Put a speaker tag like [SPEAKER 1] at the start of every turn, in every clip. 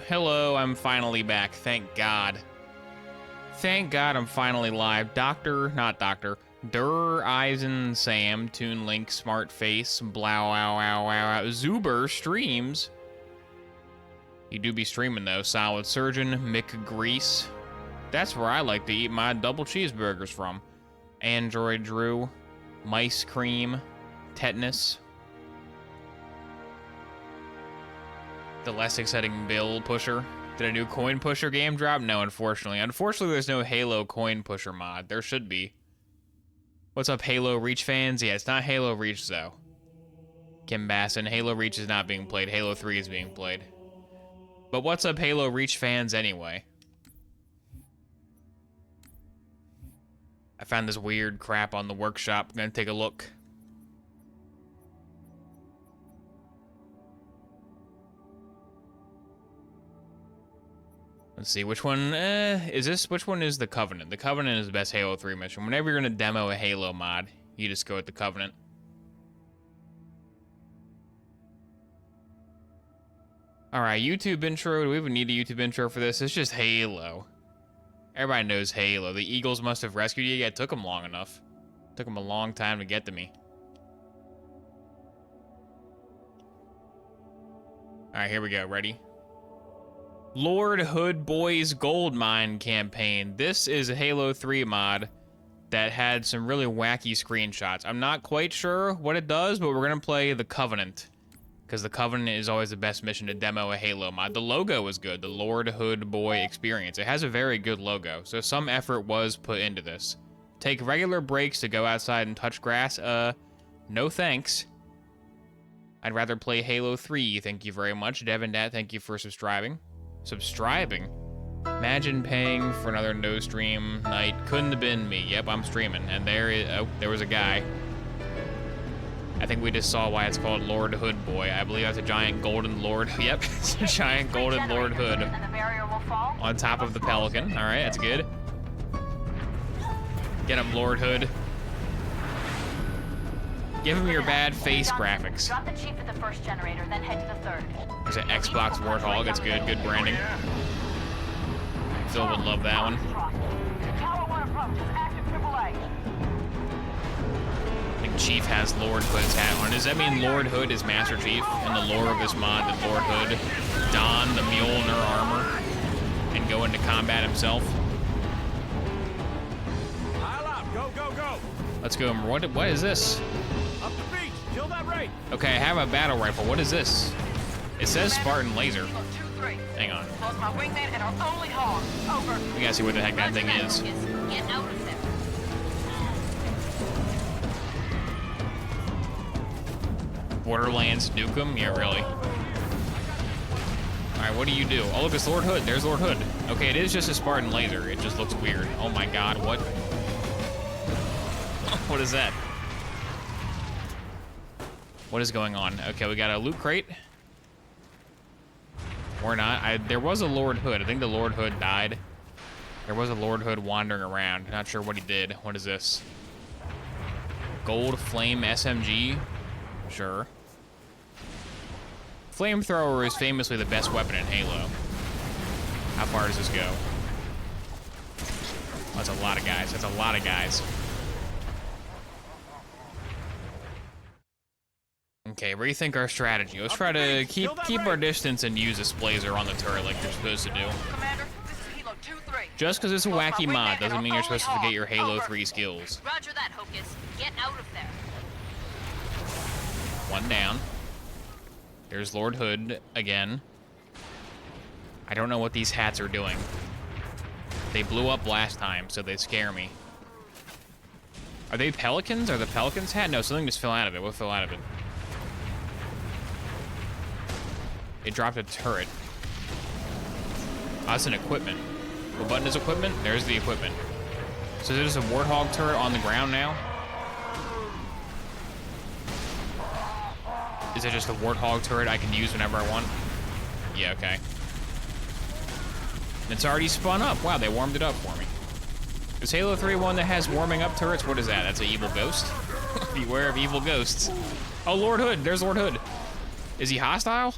[SPEAKER 1] Hello, I'm finally back. Thank God. Thank God I'm finally live. Not Doctor. Eisen Sam, Toon Link, Smart Face, Blow, ow, ow, ow, ow, Zuber streams. You do be streaming though. Solid Surgeon, Mick Grease. That's where I like to eat my double cheeseburgers from. Android Drew, Mice Cream, Tetanus. The less exciting Bill Pusher. Did a new coin pusher game drop? No, unfortunately. Unfortunately, there's no Halo coin pusher mod. There should be. What's up, Halo Reach fans? Yeah, it's not Halo Reach, though. Kim Basson, Halo Reach is not being played. Halo 3 is being played. But what's up, Halo Reach fans, anyway? I found this weird crap on the workshop. I'm gonna take a look. Let's see, which one is this? Which one is the Covenant? The Covenant is the best Halo 3 mission. Whenever you're gonna demo a Halo mod, you just go with the Covenant. Alright, YouTube intro. Do we even need a YouTube intro for this? It's just Halo. Everybody knows Halo. The Eagles must have rescued you. Yeah, it took them long enough. It took them a long time to get to me. Alright, here we go. Ready? Lord Hood Boys Gold Mine campaign. This is a Halo 3 mod that had some really wacky screenshots. I'm not quite sure what it does, but we're gonna play the Covenant, because the Covenant is always the best mission to demo a Halo mod. The logo is good, the Lord Hood Boy experience. It has a very good logo, so some effort was put into this. Take regular breaks to go outside and touch grass? No thanks. I'd rather play Halo 3, thank you very much. Devin Dat, thank you for subscribing. Subscribing? Imagine paying for another no stream night. Couldn't have been me. Yep, I'm streaming. And there was a guy. I think we just saw why it's called Lord Hood Boy. I believe that's a giant golden Lord. Yep, it's a giant golden Lord Hood. On top of the Pelican. Alright, that's good. Get him, Lord Hood. Give him your bad face graphics.
[SPEAKER 2] Drop the chief at the first generator, then head to the third.
[SPEAKER 1] There's an Xbox Warthog. That's good. Good branding. Phil would love that one. I think Chief has Lord Hood's hat on. Does that mean Lord Hood is Master Chief in the lore of this mod? That Lord Hood don the Mjolnir armor and go into combat himself?
[SPEAKER 3] Go, go, go!
[SPEAKER 1] Let's go. What is this?
[SPEAKER 3] Up the beach! Kill that Wraith!
[SPEAKER 1] Okay, I have a battle rifle. What is this? It says Spartan laser. Hang on. We gotta see what the heck that thing is.
[SPEAKER 2] Get out of there.
[SPEAKER 1] Borderlands Nukem? Yeah, really. Alright, what do you do? Oh, look, it's Lord Hood. There's Lord Hood. Okay, it is just a Spartan laser. It just looks weird. Oh my god, what? What is that? What is going on? Okay, we got a loot crate. Or not. There was a Lord Hood. I think the Lord Hood died. There was a Lord Hood wandering around. Not sure what he did. What is this? Gold Flame SMG? Sure. Flamethrower is famously the best weapon in Halo. How far does this go? Oh, that's a lot of guys. That's a lot of guys. Okay, rethink our strategy. Let's try to keep our distance and use this blazer on the turret like you're supposed to do.
[SPEAKER 2] Commander, this is Hilo 2-3.
[SPEAKER 1] Just because it's a wacky mod doesn't mean you're supposed to forget your Halo 3 skills.
[SPEAKER 2] Roger that, Hocus. Get out of there.
[SPEAKER 1] One down. There's Lord Hood again. I don't know what these hats are doing. They blew up last time, so they scare me. Are they pelicans? Are the pelicans hat? No, something just fell out of it. What fell out of it? It dropped a turret. Oh, that's an equipment. What button is equipment? There's the equipment. So there's a Warthog turret on the ground now? Is it just a Warthog turret I can use whenever I want? Yeah, okay. It's already spun up. Wow, they warmed it up for me. Is Halo 3 one that has warming up turrets? What is that? That's an evil ghost? Beware of evil ghosts. Oh, Lord Hood. There's Lord Hood. Is he hostile?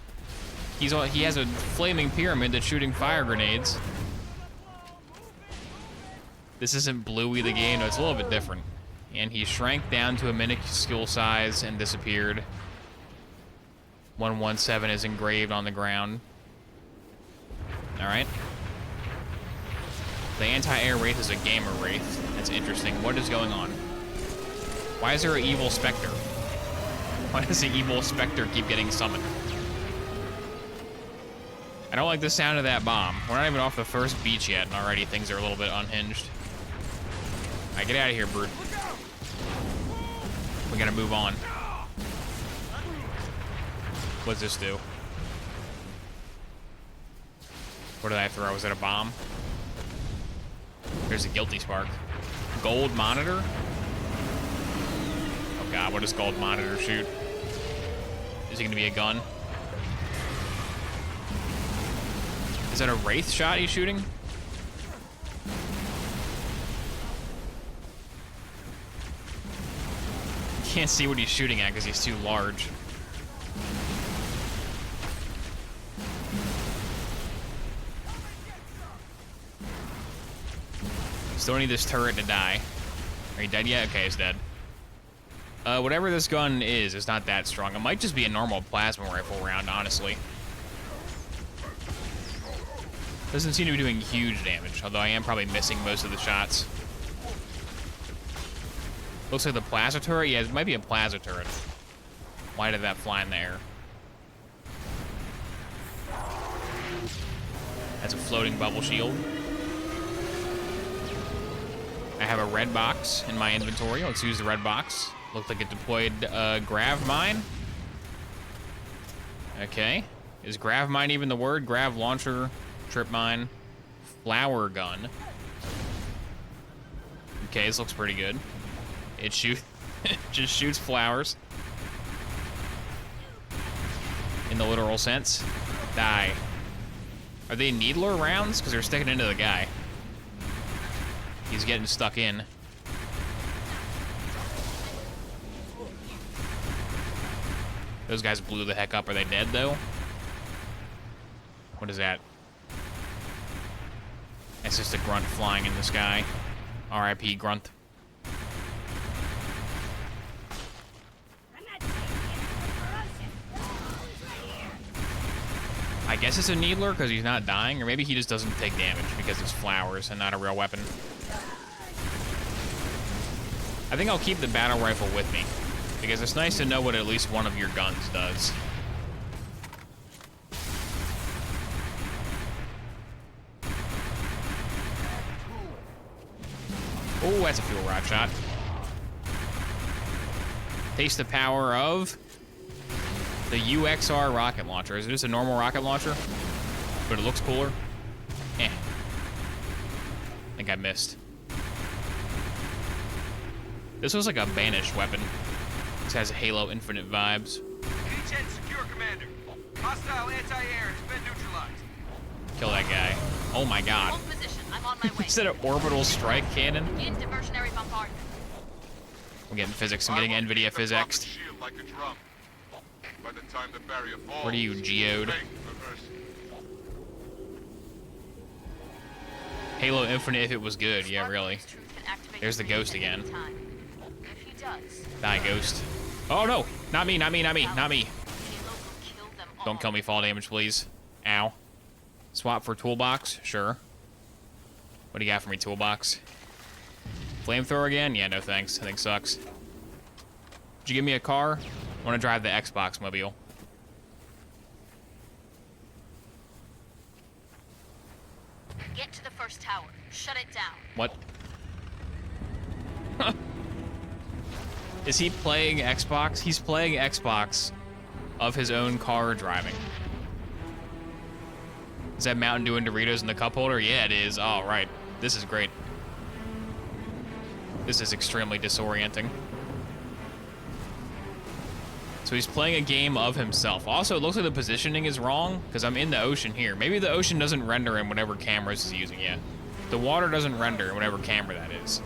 [SPEAKER 1] He has a flaming pyramid that's shooting fire grenades. This isn't Bluey the game, no, it's a little bit different. And he shrank down to a minuscule size and disappeared. 117 is engraved on the ground. Alright. The anti-air wraith is a gamer wraith. That's interesting. What is going on? Why is there an evil specter? Why does the evil specter keep getting summoned? I don't like the sound of that bomb. We're not even off the first beach yet, and already things are a little bit unhinged. Alright, get out of here, Brood. We gotta move on. What's this do? What did I throw? Was that a bomb? There's a guilty spark. Gold monitor? Oh god, what does gold monitor shoot? Is it gonna be a gun? Is that a wraith shot he's shooting? Can't see what he's shooting at because he's too large. Still need this turret to die. Are you dead yet? Okay, he's dead. Whatever this gun is not that strong. It might just be a normal plasma rifle round, honestly. Doesn't seem to be doing huge damage, although I am probably missing most of the shots. Looks like the plasma turret? Yeah, it might be a plasma turret. Why did that fly in the air? That's a floating bubble shield. I have a red box in my inventory. Let's use the red box. Looks like it deployed grav mine. Okay. Is grav mine even the word? Grav launcher, trip mine, flower gun. Okay, this looks pretty good. It just shoots flowers. In the literal sense. Die. Are they needler rounds? Because they're sticking into the guy. He's getting stuck in. Those guys blew the heck up. Are they dead, though? What is that? It's just a grunt flying in the sky. R.I.P. grunt. I guess it's a needler because he's not dying, or maybe he just doesn't take damage because it's flowers and not a real weapon. I think I'll keep the battle rifle with me because it's nice to know what at least one of your guns does. Oh, that's a fuel rod shot. Taste the power of the UXR rocket launcher. Is it just a normal rocket launcher? But it looks cooler? Eh. I think I missed. This was like a banished weapon. This has Halo Infinite vibes.
[SPEAKER 4] Any-10 secure, Commander. Hostile anti-air has been neutralized.
[SPEAKER 1] Kill that guy. Oh my god.
[SPEAKER 2] Hold position. I'm on my way.
[SPEAKER 1] Is that an orbital strike cannon?
[SPEAKER 2] In diversionary bombardment.
[SPEAKER 1] I'm getting physics. I'm getting NVIDIA physics.
[SPEAKER 5] Like a drum. By the time the barrier falls,
[SPEAKER 1] What are you, geode? Halo Infinite if it was good. Yeah, really. There's the ghost again.
[SPEAKER 2] If he does,
[SPEAKER 1] Die, ghost. Oh no! Not me, not me, not me, not me.
[SPEAKER 2] Halo will kill them all.
[SPEAKER 1] Don't kill me, fall damage, please. Ow. Swap for toolbox? Sure. What do you got for me, toolbox? Flamethrower again? Yeah, no thanks. That thing sucks. Did you give me a car? I want to drive the Xbox mobile.
[SPEAKER 2] Get to the first tower. Shut it down.
[SPEAKER 1] What? Is he playing Xbox? He's playing Xbox of his own car driving. Is that Mountain Dew and Doritos in the cup holder? Yeah, it is. Oh, right. This is great. This is extremely disorienting. So he's playing a game of himself. Also, it looks like the positioning is wrong because I'm in the ocean here. Maybe the ocean doesn't render in whatever cameras he's using yet. The water doesn't render in whatever camera that is.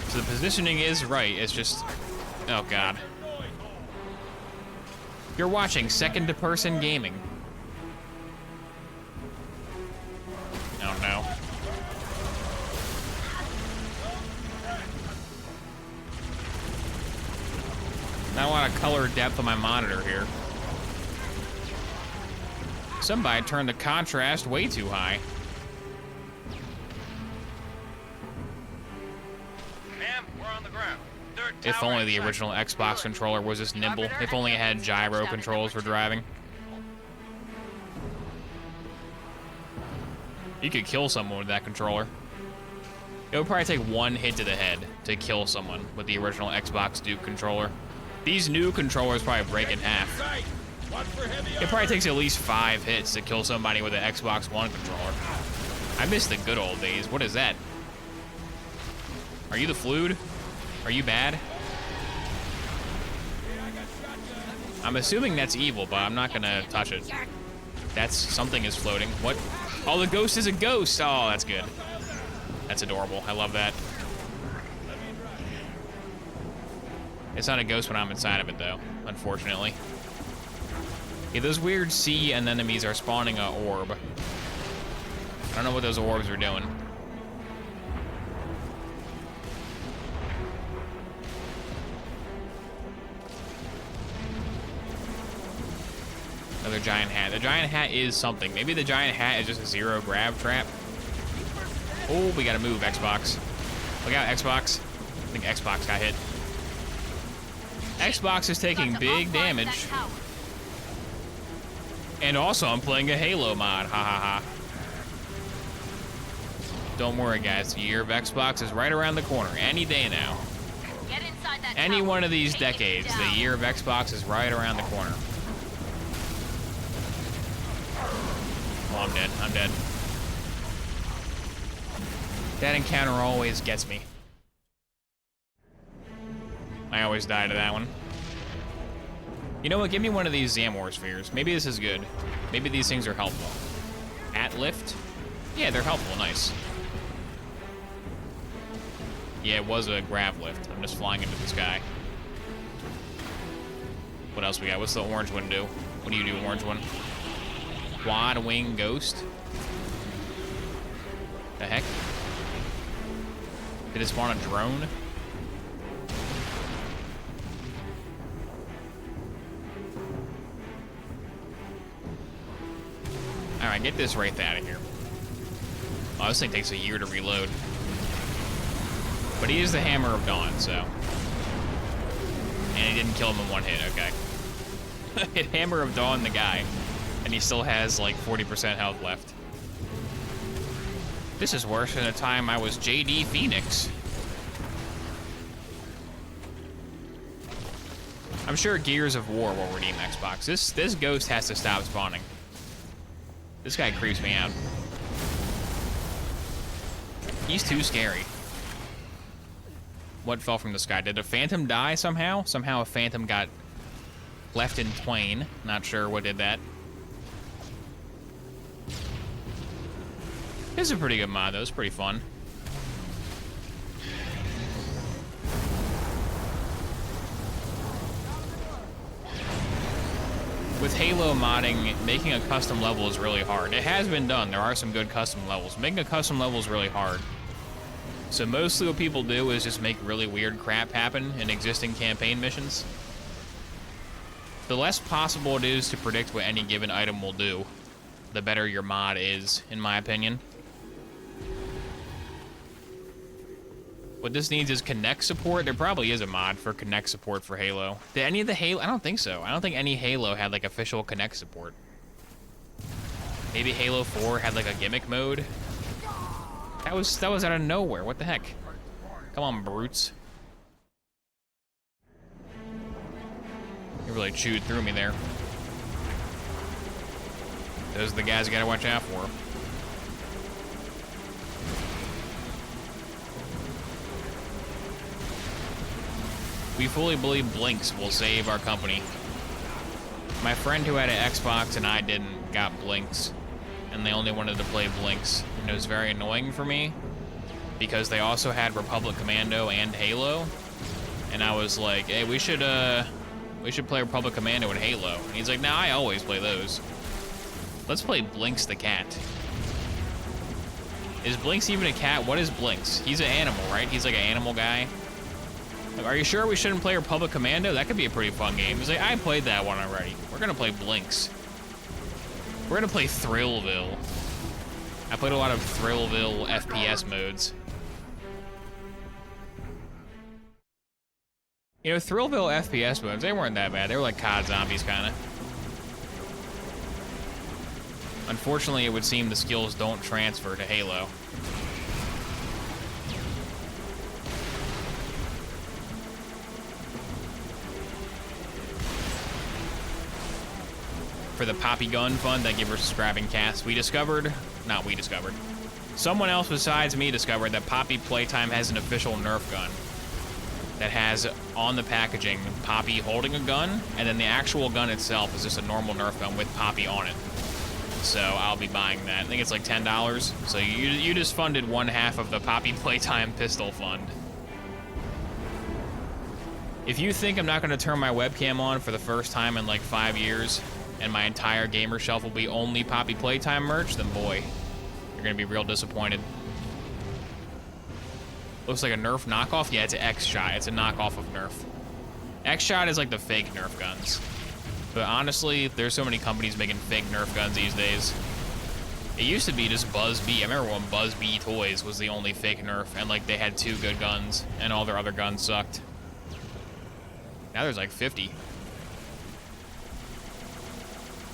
[SPEAKER 1] So the positioning is right. It's just... Oh, God. You're watching second-to-person gaming. Oh no. Not a lot of color depth on my monitor here. Somebody turned the contrast way too high.
[SPEAKER 4] Ma'am, we're on the ground. Third
[SPEAKER 1] If
[SPEAKER 4] tower
[SPEAKER 1] only
[SPEAKER 4] in
[SPEAKER 1] the
[SPEAKER 4] sight.
[SPEAKER 1] original Xbox controller was this nimble. If only it had gyro controls for driving. You could kill someone with that controller. It would probably take one hit to the head to kill someone with the original Xbox Duke controller. These new controllers probably break in half. It probably takes at least 5 hits to kill somebody with an Xbox One controller. I miss the good old days. What is that? Are you the Fluid? Are you bad? I'm assuming that's evil, but I'm not gonna touch it. That's something is floating. What? Oh, the ghost is a ghost. Oh, that's good. That's adorable. I love that. It's not a ghost when I'm inside of it, though, unfortunately. Yeah, those weird sea anemones are spawning an orb. I don't know what those orbs are doing. Another giant hat. The giant hat is something. Maybe the giant hat is just a zero grab trap. Oh, we gotta move, Xbox. Look out, Xbox. I think Xbox got hit. Xbox is taking big damage. And also, I'm playing a Halo mod. Ha ha ha. Don't worry, guys. The year of Xbox is right around the corner. Any day now.
[SPEAKER 2] Get inside that
[SPEAKER 1] Any
[SPEAKER 2] tower.
[SPEAKER 1] one of these
[SPEAKER 2] Take it
[SPEAKER 1] decades,
[SPEAKER 2] down.
[SPEAKER 1] the year of Xbox is right around the corner. Oh, I'm dead. I'm dead. That encounter always gets me. I always die to that one. You know what? Give me one of these Zamor spheres. Maybe this is good. Maybe these things are helpful. At lift? Yeah, they're helpful. Nice. Yeah, it was a grav lift. I'm just flying into the sky. What else we got? What's the orange one do? What do you do, orange one? Quad wing ghost? The heck? Did it spawn a drone? Alright, get this wraith out of here. Oh, this thing takes a year to reload. But he is the Hammer of Dawn, so. And he didn't kill him in one hit, okay. Hit Hammer of Dawn the guy, and he still has like 40% health left. This is worse than the time I was JD Phoenix. I'm sure Gears of War will redeem Xbox. This ghost has to stop spawning. This guy creeps me out. He's too scary. What fell from the sky? Did a phantom die somehow? Somehow a phantom got left in twain. Not sure what did that. This is a pretty good mod, though. It's pretty fun. With Halo modding, making a custom level is really hard. It has been done. There are some good custom levels. Making a custom level is really hard. So mostly what people do is just make really weird crap happen in existing campaign missions. The less possible it is to predict what any given item will do, the better your mod is, in my opinion. What this needs is Connect support. There probably is a mod for Connect support for Halo. Did any of the Halo? I don't think so. I don't think any Halo had like official Connect support. Maybe Halo 4 had like a gimmick mode. That was out of nowhere. What the heck? Come on, brutes. You really chewed through me there. Those are the guys you gotta watch out for. We fully believe Blinks will save our company. My friend who had an Xbox and I didn't got Blinks, and they only wanted to play Blinks, and it was very annoying for me because they also had Republic Commando and Halo, and I was like, hey, we should We should play Republic Commando and Halo. And he's like, nah, I always play those. Let's play Blinks the cat. Is Blinks even a cat? What is Blinks? He's an animal, right? He's like an animal guy. Like, are you sure we shouldn't play Republic Commando? That could be a pretty fun game. He's like, I played that one already. We're gonna play Blinks. We're gonna play Thrillville. I played a lot of Thrillville FPS modes. You know, Thrillville FPS modes, they weren't that bad. They were like COD zombies, kind of. Unfortunately, it would seem the skills don't transfer to Halo. For the Poppy Gun Fund, thank you for subscribing, Cass. Someone else besides me discovered that Poppy Playtime has an official Nerf gun that has on the packaging Poppy holding a gun, and then the actual gun itself is just a normal Nerf gun with Poppy on it. So I'll be buying that. I think it's like $10. So you just funded one half of the Poppy Playtime pistol fund. If you think I'm not going to turn my webcam on for the first time in like 5 years, and my entire gamer shelf will be only Poppy Playtime merch, then boy, you're gonna be real disappointed. Looks like a Nerf knockoff? Yeah, it's an X-Shot. It's a knockoff of Nerf. X-Shot is like the fake Nerf guns. But honestly, there's so many companies making fake Nerf guns these days. It used to be just Buzz B. I remember when Buzz B Toys was the only fake Nerf, and like they had 2 good guns, and all their other guns sucked. Now there's like 50.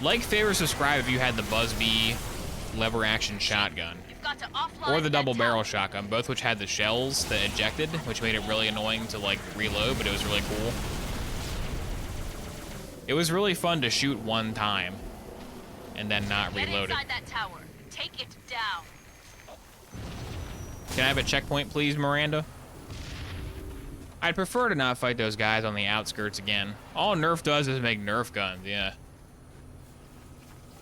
[SPEAKER 1] Like, favorite, subscribe if you had the Buzz B lever action shotgun. Or the double barrel shotgun, both which had the shells that ejected, which made it really annoying to like reload, but it was really cool. It was really fun to shoot one time and then not reload it.
[SPEAKER 2] Inside that tower. Take it down.
[SPEAKER 1] Can I have a checkpoint, please, Miranda? I'd prefer to not fight those guys on the outskirts again. All Nerf does is make Nerf guns, yeah.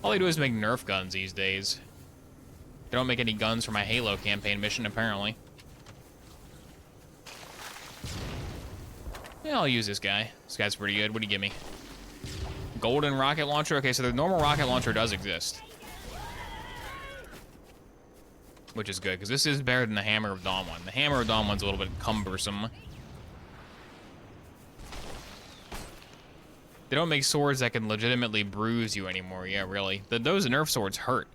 [SPEAKER 1] All they do is make Nerf guns these days. They don't make any guns for my Halo campaign mission, apparently. Yeah, I'll use this guy. This guy's pretty good. What do you give me? Golden rocket launcher? Okay, so the normal rocket launcher does exist. Which is good, because this is better than the Hammer of Dawn one. The Hammer of Dawn one's a little bit cumbersome. They don't make swords that can legitimately bruise you anymore. Yeah, really. Those Nerf swords hurt.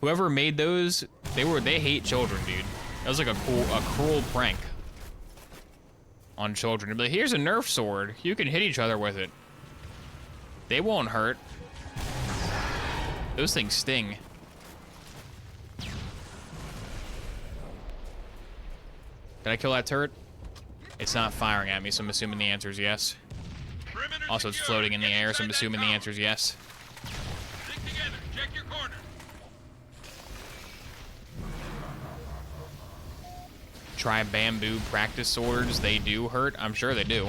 [SPEAKER 1] Whoever made those, they hate children, dude. That was like a cruel prank on children. But here's a Nerf sword. You can hit each other with it. They won't hurt. Those things sting. Did I kill that turret? It's not firing at me, so I'm assuming the answer is yes. Also, it's floating in the air, so I'm assuming the answer is yes.
[SPEAKER 5] Stick together. Check your corner.
[SPEAKER 1] Try bamboo practice swords. They do hurt. I'm sure they do.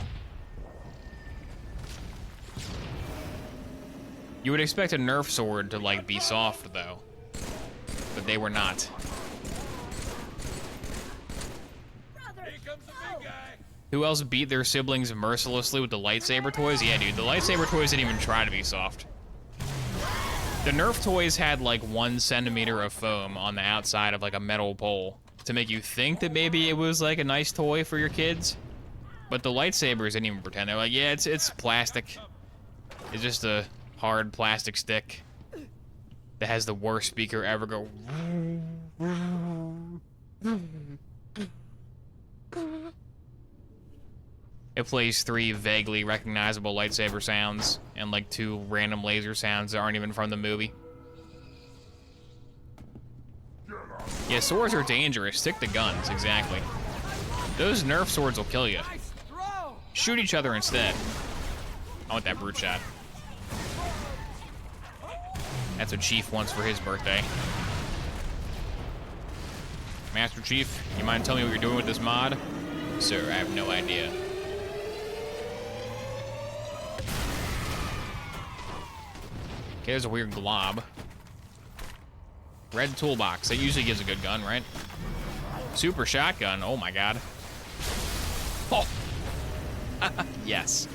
[SPEAKER 1] You would expect a Nerf sword to, like, be soft, though. But they were not.
[SPEAKER 3] Here comes the big guy.
[SPEAKER 1] Who else beat their siblings mercilessly with the lightsaber toys? Yeah, dude, the lightsaber toys didn't even try to be soft. The Nerf toys had like 1 centimeter of foam on the outside of like a metal pole to make you think that maybe it was like a nice toy for your kids. But the lightsabers didn't even pretend. They're like, yeah, it's plastic. It's just a hard plastic stick that has the worst speaker ever go. It plays 3 vaguely recognizable lightsaber sounds and like 2 random laser sounds that aren't even from the movie. Yeah, swords are dangerous. Stick to guns, exactly. Those Nerf swords will kill you.
[SPEAKER 3] Nice throw.
[SPEAKER 1] Shoot each other instead. I want that brute shot. That's what Chief wants for his birthday. Master Chief, you mind telling me what you're doing with this mod? Sir, I have no idea. Okay, there's a weird glob. Red toolbox. That usually gives a good gun, right? Super shotgun. Oh my god. Oh. Yes.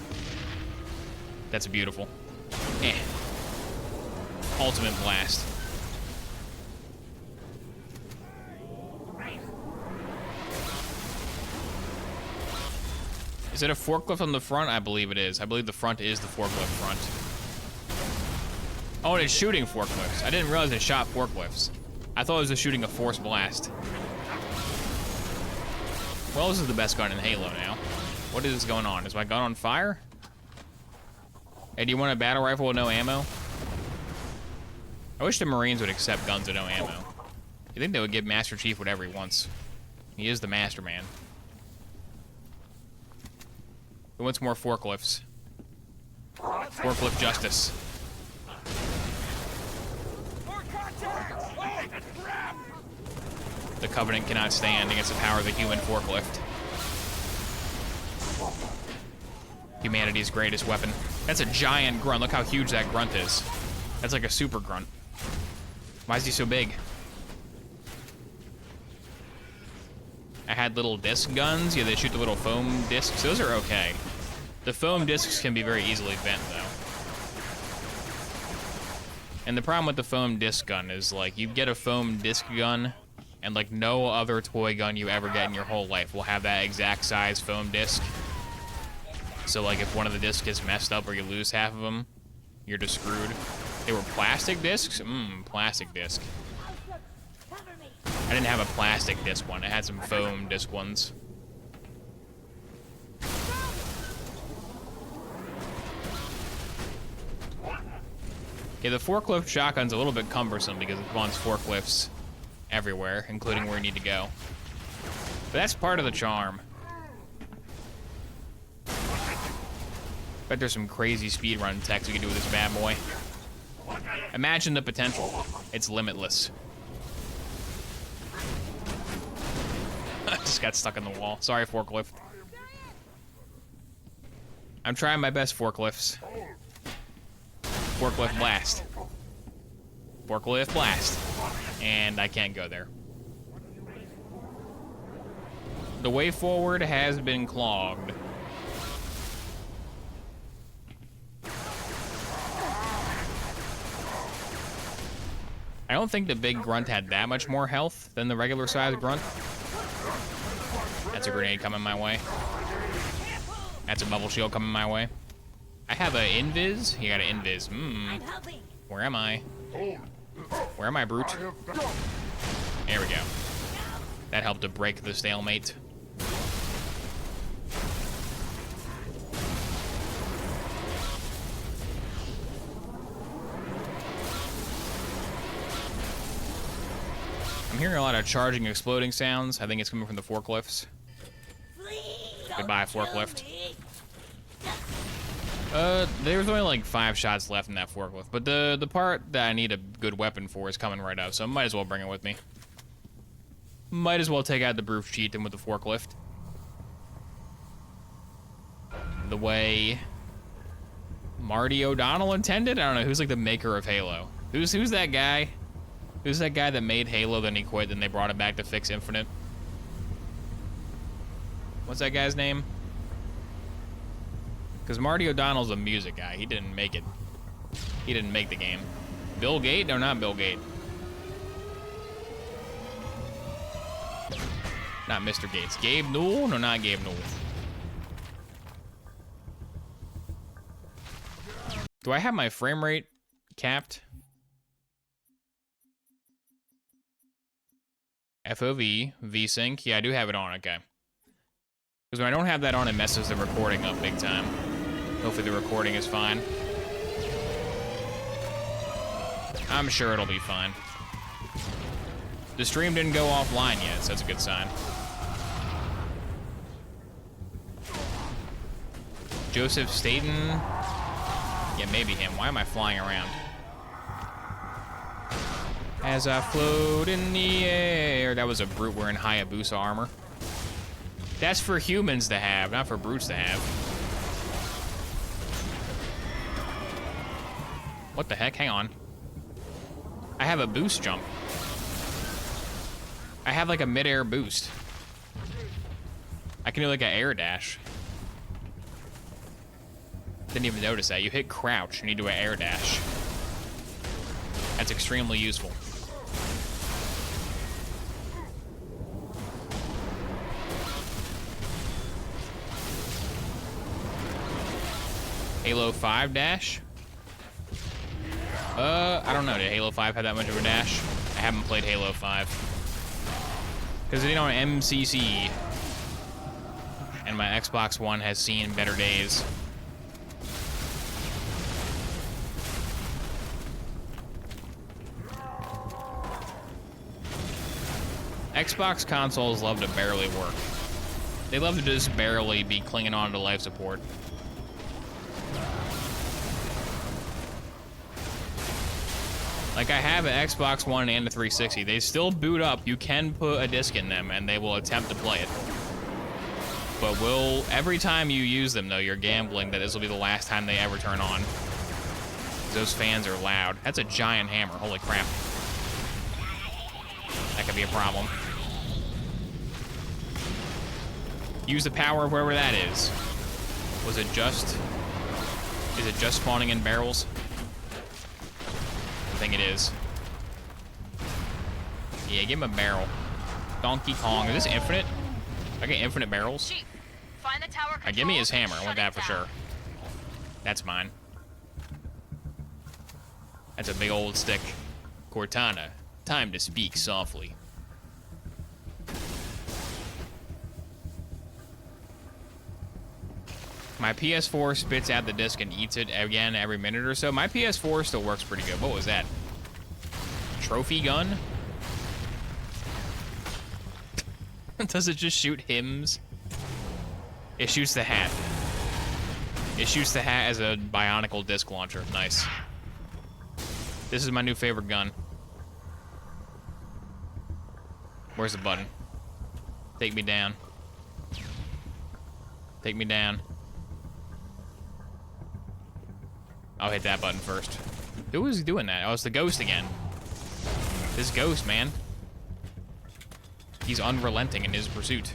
[SPEAKER 1] That's beautiful. Eh. Ultimate blast. Is it a forklift on the front? I believe it is. I believe the front is the forklift front. Oh, and it's shooting forklifts. I didn't realize it shot forklifts. I thought it was just shooting a force blast. Well, this is the best gun in Halo now. What is going on? Is my gun on fire? Hey, do you want a battle rifle with no ammo? I wish the Marines would accept guns with no ammo. You think they would give Master Chief whatever he wants? He is the master man. Who wants more forklifts? Forklift justice. The Covenant cannot stand against the power of the human forklift. Humanity's greatest weapon. That's a giant grunt. Look how huge that grunt is. That's like a super grunt. Why is he so big? I had little disc guns. Yeah, they shoot the little foam discs. Those are okay. The foam discs can be very easily bent, though. And the problem with the foam disc gun is, like, you get a foam disc gun, and, like, no other toy gun you ever get in your whole life will have that exact size foam disc. So, like, if one of the discs gets messed up or you lose half of them, you're just screwed. They were plastic discs? Plastic disc. I didn't have a plastic disc one. I had some foam disc ones. Okay, the forklift shotgun's a little bit cumbersome because it wants forklifts everywhere, including where you need to go. But that's part of the charm. Bet there's some crazy speedrun techs we can do with this bad boy. Imagine the potential. It's limitless. I just got stuck in the wall. Sorry, forklift. I'm trying my best, forklifts. Forklift blast. Forklift blast. And I can't go there. The way forward has been clogged. I don't think the big grunt had that much more health than the regular sized grunt. That's a grenade coming my way. That's a bubble shield coming my way. I have a invis. You got an invis. Where am I? Where am I, brute? There we go. That helped to break the stalemate. I'm hearing a lot of charging, exploding sounds. I think it's coming from the forklifts. Goodbye, forklift. There's only like 5 shots left in that forklift, but the part that I need a good weapon for is coming right up, so I might as well bring it with me. Might as well take out the brute Cheatham with the forklift. The way Marty O'Donnell intended? I don't know, who's like the maker of Halo? Who's that guy? Who's that guy that made Halo, then he quit, then they brought it back to fix Infinite? What's that guy's name? Because Marty O'Donnell's a music guy. He didn't make it. He didn't make the game. Bill Gates? No, not Bill Gates. Not Mr. Gates. Gabe Newell? No, not Gabe Newell. Do I have my frame rate capped? FOV, VSync. Yeah, I do have it on, okay. Because when I don't have that on, it messes the recording up big time. Hopefully the recording is fine. I'm sure it'll be fine. The stream didn't go offline yet, so that's a good sign. Joseph Staten? Yeah, maybe him. Why am I flying around? As I float in the air. That was a brute wearing Hayabusa armor. That's for humans to have, not for brutes to have. What the heck? Hang on. I have a boost jump. I have like a mid-air boost. I can do like an air dash. Didn't even notice that. You hit crouch and you do an air dash. That's extremely useful. Halo 5 dash? I don't know. Did Halo 5 have that much of a dash? I haven't played Halo 5. Because it ain't on MCC. And my Xbox One has seen better days. Xbox consoles love to barely work. They love to just barely be clinging on to life support. Like, I have an Xbox One and a 360. They still boot up. You can put a disc in them, and they will attempt to play it. But every time you use them, though, you're gambling that this will be the last time they ever turn on. Those fans are loud. That's a giant hammer. Holy crap. That could be a problem. Use the power of wherever that is. Is it just spawning in barrels? I think it is. Yeah, give him a barrel. Donkey Kong. Is this infinite? I get infinite barrels?
[SPEAKER 2] Chief, find the tower control.
[SPEAKER 1] Give me his hammer. I want that for
[SPEAKER 2] down.
[SPEAKER 1] sure. That's mine. That's a big old stick. Cortana, time to speak softly. My PS4 spits out the disc and eats it again every minute or so. My PS4 still works pretty good. What was that? Trophy gun? Does it just shoot hymns? It shoots the hat. It shoots the hat as a bionicle disc launcher. Nice. This is my new favorite gun. Where's the button? Take me down. Take me down. I'll hit that button first. Who was doing that? Oh, it's the ghost again. This ghost, man. He's unrelenting in his pursuit.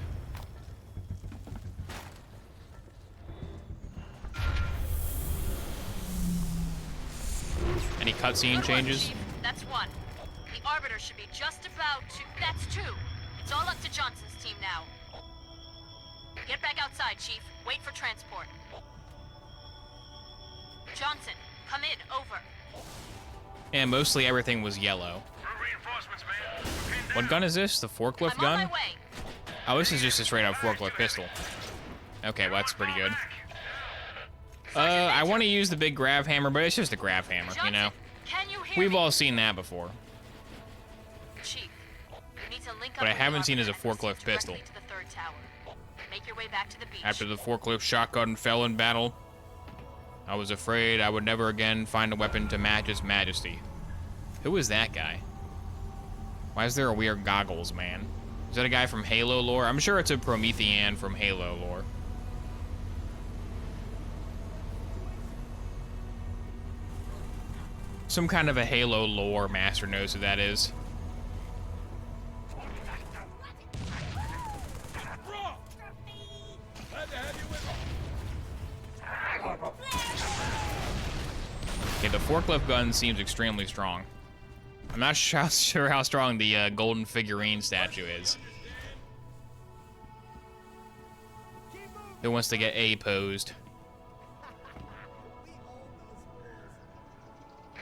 [SPEAKER 1] Any cutscene changes?
[SPEAKER 2] Chief. That's one. The Arbiter should be just about to... That's two. It's all up to Johnson's team now. Get back outside, Chief. Wait for transport. Johnson, come in. Over.
[SPEAKER 1] And mostly everything was yellow. What gun is this? The forklift
[SPEAKER 2] I'm on
[SPEAKER 1] gun?
[SPEAKER 2] my way.
[SPEAKER 1] Oh, this is just a straight up forklift pistol. Okay, well, that's pretty good. I want to use the big grav hammer, but it's just a grav hammer, you know?
[SPEAKER 2] Can you hear
[SPEAKER 1] We've
[SPEAKER 2] me?
[SPEAKER 1] all seen that before.
[SPEAKER 2] Chief, you need to link
[SPEAKER 1] But
[SPEAKER 2] up
[SPEAKER 1] I
[SPEAKER 2] with the
[SPEAKER 1] haven't seen it as a
[SPEAKER 2] Arbiter and proceed
[SPEAKER 1] forklift pistol.
[SPEAKER 2] directly to the third tower. Make your way back to the beach.
[SPEAKER 1] After the forklift shotgun fell in battle, I was afraid I would never again find a weapon to match its majesty. Who is that guy? Why is there a weird goggles, man? Is that a guy from Halo lore? I'm sure it's a Promethean from Halo lore. Some kind of a Halo lore master knows who that is.
[SPEAKER 3] Wrong! Glad to have you with me.
[SPEAKER 1] Okay, the forklift gun seems extremely strong. I'm not sure how strong the golden figurine statue is. Who wants to get A-posed?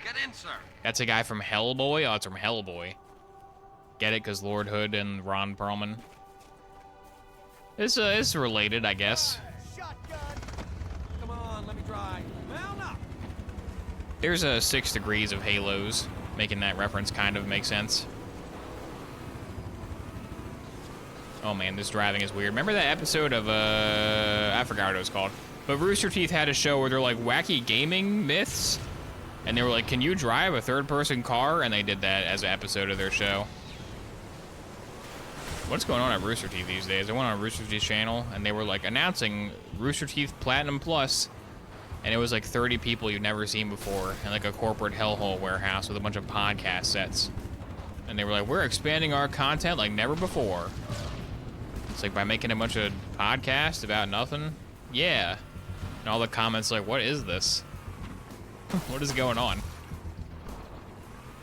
[SPEAKER 4] Get in, sir.
[SPEAKER 1] That's a guy from Hellboy? Oh, it's from Hellboy. Get it? Because Lord Hood and Ron Perlman. It's related, I guess.
[SPEAKER 3] Shotgun! Come on, let me try. Mount up!
[SPEAKER 1] There's a 6 degrees of Halos. Making that reference kind of make sense. Oh man, this driving is weird. Remember that episode of, I forgot what it was called. But Rooster Teeth had a show where they're like wacky gaming myths. And they were like, can you drive a third-person car? And they did that as an episode of their show. What's going on at Rooster Teeth these days? I went on Rooster Teeth's channel, and they were like announcing Rooster Teeth Platinum Plus. And it was like 30 people you've never seen before in like a corporate hellhole warehouse with a bunch of podcast sets. And they were like, we're expanding our content like never before. It's like by making a bunch of podcasts about nothing. Yeah. And all the comments like, what is this? What is going on?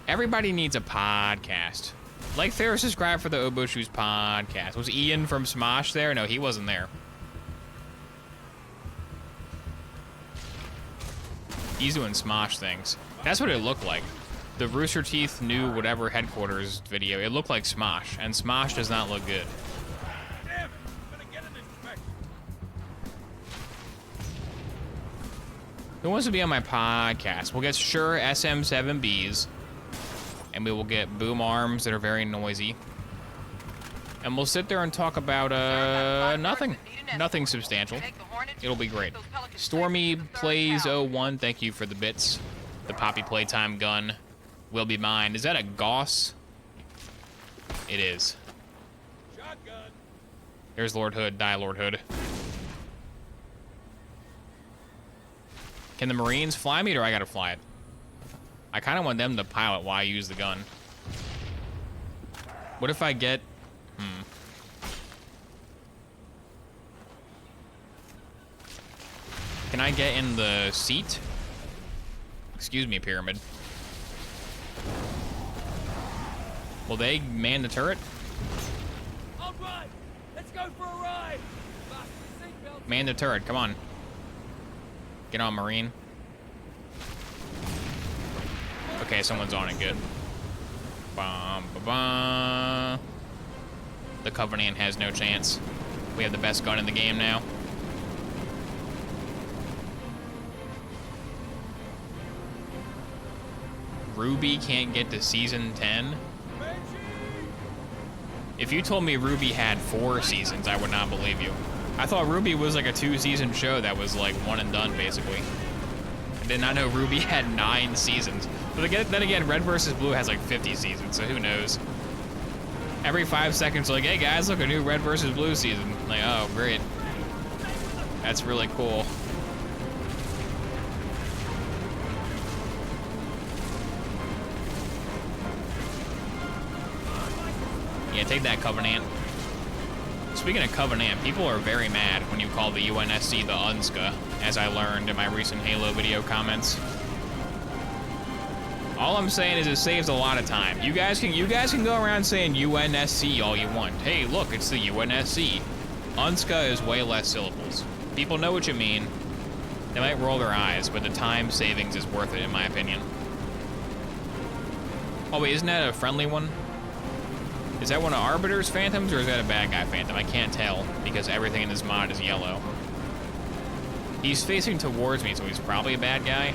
[SPEAKER 1] Everybody needs a podcast. Like, fair, subscribe for the Oboe Shoes podcast. Was Ian from Smosh there? No, he wasn't there. He's doing Smosh things. That's what it looked like. The Rooster Teeth new whatever headquarters video, it looked like Smosh, and Smosh does not look good.
[SPEAKER 3] Damn it! I'm gonna get an inspection.
[SPEAKER 1] Who wants to be on my podcast? We'll get Sure SM7Bs, and we will get boom arms that are very noisy. And we'll sit there and talk about, nothing. Nothing substantial. It'll be great. Stormy Plays 01, thank you for the bits. The Poppy Playtime gun will be mine. Is that a Gauss? It is.
[SPEAKER 3] Shotgun.
[SPEAKER 1] There's Lord Hood. Die, Lord Hood. Can the Marines fly me, or I gotta fly it? I kind of want them to pilot while I use the gun. What if I get... Can I get in the seat? Excuse me, Pyramid. Will they man the turret?
[SPEAKER 3] All right, let's go for a ride. Fasten your seatbelt.
[SPEAKER 1] Man the turret, come on. Get on, Marine. Okay, someone's on it, good. Bum, ba, ba. The Covenant has no chance. We have the best gun in the game now. Ruby can't get to season 10? If you told me Ruby had 4 seasons, I would not believe you. I thought Ruby was like a 2-season show that was like one and done, basically. I did not know Ruby had 9 seasons. But then again, Red vs. Blue has like 50 seasons, so who knows? Every 5 seconds, like, hey guys, look, a new Red vs. Blue season. Like, oh, great. That's really cool. Yeah, take that, Covenant. Speaking of Covenant, people are very mad when you call the UNSC the UNSCA, as I learned in my recent Halo video comments. All I'm saying is it saves a lot of time. You guys can go around saying UNSC all you want. Hey, look, it's the UNSC. UNSCA is way less syllables. People know what you mean. They might roll their eyes, but the time savings is worth it, in my opinion. Oh wait, isn't that a friendly one? Is that one of Arbiter's Phantoms, or is that a bad guy Phantom? I can't tell, because everything in this mod is yellow. He's facing towards me, so he's probably a bad guy.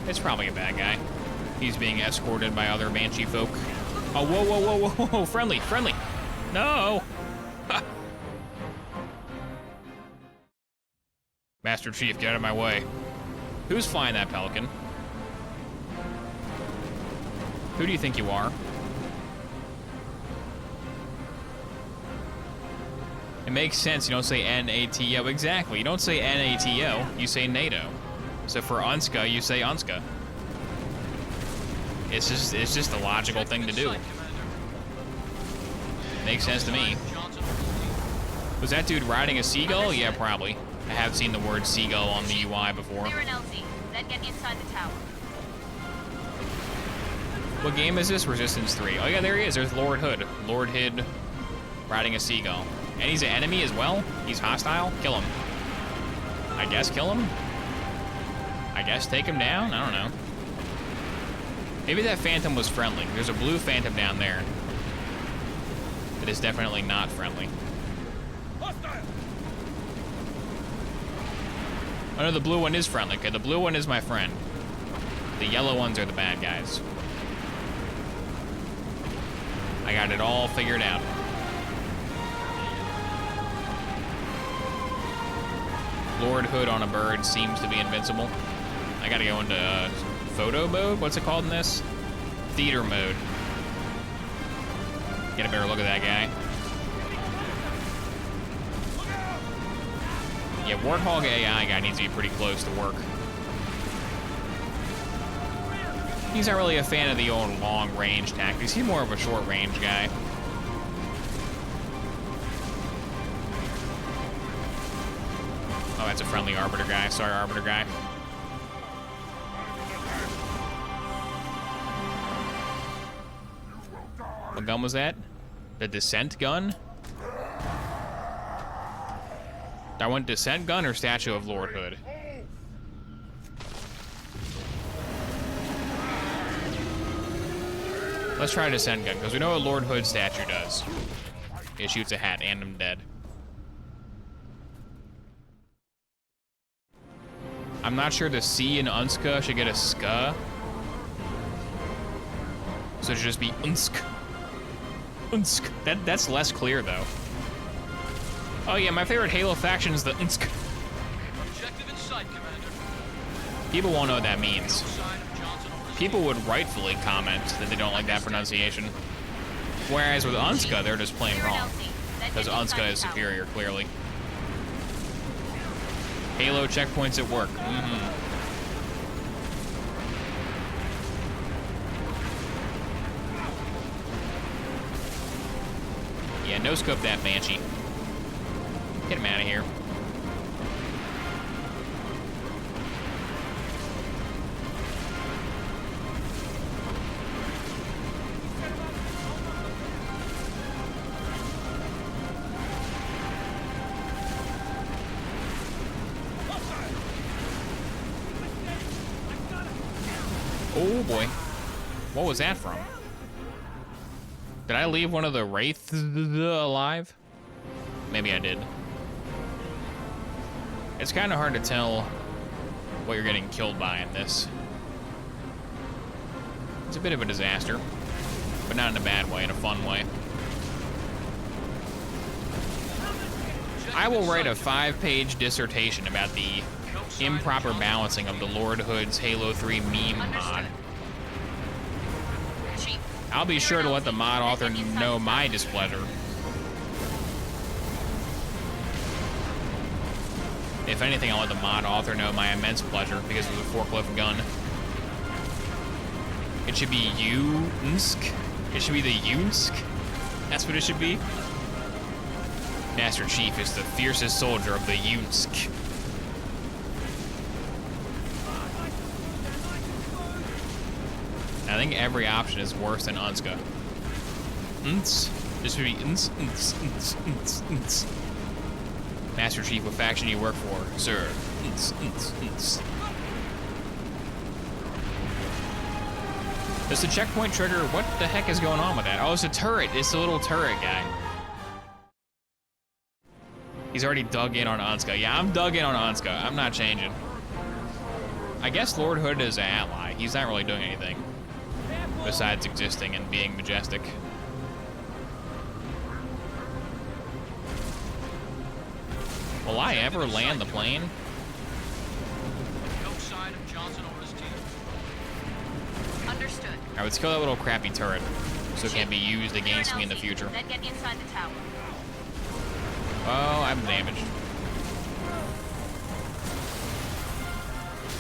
[SPEAKER 1] It's probably a bad guy. He's being escorted by other Banshee folk. Oh, whoa, whoa, whoa, whoa, whoa, friendly, friendly. No! Master Chief, get out of my way. Who's flying that Pelican? Who do you think you are? It makes sense, you don't say NATO. Exactly, you don't say NATO, you say NATO. So for UNSCA, you say UNSCA. It's just a logical thing to do. Makes sense to me. Was that dude riding a seagull? Yeah, probably. I have seen the word seagull on the UI before.
[SPEAKER 2] Clear an LZ, then get inside the tower.
[SPEAKER 1] What game is this? Resistance 3. Oh yeah, there he is. There's Lord Hood. Lord Hood riding a seagull. And he's an enemy as well? He's hostile? Kill him. I guess kill him? I guess take him down? I don't know. Maybe that Phantom was friendly. There's a blue Phantom down there. It is definitely not friendly.
[SPEAKER 3] Hostile.
[SPEAKER 1] Oh no, the blue one is friendly. Okay, the blue one is my friend. The yellow ones are the bad guys. I got it all figured out. Lord Hood on a bird seems to be invincible. I gotta go into photo mode? What's it called in this? Theater mode. Get a better look at that guy. Yeah, Warthog AI guy needs to be pretty close to work. He's not really a fan of the old long-range tactics. He's more of a short-range guy. Oh, that's a friendly Arbiter guy. Sorry, Arbiter guy. What gun was that? The Descent gun? I want Descent gun or Statue of Lord Hood? Let's try Descent gun, because we know what Lord Hood statue does. It shoots a hat and I'm dead. I'm not sure the C in Unska should get a ska. So it should just be Unsk. Unsk. That's less clear though. Oh yeah, my favorite Halo faction is the Unsk.
[SPEAKER 3] Objective in sight, Commander.
[SPEAKER 1] People won't know what that means.
[SPEAKER 3] No sign of Johnson or his
[SPEAKER 1] People would rightfully comment that they don't like that pronunciation. Whereas with Unska, they're just plain wrong. Because Unska is superior, clearly. Halo checkpoints at work. Yeah, no scope that Banshee. Get him out of here. Oh boy. What was that from? Did I leave one of the Wraiths alive? Maybe I did. It's kind of hard to tell what you're getting killed by in this. It's a bit of a disaster, but not in a bad way, in a fun way. I will write a 5-page dissertation about the improper balancing of the Lord Hood's Halo 3 meme mod. I'll be sure to let the mod author know my displeasure. If anything, I'll let the mod author know my immense pleasure because of the forklift gun. It should be Yunsk. It should be the Yunsk. That's what it should be. Master Chief is the fiercest soldier of the Yunsk. I think every option is worse than Unska. This should be Master Chief, what faction you work for, sir? Does the checkpoint trigger? What the heck is going on with that? Oh, it's a turret. It's the little turret guy. He's already dug in on Unska. Yeah, I'm dug in on Unska. I'm not changing. I guess Lord Hood is an ally. He's not really doing anything besides existing and being majestic. Will I ever land the plane?
[SPEAKER 3] No sign of Johnson or his team.
[SPEAKER 2] Understood.
[SPEAKER 1] Alright, let's kill that little crappy turret so it can't be used against me in the future.
[SPEAKER 2] Then get inside the tower.
[SPEAKER 1] Oh, I'm damaged.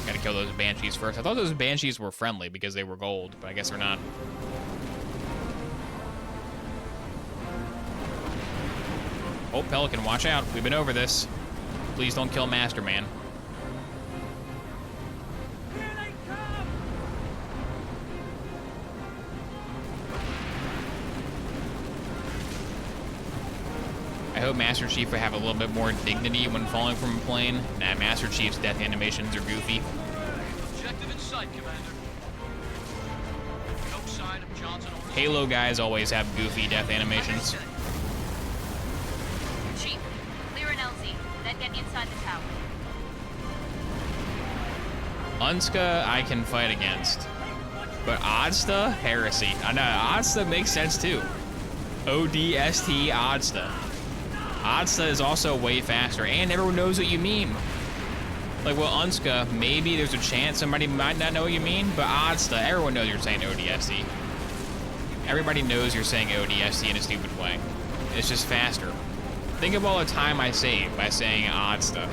[SPEAKER 1] Gotta kill those Banshees first. I thought those Banshees were friendly because they were gold, but I guess they're not. Oh, Pelican, watch out. We've been over this. Please don't kill Master Man.
[SPEAKER 3] Here they come!
[SPEAKER 1] I hope Master Chief will have a little bit more dignity when falling from a plane. Nah, Master Chief's death animations are goofy.
[SPEAKER 3] Objective in sight, Commander. No sign of Johnson or his
[SPEAKER 1] Halo guys always have goofy death animations.
[SPEAKER 2] Understood. Chief, clear an LZ, then get inside the tower.
[SPEAKER 1] Unska, I can fight against. But Odsta? Heresy. I know, Odsta makes sense too. ODST Odsta. Odsta is also way faster, and everyone knows what you mean. Like, well, Unska, maybe there's a chance somebody might not know what you mean, but Odsta, everyone knows you're saying ODST. Everybody knows you're saying ODST in a stupid way. It's just faster. Think of all the time I save by saying Odsta.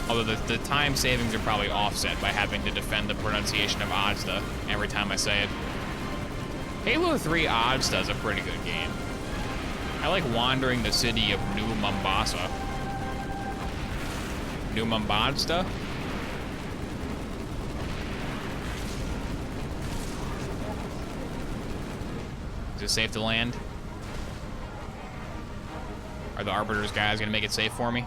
[SPEAKER 1] Although the time savings are probably offset by having to defend the pronunciation of Ozda every time I say it. Halo 3 Ozda is a pretty good game. I like wandering the city of New Mombasa. New Mombasa? Is it safe to land? Are the Arbiter's guys gonna make it safe for me?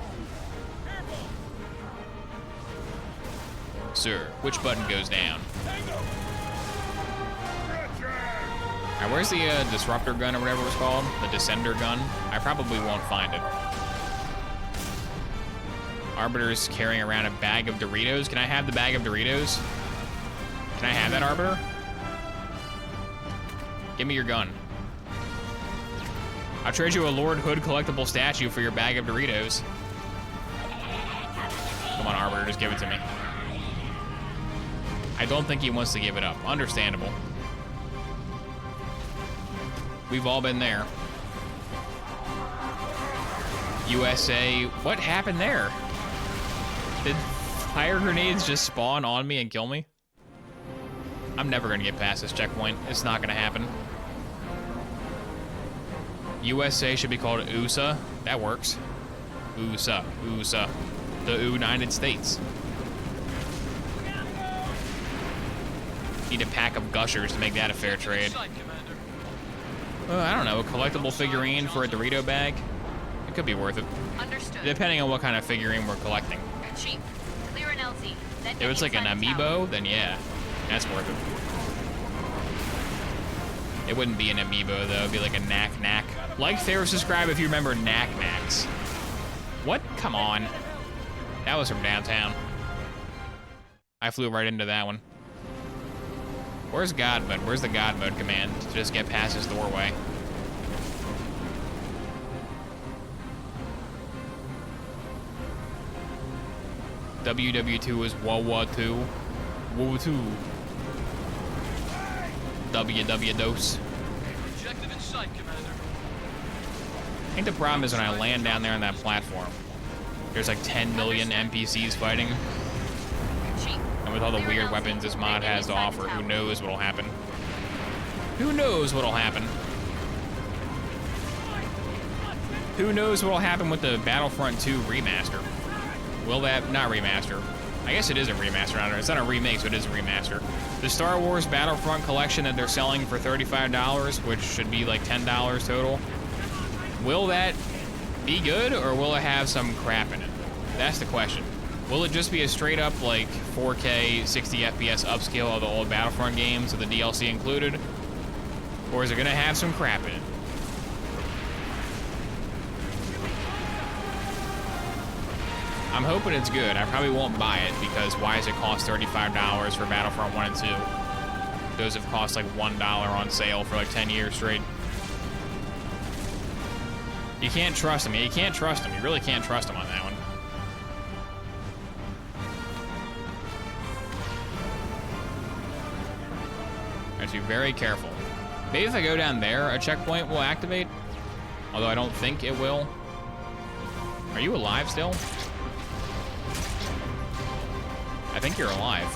[SPEAKER 1] Sir, which button goes down? Alright, where's the disruptor gun or whatever it's called? The descender gun? I probably won't find it. Arbiter's carrying around a bag of Doritos. Can I have the bag of Doritos? Can I have that, Arbiter? Give me your gun. I'll trade you a Lord Hood collectible statue for your bag of Doritos. Come on, Arbiter, just give it to me. I don't think he wants to give it up. Understandable. We've all been there. USA, what happened there? Did fire grenades just spawn on me and kill me? I'm never gonna get past this checkpoint. It's not gonna happen. USA should be called USA. That works. USA, USA. The United States. Need a pack of gushers to make that a fair trade. I don't know, a collectible figurine for a Dorito bag? It could be worth it.
[SPEAKER 2] Understood.
[SPEAKER 1] Depending on what kind of figurine we're collecting.
[SPEAKER 2] Chief, clear an LZ. Then
[SPEAKER 1] If it's like an amiibo, then yeah, that's worth it. It wouldn't be an amiibo though, it'd be like a knack. Like, favorite, subscribe if you remember knack-knacks. What? Come on. That was from downtown. I flew right into that one. Where's God mode? Where's the God mode command to just get past this doorway? WW2 is WW2. WW2. WW dose.
[SPEAKER 3] Objective in sight, Commander.
[SPEAKER 1] I think the problem is when I land down there on that platform, there's like 10 million NPCs fighting. And with all the weird weapons this mod has to offer, who knows what'll happen? Who knows what'll happen? Who knows what'll happen with the Battlefront 2 remaster? Will that, not remaster. I guess it is a remaster, it's not a remake, so it is a remaster. The Star Wars Battlefront collection that they're selling for $35, which should be like $10 total. Will that be good, or will it have some crap in it? That's the question. Will it just be a straight up like 4K 60 FPS upscale of the old Battlefront games with the DLC included? Or is it gonna have some crap in it? I'm hoping it's good. I probably won't buy it because why does it cost $35 for Battlefront 1 and 2? Those have cost like $1 on sale for like 10 years straight. You can't trust them. You can't trust them. You really can't trust them on that one. I have to be very careful. Maybe if I go down there, a checkpoint will activate. Although I don't think it will. Are you alive still? I think you're alive.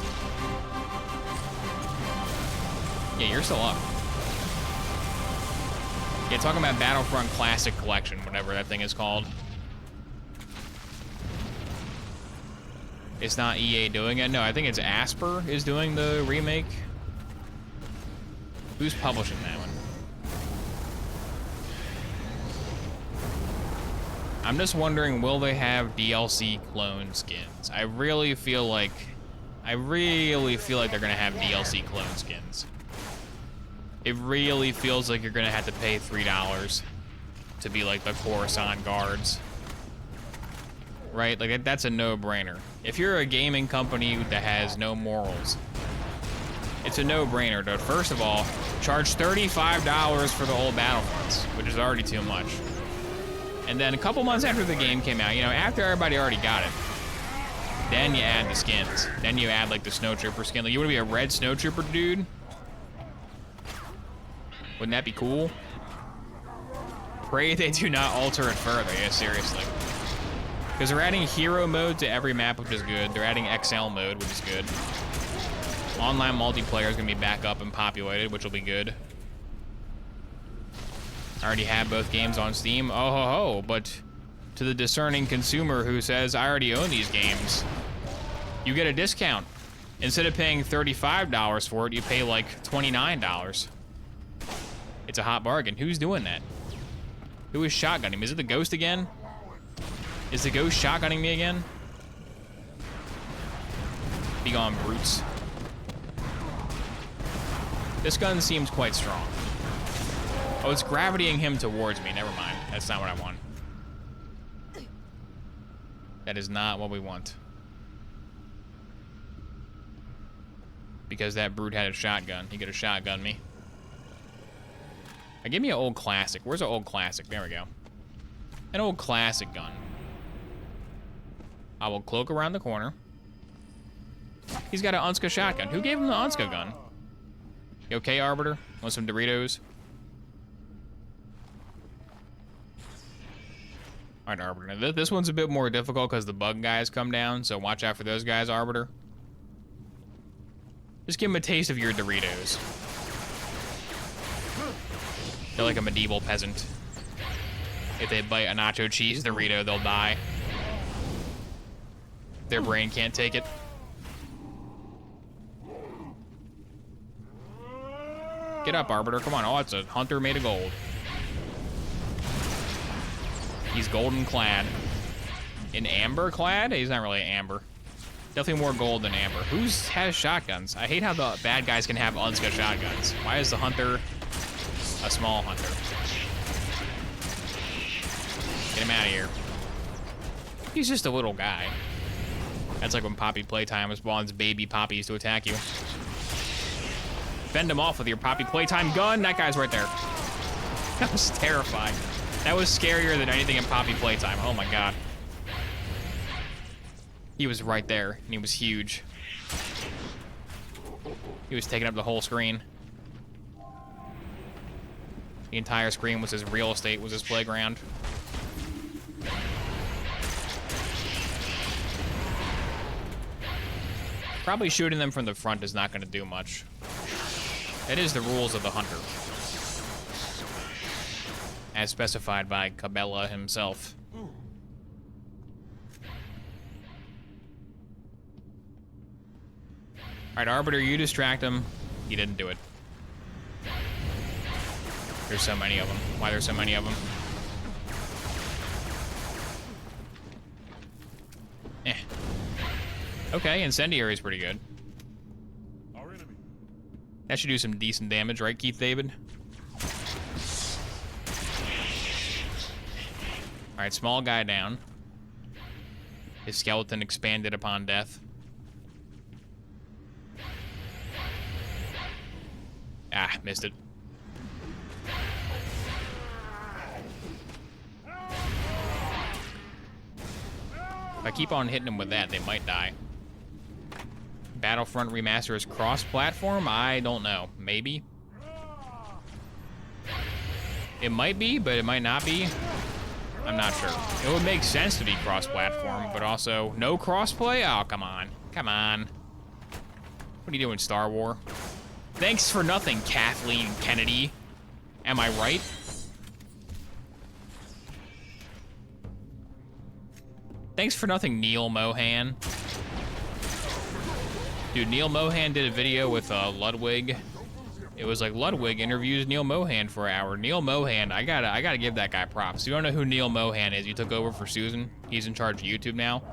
[SPEAKER 1] Yeah, you're still up. Yeah, talking about Battlefront Classic Collection, whatever that thing is called. It's not EA doing it. No, I think it's Asper is doing the remake. Who's publishing that one? I'm just wondering, will they have DLC clone skins? I really feel like they're gonna have DLC clone skins. It really feels like you're gonna have to pay $3 to be like the Coruscant guards. Right? Like that's a no-brainer. If you're a gaming company that has no morals, it's a no-brainer to, first of all, charge $35 for the old Battlefronts, which is already too much. And then a couple months after the game came out, you know, after everybody already got it, then you add the skins. Then you add like the Snowtrooper skin. Like, you want to be a red Snowtrooper dude? Wouldn't that be cool? Pray they do not alter it further. Yeah, seriously. Because they're adding hero mode to every map, which is good. They're adding XL mode, which is good. Online multiplayer is going to be back up and populated, which will be good. I already have both games on Steam. Oh ho ho, but to the discerning consumer who says, I already own these games, you get a discount. Instead of paying $35 for it, you pay like $29. It's a hot bargain. Who's doing that? Who is shotgunning him? Is it the ghost again? Is the ghost shotgunning me again? Be gone, brutes. This gun seems quite strong. Oh, it's gravitying him towards me. Never mind. That's not what I want. That is not what we want. Because that brute had a shotgun. He could have shotgunned me. Give me an old classic. Where's an old classic? There we go. An old classic gun. I will cloak around the corner. He's got an Unska shotgun. Who gave him the Unska gun? You okay, Arbiter? Want some Doritos? All right, Arbiter. Now, this one's a bit more difficult because the bug guys come down, so watch out for those guys, Arbiter. Just give him a taste of your Doritos. They're like a medieval peasant. If they bite a nacho cheese Dorito, they'll die. Their brain can't take it. Get up, Arbiter. Come on. Oh, it's a hunter made of gold. He's golden clad. In amber clad? He's not really amber. Definitely more gold than amber. Who has shotguns? I hate how the bad guys can have Unska shotguns. Why is the hunter a small hunter? Get him out of here. He's just a little guy. That's like when Poppy Playtime spawns baby poppies to attack you. Fend him off with your Poppy Playtime gun. That guy's right there. That was terrifying. That was scarier than anything in Poppy Playtime. Oh my god. He was right there, and he was huge. He was taking up the whole screen. The entire screen was his real estate, was his playground. Probably shooting them from the front is not going to do much. That is the rules of the hunter. As specified by Cabela himself. Alright, Arbiter, you distract him. He didn't do it. There's so many of them. Why there's so many of them? Eh. Okay, Incendiary is pretty good. That should do some decent damage, right, Keith David? Alright, small guy down. His skeleton expanded upon death. Ah, missed it. If I keep on hitting them with that, they might die. Battlefront Remaster is cross-platform? I don't know. Maybe? It might be, but it might not be. I'm not sure. It would make sense to be cross-platform, but also no cross-play? Oh, come on. Come on. What are you doing, Star Wars? Thanks for nothing, Kathleen Kennedy. Am I right? Thanks for nothing, Neil Mohan. Dude, Neil Mohan did a video with Ludwig. It was like Ludwig interviews Neil Mohan for an hour. Neil Mohan, I gotta give that guy props. You don't know who Neil Mohan is? He took over for Susan. He's in charge of YouTube now.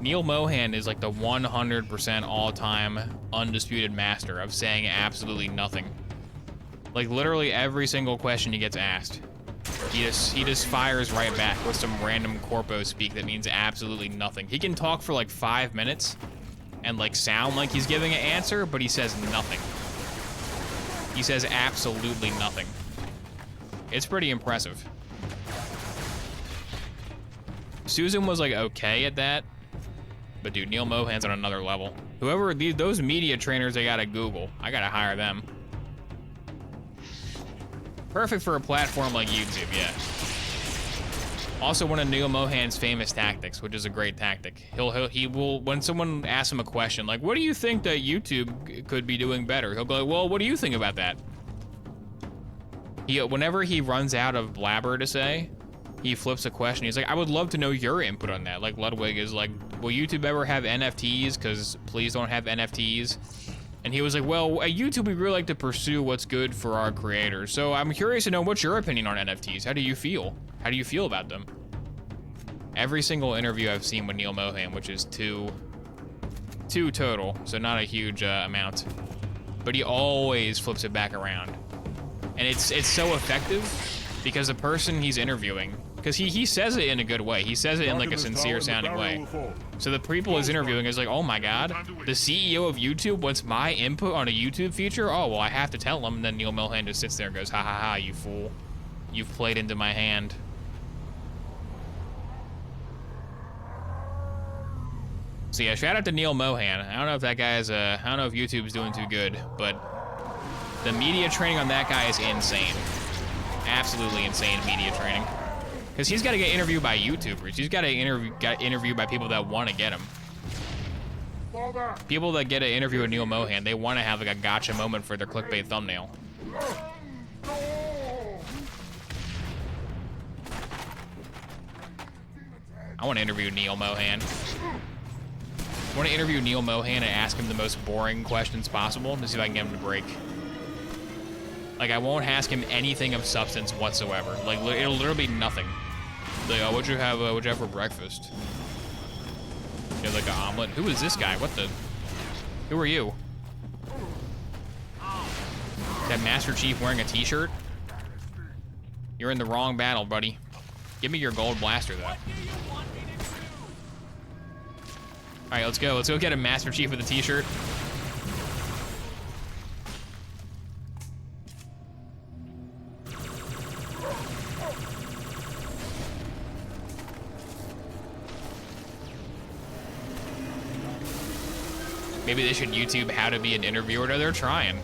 [SPEAKER 1] Neil Mohan is like the 100% all-time undisputed master of saying absolutely nothing. Like literally every single question he gets asked, he just fires right back with some random corpo speak that means absolutely nothing. He can talk for like 5 minutes and like sound like he's giving an answer, but he says nothing. He says absolutely nothing. It's pretty impressive. Susan was like okay at that, but dude, Neil Mohan's on another level. Whoever those media trainers they got at Google, I gotta hire them. Perfect for a platform like YouTube, yeah. Also, one of Neil Mohan's famous tactics, which is a great tactic. He will, when someone asks him a question, like, what do you think that YouTube could be doing better? He'll go, well, what do you think about that? Whenever he runs out of blabber to say, he flips a question. He's like, I would love to know your input on that. Like Ludwig is like, will YouTube ever have NFTs? Because please don't have NFTs. And he was like, well, at YouTube, we really like to pursue what's good for our creators. So I'm curious to know what's your opinion on NFTs? How do you feel? How do you feel about them? Every single interview I've seen with Neil Mohan, which is two total, so not a huge amount, but he always flips it back around. And it's so effective because the person he's interviewing, because he says it in a good way. He says it in like a sincere sounding way. So the people he's interviewing is like, oh my God, the CEO of YouTube wants my input on a YouTube feature? Oh, well, I have to tell him. And then Neil Mohan just sits there and goes, ha ha ha, you fool. You've played into my hand. So yeah, shout out to Neil Mohan. I don't know if that guy's, I don't know if YouTube's doing too good, but the media training on that guy is insane. Absolutely insane media training. Because he's got to get interviewed by YouTubers. He's got to get interviewed by people that want to get him. People that get an interview with Neil Mohan, they want to have like a gotcha moment for their clickbait thumbnail. I want to interview Neil Mohan. I want to interview Neil Mohan and ask him the most boring questions possible to see if I can get him to break. Like, I won't ask him anything of substance whatsoever. Like, it'll literally be nothing. Like, oh, what'd you have for breakfast? You have like an omelet? Who is this guy? What the? Who are you? Is that Master Chief wearing a t-shirt? You're in the wrong battle, buddy. Give me your gold blaster, though. All right, let's go. Let's go get a Master Chief with a t-shirt. Maybe they should YouTube how to be an interviewer. No, they're trying.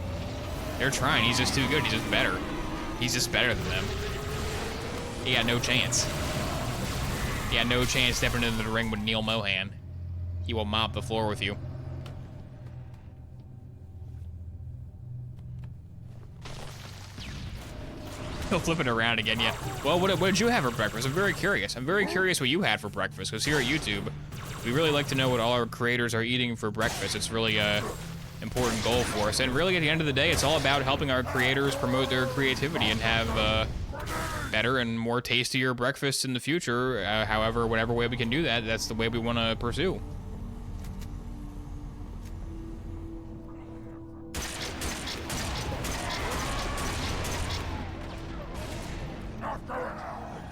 [SPEAKER 1] They're trying. He's just too good. He's just better. He's just better than them. He got no chance. He got no chance stepping into the ring with Neil Mohan. He will mop the floor with you. He'll flip it around again, yeah. Well, what did you have for breakfast? I'm very curious. I'm very curious what you had for breakfast, because here at YouTube, we really like to know what all our creators are eating for breakfast. It's really an important goal for us. And really, at the end of the day, it's all about helping our creators promote their creativity and have better and more tastier breakfasts in the future. However, whatever way we can do that, that's the way we want to pursue.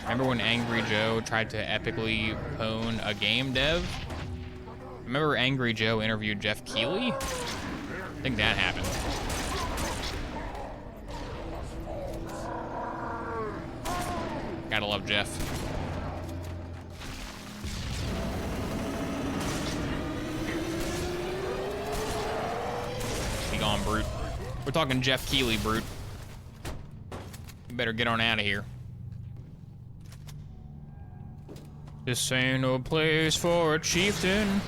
[SPEAKER 1] Remember when Angry Joe tried to epically pwn a game dev? Remember Angry Joe interviewed Jeff Keighley? I think that happened. Gotta love Jeff. Be gone, Brute. We're talking Jeff Keighley, Brute. You better get on out of here. This ain't no place for a chieftain.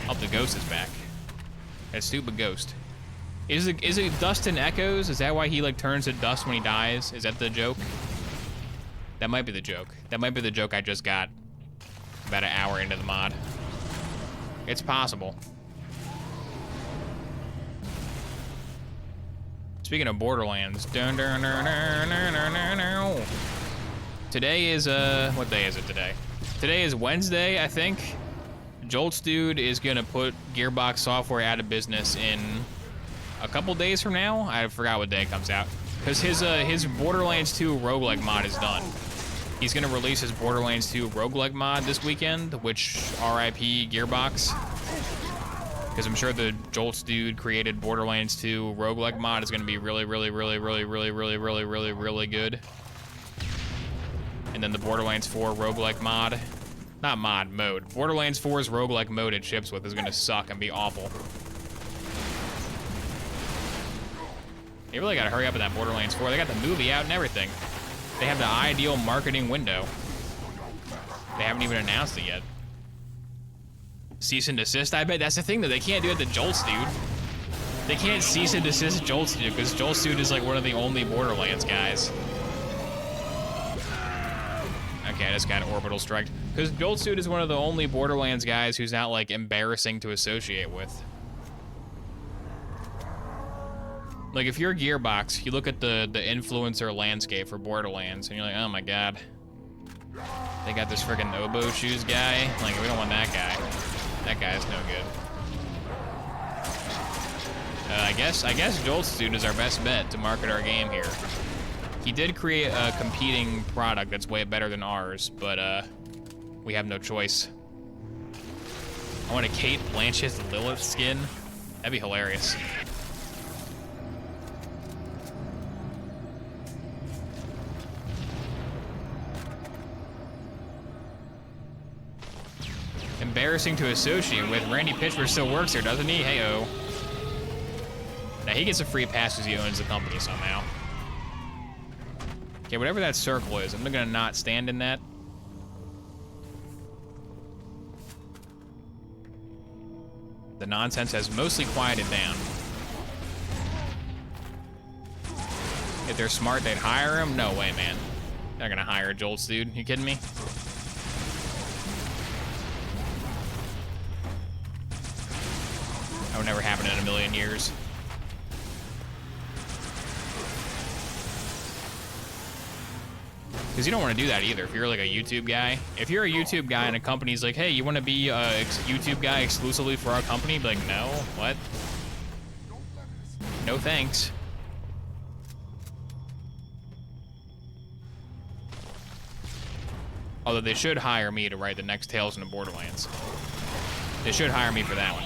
[SPEAKER 1] Oh, the ghost is back. That stupid ghost. Is it dust and echoes? Is that why he like turns to dust when he dies? Is that the joke? That might be the joke. That might be the joke I just got about an hour into the mod. It's possible. Speaking of Borderlands, today is what day is it today? Today is Wednesday, I think. Jolts dude is gonna put Gearbox Software out of business in a couple days from now. I forgot what day it comes out. Because his Borderlands 2 roguelike mod is done. He's gonna release his Borderlands 2 roguelike mod this weekend, which RIP Gearbox. Because I'm sure the Jolts dude created Borderlands 2 roguelike mod is gonna be really good. And then the Borderlands 4 roguelike mod, not mod, mode. Borderlands 4's roguelike mode it ships with is gonna suck and be awful. You really gotta hurry up with that Borderlands 4. They got the movie out and everything. They have the ideal marketing window. They haven't even announced it yet. Cease and desist? I bet that's the thing, that they can't do it to Jolt's dude. They can't cease and desist Jolt's dude, because Jolt's dude is like one of the only Borderlands guys. Okay, I just got an orbital strike. Because Jolt's dude is one of the only Borderlands guys who's not like embarrassing to associate with. Like if you're a Gearbox, you look at the influencer landscape for Borderlands and you're like, oh my god. They got this friggin' oboe shoes guy. Like, we don't want that guy. That guy's no good. I guess Jolt's dude is our best bet to market our game here. He did create a competing product that's way better than ours, but we have no choice. I want a Kate Blanchett Lilith skin. That'd be hilarious. Embarrassing to associate with. Randy Pitchford still works here, doesn't he? Hey-oh. Now he gets a free pass because he owns the company somehow. Okay, whatever that circle is, I'm gonna not stand in that. The nonsense has mostly quieted down. If they're smart, they'd hire him? No way, man. They're not gonna hire Jolt's dude. You kidding me? That would never happen in a million years. Because you don't want to do that either if you're like a YouTube guy. If you're a YouTube guy and a company's like, hey, you want to be a YouTube guy exclusively for our company? Be like, no, what? No thanks. Although they should hire me to write the next Tales from the Borderlands. They should hire me for that one.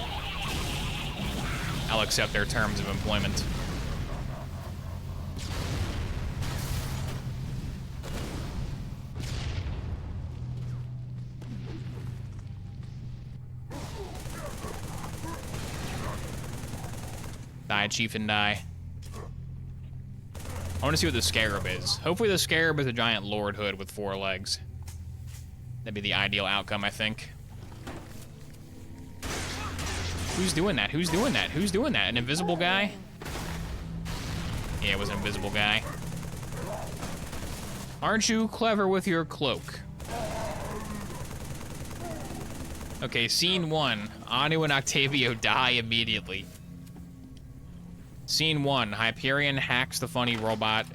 [SPEAKER 1] I'll accept their terms of employment. Die, Chief, and die. I want to see what the Scarab is. Hopefully the Scarab is a giant Lord Hood with 4 legs. That'd be the ideal outcome, I think. Who's doing that? Who's doing that? Who's doing that? An invisible guy? Yeah, it was an invisible guy. Aren't you clever with your cloak? Okay, scene 1. Anu and Octavio die immediately. Scene 1. Hyperion hacks the funny robot,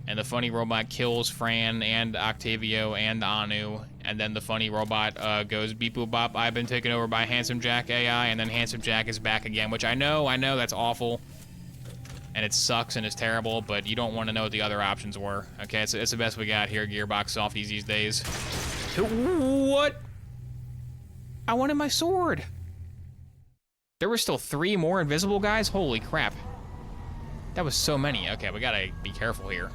[SPEAKER 1] and the funny robot kills Fran and Octavio and Anu, and then the funny robot goes beep boop bop, I've been taken over by Handsome Jack AI, and then Handsome Jack is back again, which I know that's awful, and it sucks and it's terrible, but you don't want to know what the other options were. Okay, it's the best we got here, Gearbox softies these days. What? I wanted my sword. There were still 3 more invisible guys? Holy crap. That was so many. Okay, we gotta be careful here.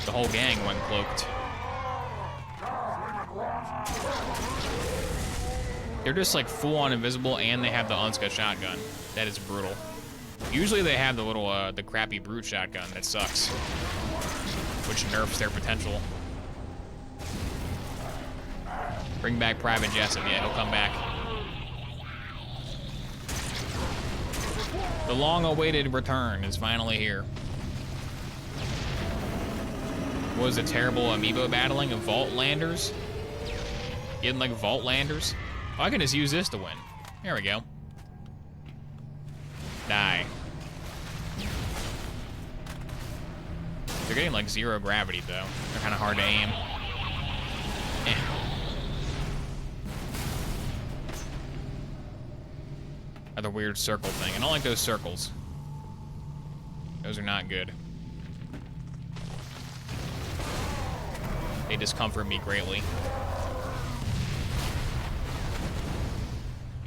[SPEAKER 1] The whole gang went cloaked. They're just like full-on invisible, and they have the Unska shotgun. That is brutal. Usually they have the little, the crappy brute shotgun that sucks, which nerfs their potential. Bring back Private Jessup. Yeah, he'll come back. The long-awaited return is finally here. Was a terrible amiibo battling of Vault Landers? You didn't like Vault Landers? Oh, I can just use this to win. There we go. Die. They're getting like 0 gravity though. They're kind of hard to aim. Eh. Another weird circle thing. I don't like those circles. Those are not good. They discomfort me greatly.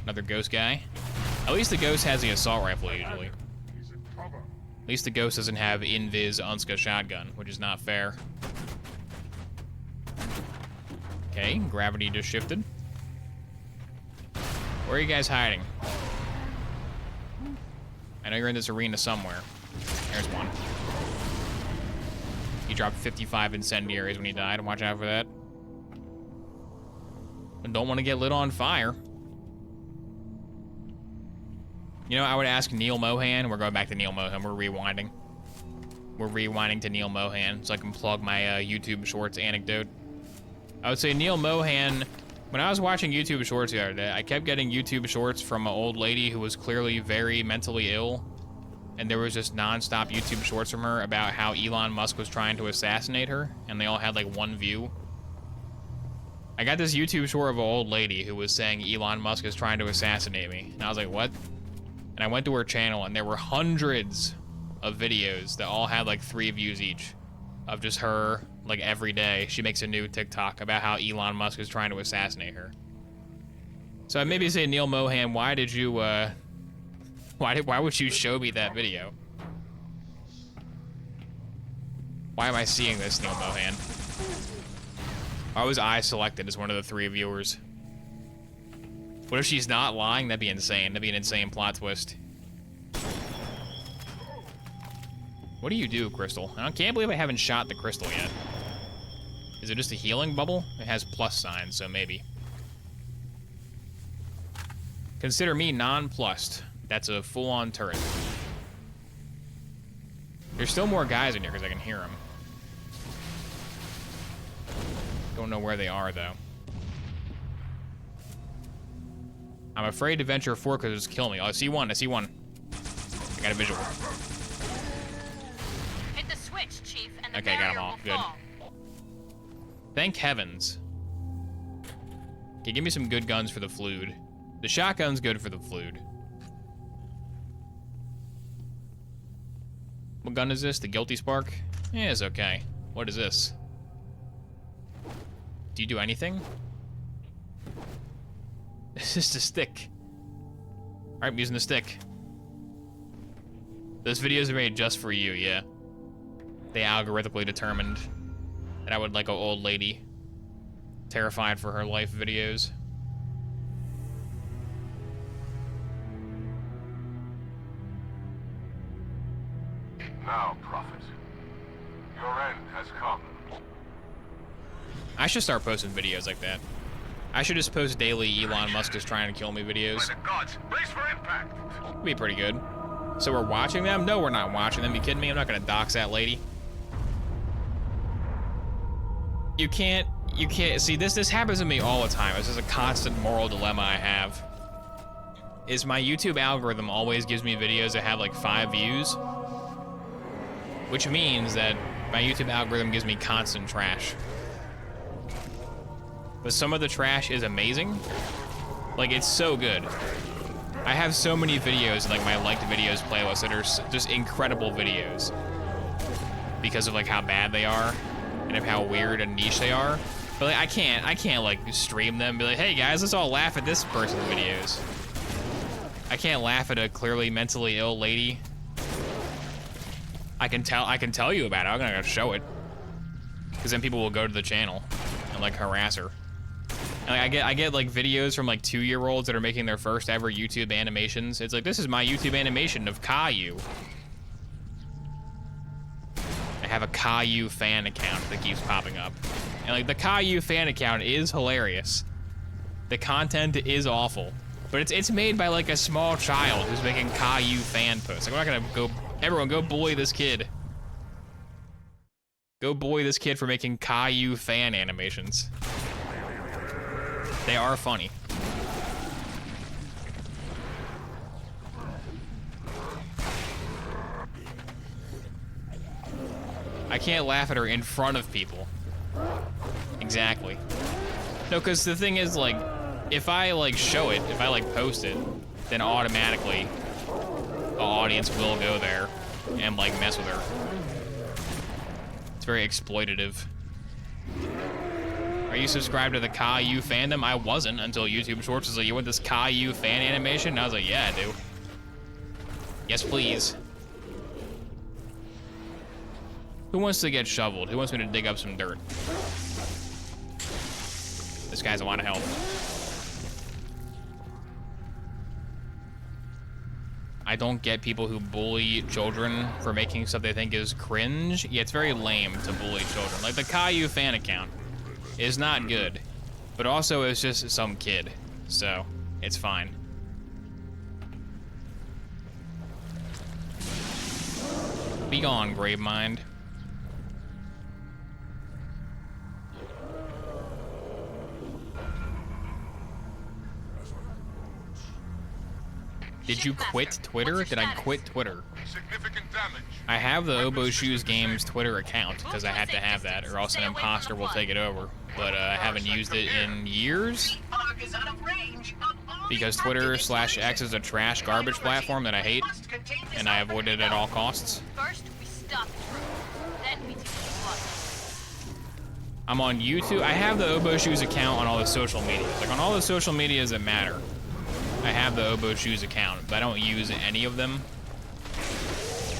[SPEAKER 1] Another ghost guy. At least the ghost has the assault rifle usually. At least the ghost doesn't have invis Unska shotgun, which is not fair. Okay, gravity just shifted. Where are you guys hiding? I know you're in this arena somewhere. There's one. He dropped 55 incendiaries when he died. Watch out for that. And don't want to get lit on fire. You know, I would ask Neil Mohan. We're going back to Neil Mohan. We're rewinding. We're rewinding to Neil Mohan so I can plug my YouTube Shorts anecdote. I would say Neil Mohan, when I was watching YouTube Shorts the other day, I kept getting YouTube Shorts from an old lady who was clearly very mentally ill. And there was just non-stop YouTube Shorts from her about how Elon Musk was trying to assassinate her. And they all had like one view. I got this YouTube short of an old lady who was saying Elon Musk is trying to assassinate me. And I was like, what? And I went to her channel and there were hundreds of videos that all had like 3 views each of just her, like every day. She makes a new TikTok about how Elon Musk is trying to assassinate her. So I maybe say, Neil Mohan, why did you, why would you show me that video? Why am I seeing this, Neil Mohan? Why was I selected as one of the 3 viewers? What if she's not lying? That'd be insane. That'd be an insane plot twist. What do you do, Crystal? I can't believe I haven't shot the crystal yet. Is it just a healing bubble? It has plus signs, so maybe. Consider me nonplussed. That's a full-on turret. There's still more guys in here because I can hear them. Don't know where they are, though. I'm afraid to venture forward because it'll just kill me. Oh, I see one. I see one. I got a visual.
[SPEAKER 2] Hit the switch, Chief, and the
[SPEAKER 1] Okay, got
[SPEAKER 2] barrier
[SPEAKER 1] them all.
[SPEAKER 2] will
[SPEAKER 1] Good.
[SPEAKER 2] fall.
[SPEAKER 1] Thank heavens. Okay, give me some good guns for the Flood. The shotgun's good for the Flood. What gun is this? The Guilty Spark? Yeah, it's okay. What is this? Do you do anything? It's just a stick. Alright, I'm using the stick. Those videos are made just for you, yeah. They algorithmically determined that I would like an old lady terrified for her life videos.
[SPEAKER 5] Now, Prophet, your end has come.
[SPEAKER 1] I should start posting videos like that. I should just post daily Elon Musk is trying to kill me videos.
[SPEAKER 5] By the gods, brace for impact!
[SPEAKER 1] It'd be pretty good. So we're watching them? No, we're not watching them. You kidding me? I'm not gonna dox that lady. You can't, see this happens to me all the time. This is a constant moral dilemma I have. Is my YouTube algorithm always gives me videos that have like 5 views? Which means that my YouTube algorithm gives me constant trash. But some of the trash is amazing. Like, it's so good. I have so many videos in like my liked videos playlist that are just incredible videos. Because of like how bad they are and of how weird and niche they are. But like, I can't like stream them and be like, hey guys, let's all laugh at this person's videos. I can't laugh at a clearly mentally ill lady. I can tell you about it. I'm not gonna show it. Because then people will go to the channel and like harass her. And I get like videos from like 2-year-olds that are making their first ever YouTube animations. It's like, this is my YouTube animation of Caillou. I have a Caillou fan account that keeps popping up. And like the Caillou fan account is hilarious. The content is awful. But it's made by like a small child who's making Caillou fan posts. Like, we're not gonna go, everyone go bully this kid. Go bully this kid for making Caillou fan animations. They are funny. I can't laugh at her in front of people. Exactly. No, because the thing is, like, if I, like, show it, if I, like, post it, then automatically the audience will go there and, like, mess with her. It's very exploitative. Are you subscribed to the Caillou fandom? I wasn't until YouTube Shorts was like, you want this Caillou fan animation? And I was like, yeah, I do. Yes, please. Who wants to get shoveled? Who wants me to dig up some dirt? This guy's a lot of help. I don't get people who bully children for making stuff they think is cringe. Yeah, it's very lame to bully children. Like the Caillou fan account is not good, but also it's just some kid, so it's fine. Be gone, Gravemind. Did you quit Twitter? Did I quit Twitter?
[SPEAKER 5] Significant damage.
[SPEAKER 1] I have the oboeshoesgames Twitter account because I had to have that, or else an imposter will take it over. But I haven't used it in years because Twitter/X is a trash garbage platform that I hate, and I avoid it at all costs.
[SPEAKER 2] First, we stop the truck. Then we take the blood.
[SPEAKER 1] I'm on YouTube. I have the oboeshoes account on all the social medias. Like on all the social medias that matter, I have the oboeshoes account, but I don't use any of them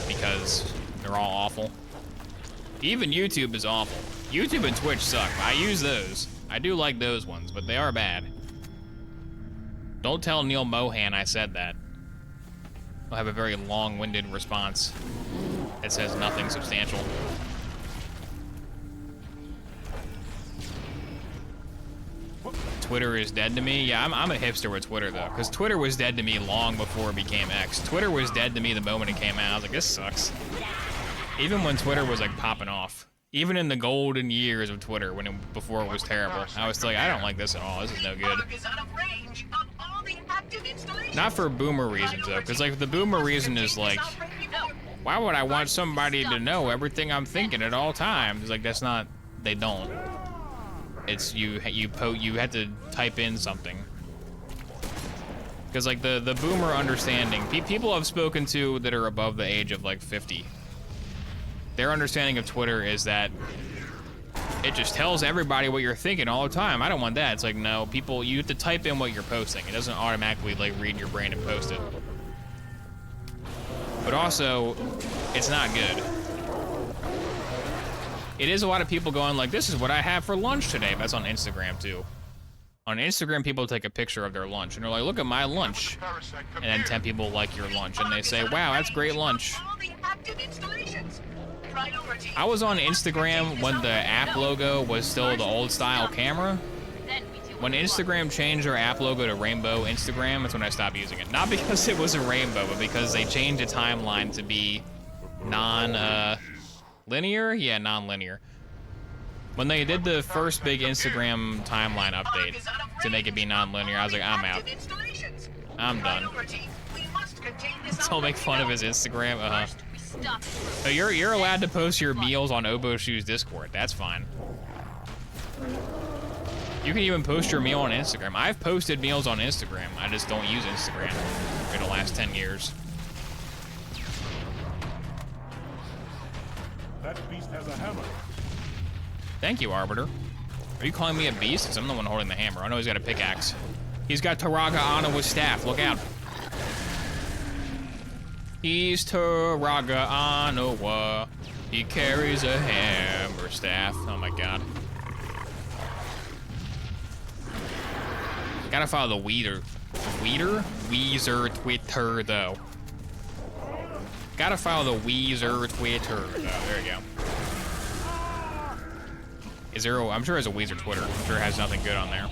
[SPEAKER 1] because they're all awful. Even YouTube is awful. YouTube and Twitch suck. I use those. I do like those ones, but they are bad. Don't tell Neil Mohan I said that. I'll have a very long-winded response that says nothing substantial. Twitter is dead to me. Yeah, I'm a hipster with Twitter though, because Twitter was dead to me long before it became X. Twitter was dead to me the moment it came out. I was like, this sucks. Even when Twitter was like popping off, even in the golden years of Twitter, before it was terrible, I was still like, I don't like this at all. This is no good. Not for boomer reasons though, because like the boomer reason is like, why would I want somebody to know everything I'm thinking at all times? It's like that's not. They don't. It's you had to type in something. Because like the boomer understanding, people I've spoken to that are above the age of like 50, their understanding of Twitter is that it just tells everybody what you're thinking all the time. I don't want that. It's like, no, you have to type in what you're posting. It doesn't automatically like read your brain and post it. But also, it's not good. It is a lot of people going like, this is what I have for lunch today. That's on Instagram too. On Instagram, people take a picture of their lunch and they're like, look at my lunch. And then 10 people like your lunch and they say, wow, that's great lunch. I was on Instagram when the app logo was still the old style camera. When Instagram changed their app logo to rainbow Instagram, that's when I stopped using it. Not because it was a rainbow, but because they changed the timeline to be linear? Yeah, non-linear. When they did the first big Instagram timeline update to make it be non-linear, I was like, I'm out. I'm done. Don't make fun of his Instagram. So you're allowed to post your meals on oboeshoes Discord. That's fine. You can even post your meal on Instagram. I've posted meals on Instagram. I just don't use Instagram for the last 10 years.
[SPEAKER 6] That beast has a hammer.
[SPEAKER 1] Thank you, Arbiter. Are you calling me a beast? Because I'm the one holding the hammer. I know he's got a pickaxe. He's got Taraga Ana with staff. Look out. He's Taraga Anawa. He carries a hammer staff. Oh my god. Gotta follow the Weezer Twitter though. Gotta follow the Weezer Twitter. Oh, there you go. Is there I'm sure there's a Weezer Twitter. I'm sure it has nothing good on there.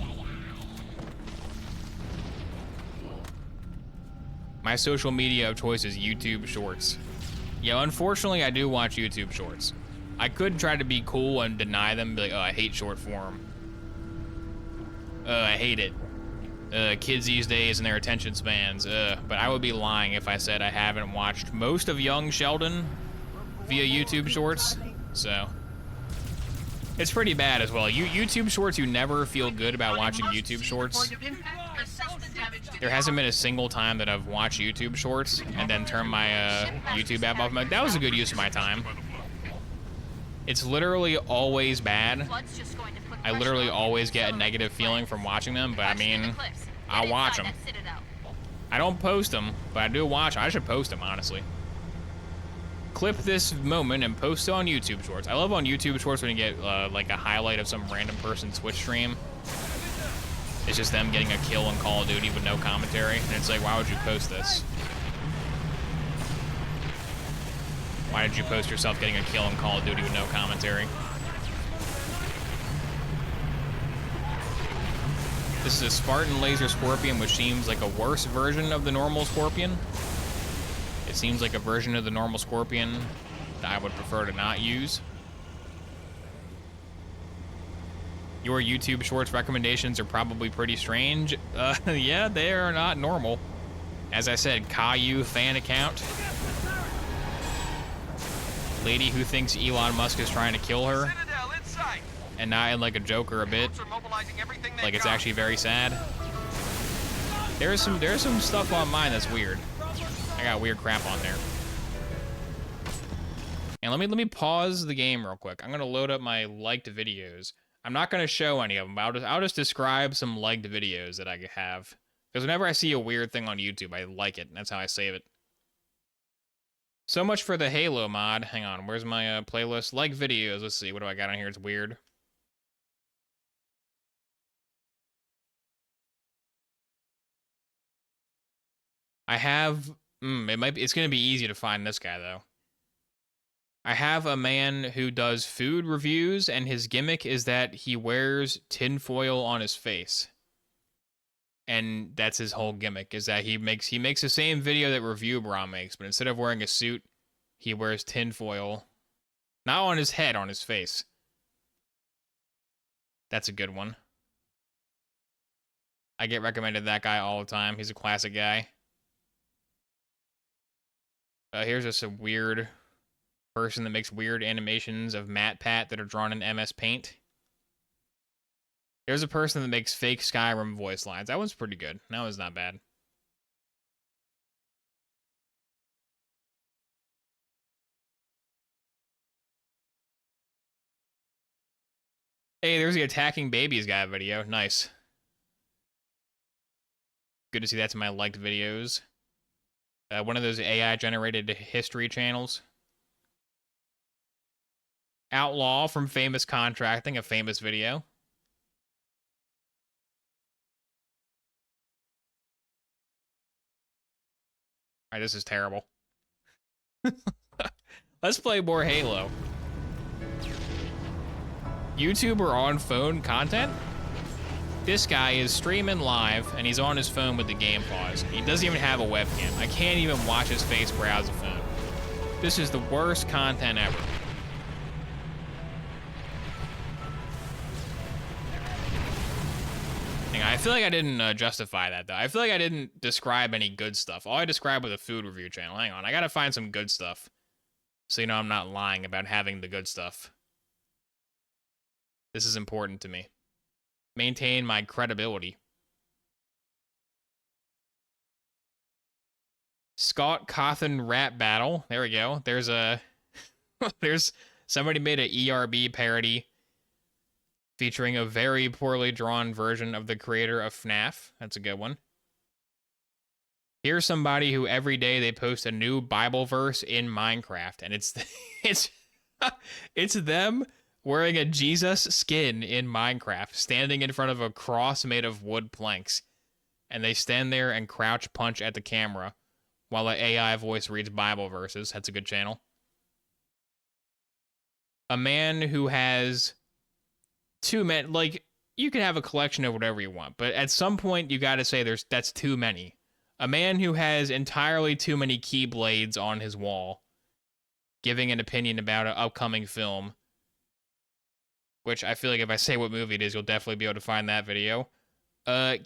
[SPEAKER 1] My social media of choice is YouTube Shorts. Yeah, unfortunately, I do watch YouTube Shorts. I could try to be cool and deny them, be like, oh, I hate short form. I hate it. Kids these days and their attention spans. But I would be lying if I said I haven't watched most of Young Sheldon via YouTube Shorts. So it's pretty bad as well. YouTube Shorts, you never feel good about watching YouTube Shorts. There hasn't been a single time that I've watched YouTube Shorts and then turned my YouTube app off. I'm like, that was a good use of my time. It's literally always bad. I literally always get a negative feeling from watching them, but I mean, I watch them. I don't post them, but I do watch them. I should post them, honestly. Clip this moment and post it on YouTube Shorts. I love on YouTube Shorts when you get like a highlight of some random person's Twitch stream. It's just them getting a kill in Call of Duty with no commentary, and it's like, why would you post this? Why did you post yourself getting a kill in Call of Duty with no commentary? This is a Spartan Laser Scorpion, which seems like a worse version of the normal Scorpion. It seems like a version of the normal Scorpion that I would prefer to not use. Your YouTube Shorts recommendations are probably pretty strange. Yeah, they are not normal. As I said, Caillou fan account. Lady who thinks Elon Musk is trying to kill her.
[SPEAKER 4] Citadel in sight.
[SPEAKER 1] And not in like a joke or a bit.
[SPEAKER 4] Troops are mobilizing everything they
[SPEAKER 1] Like it's
[SPEAKER 4] got.
[SPEAKER 1] actually very sad. There's some stuff on mine that's weird. I got weird crap on there. And let me pause the game real quick. I'm gonna load up my liked videos. I'm not gonna show any of them. I'll just describe some liked videos that I have. Because whenever I see a weird thing on YouTube, I like it, and that's how I save it. So much for the Halo mod. Hang on, where's my playlist? Like videos. Let's see, what do I got on here? It's weird. I have, it's gonna be easy to find this guy though. I have a man who does food reviews, and his gimmick is that he wears tinfoil on his face. And that's his whole gimmick, is that he makes the same video that Review Bra makes, but instead of wearing a suit, he wears tinfoil. Not on his head, on his face. That's a good one. I get recommended that guy all the time. He's a classic guy. Here's just a weird person that makes weird animations of MatPat that are drawn in MS Paint. There's a person that makes fake Skyrim voice lines. That one's pretty good. That one's not bad. Hey, there's the attacking babies guy video. Nice. Good to see that's in my liked videos. One of those AI-generated history channels. Outlaw from Famous Contracting, a famous video. Alright, this is terrible. Let's play more Halo. YouTuber on phone content? This guy is streaming live, and he's on his phone with the game paused. He doesn't even have a webcam. I can't even watch his face browse the phone. This is the worst content ever. Hang on, I feel like I didn't justify that, though. I feel like I didn't describe any good stuff. All I described was a food review channel. Hang on, I gotta find some good stuff. So you know I'm not lying about having the good stuff. This is important to me. Maintain my credibility. Scott Cawthon rap battle. There we go. There's a... there's... Somebody made an ERB parody featuring a very poorly drawn version of the creator of FNAF. That's a good one. Here's somebody who every day they post a new Bible verse in Minecraft, and it's it's them wearing a Jesus skin in Minecraft, standing in front of a cross made of wood planks, and they stand there and crouch punch at the camera while an AI voice reads Bible verses. That's a good channel. A man who has too many, like, you can have a collection of whatever you want, but at some point you gotta say that's too many. A man who has entirely too many keyblades on his wall, giving an opinion about an upcoming film, which I feel like if I say what movie it is, you'll definitely be able to find that video.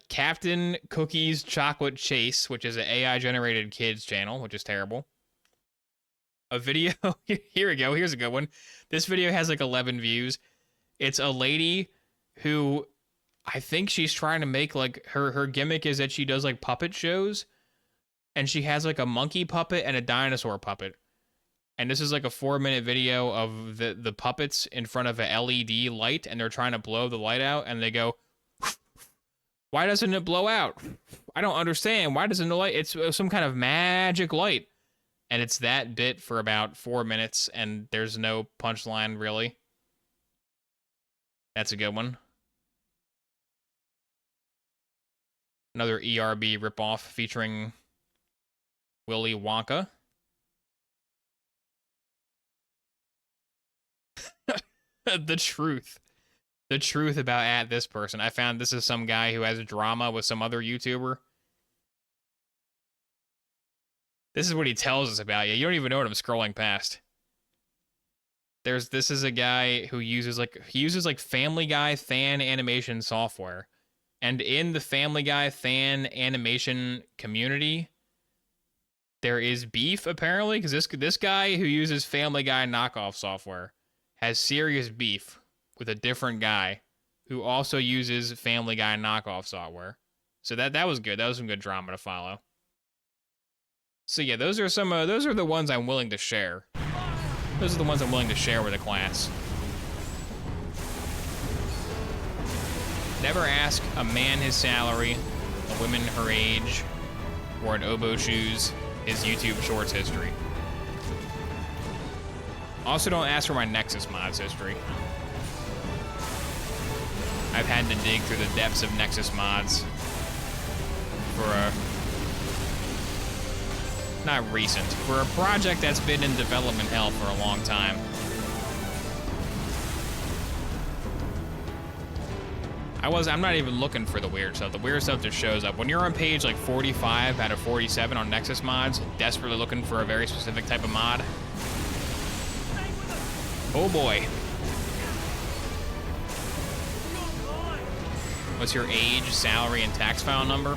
[SPEAKER 1] Captain Cookie's Chocolate Chase, which is an AI-generated kids channel, which is terrible. A video, here we go, here's a good one. This video has like 11 views. It's a lady who, I think she's trying to make, like, her gimmick is that she does like puppet shows, and she has like a monkey puppet and a dinosaur puppet. And this is like a 4-minute video of the puppets in front of a LED light, and they're trying to blow the light out, and they go, why doesn't it blow out? I don't understand. Why doesn't the light? It's some kind of magic light. And it's that bit for about 4 minutes, and there's no punchline, really. That's a good one. Another ERB ripoff featuring Willy Wonka. The truth. The truth about at this person. I found this is some guy who has drama with some other YouTuber. This is what he tells us about you. You don't even know what I'm scrolling past. This is a guy who uses like Family Guy fan animation software. And in the Family Guy fan animation community, there is beef apparently, because this guy who uses Family Guy knockoff software has serious beef with a different guy who also uses Family Guy knockoff software. So that was good. That was some good drama to follow. So yeah, those are the ones I'm willing to share. Those are the ones I'm willing to share with the class. Never ask a man his salary, a woman her age, or an oboe shoes his YouTube Shorts history. Also, don't ask for my Nexus mods history. I've had to dig through the depths of Nexus mods for for a project that's been in development hell for a long time. I'm not even looking for the weird stuff. The weird stuff just shows up. When you're on page like 45 out of 47 on Nexus mods, desperately looking for a very specific type of mod. Oh boy. What's your age, salary, and tax file number?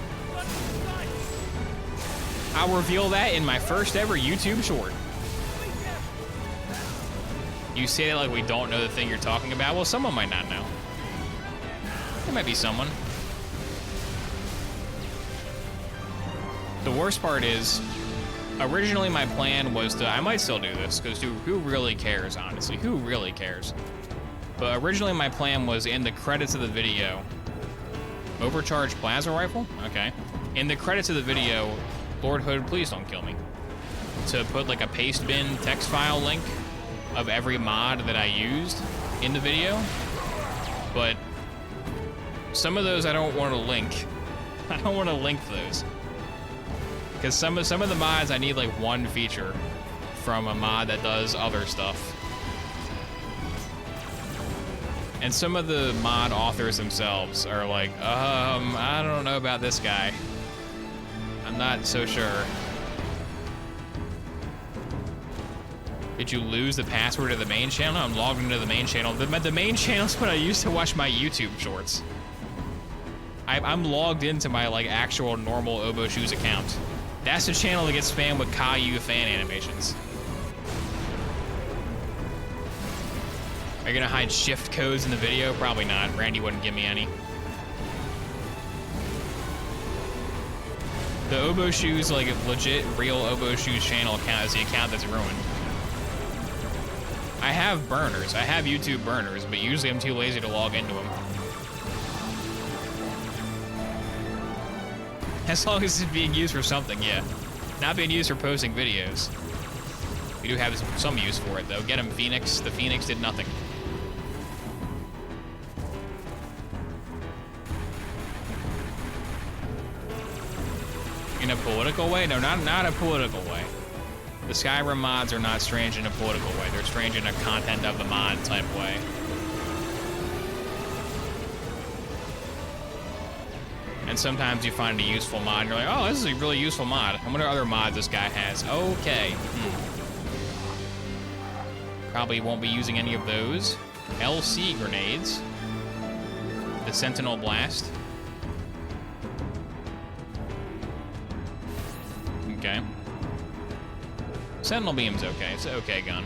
[SPEAKER 1] I'll reveal that in my first ever YouTube short. You say that like we don't know the thing you're talking about? Well, someone might not know. There might be someone. The worst part is, originally my plan was to, I might still do this, because who really cares, honestly? Who really cares? But originally my plan was in the credits of the video, overcharged plasma rifle? Okay. In the credits of the video, Lord Hood, please don't kill me. To put like a paste bin text file link of every mod that I used in the video. But some of those I don't want to link. I don't want to link those. Because some of the mods I need like one feature from a mod that does other stuff. And some of the mod authors themselves are like, I don't know about this guy. I'm not so sure. Did you lose the password to the main channel? I'm logged into the main channel. The main channel's what I used to watch my YouTube shorts. I'm logged into my like actual normal Oboe Shoes account. That's the channel that gets spammed with Caillou fan animations. Are you gonna hide shift codes in the video? Probably not. Randy wouldn't give me any. The Oboe Shoes, like a legit, real Oboe Shoes channel account is the account that's ruined. I have burners. I have YouTube burners, but usually I'm too lazy to log into them. As long as it's being used for something, yeah. Not being used for posting videos. We do have some use for it, though. Get him, Phoenix. The Phoenix did nothing. In a political way? No, not a political way. The Skyrim mods are not strange in a political way. They're strange in a content of the mod type way. And sometimes you find a useful mod and you're like, oh, this is a really useful mod. I wonder what other mods this guy has. Okay. Probably won't be using any of those. LC grenades. The Sentinel Blast. Okay. Sentinel Beam's okay. It's an okay gun.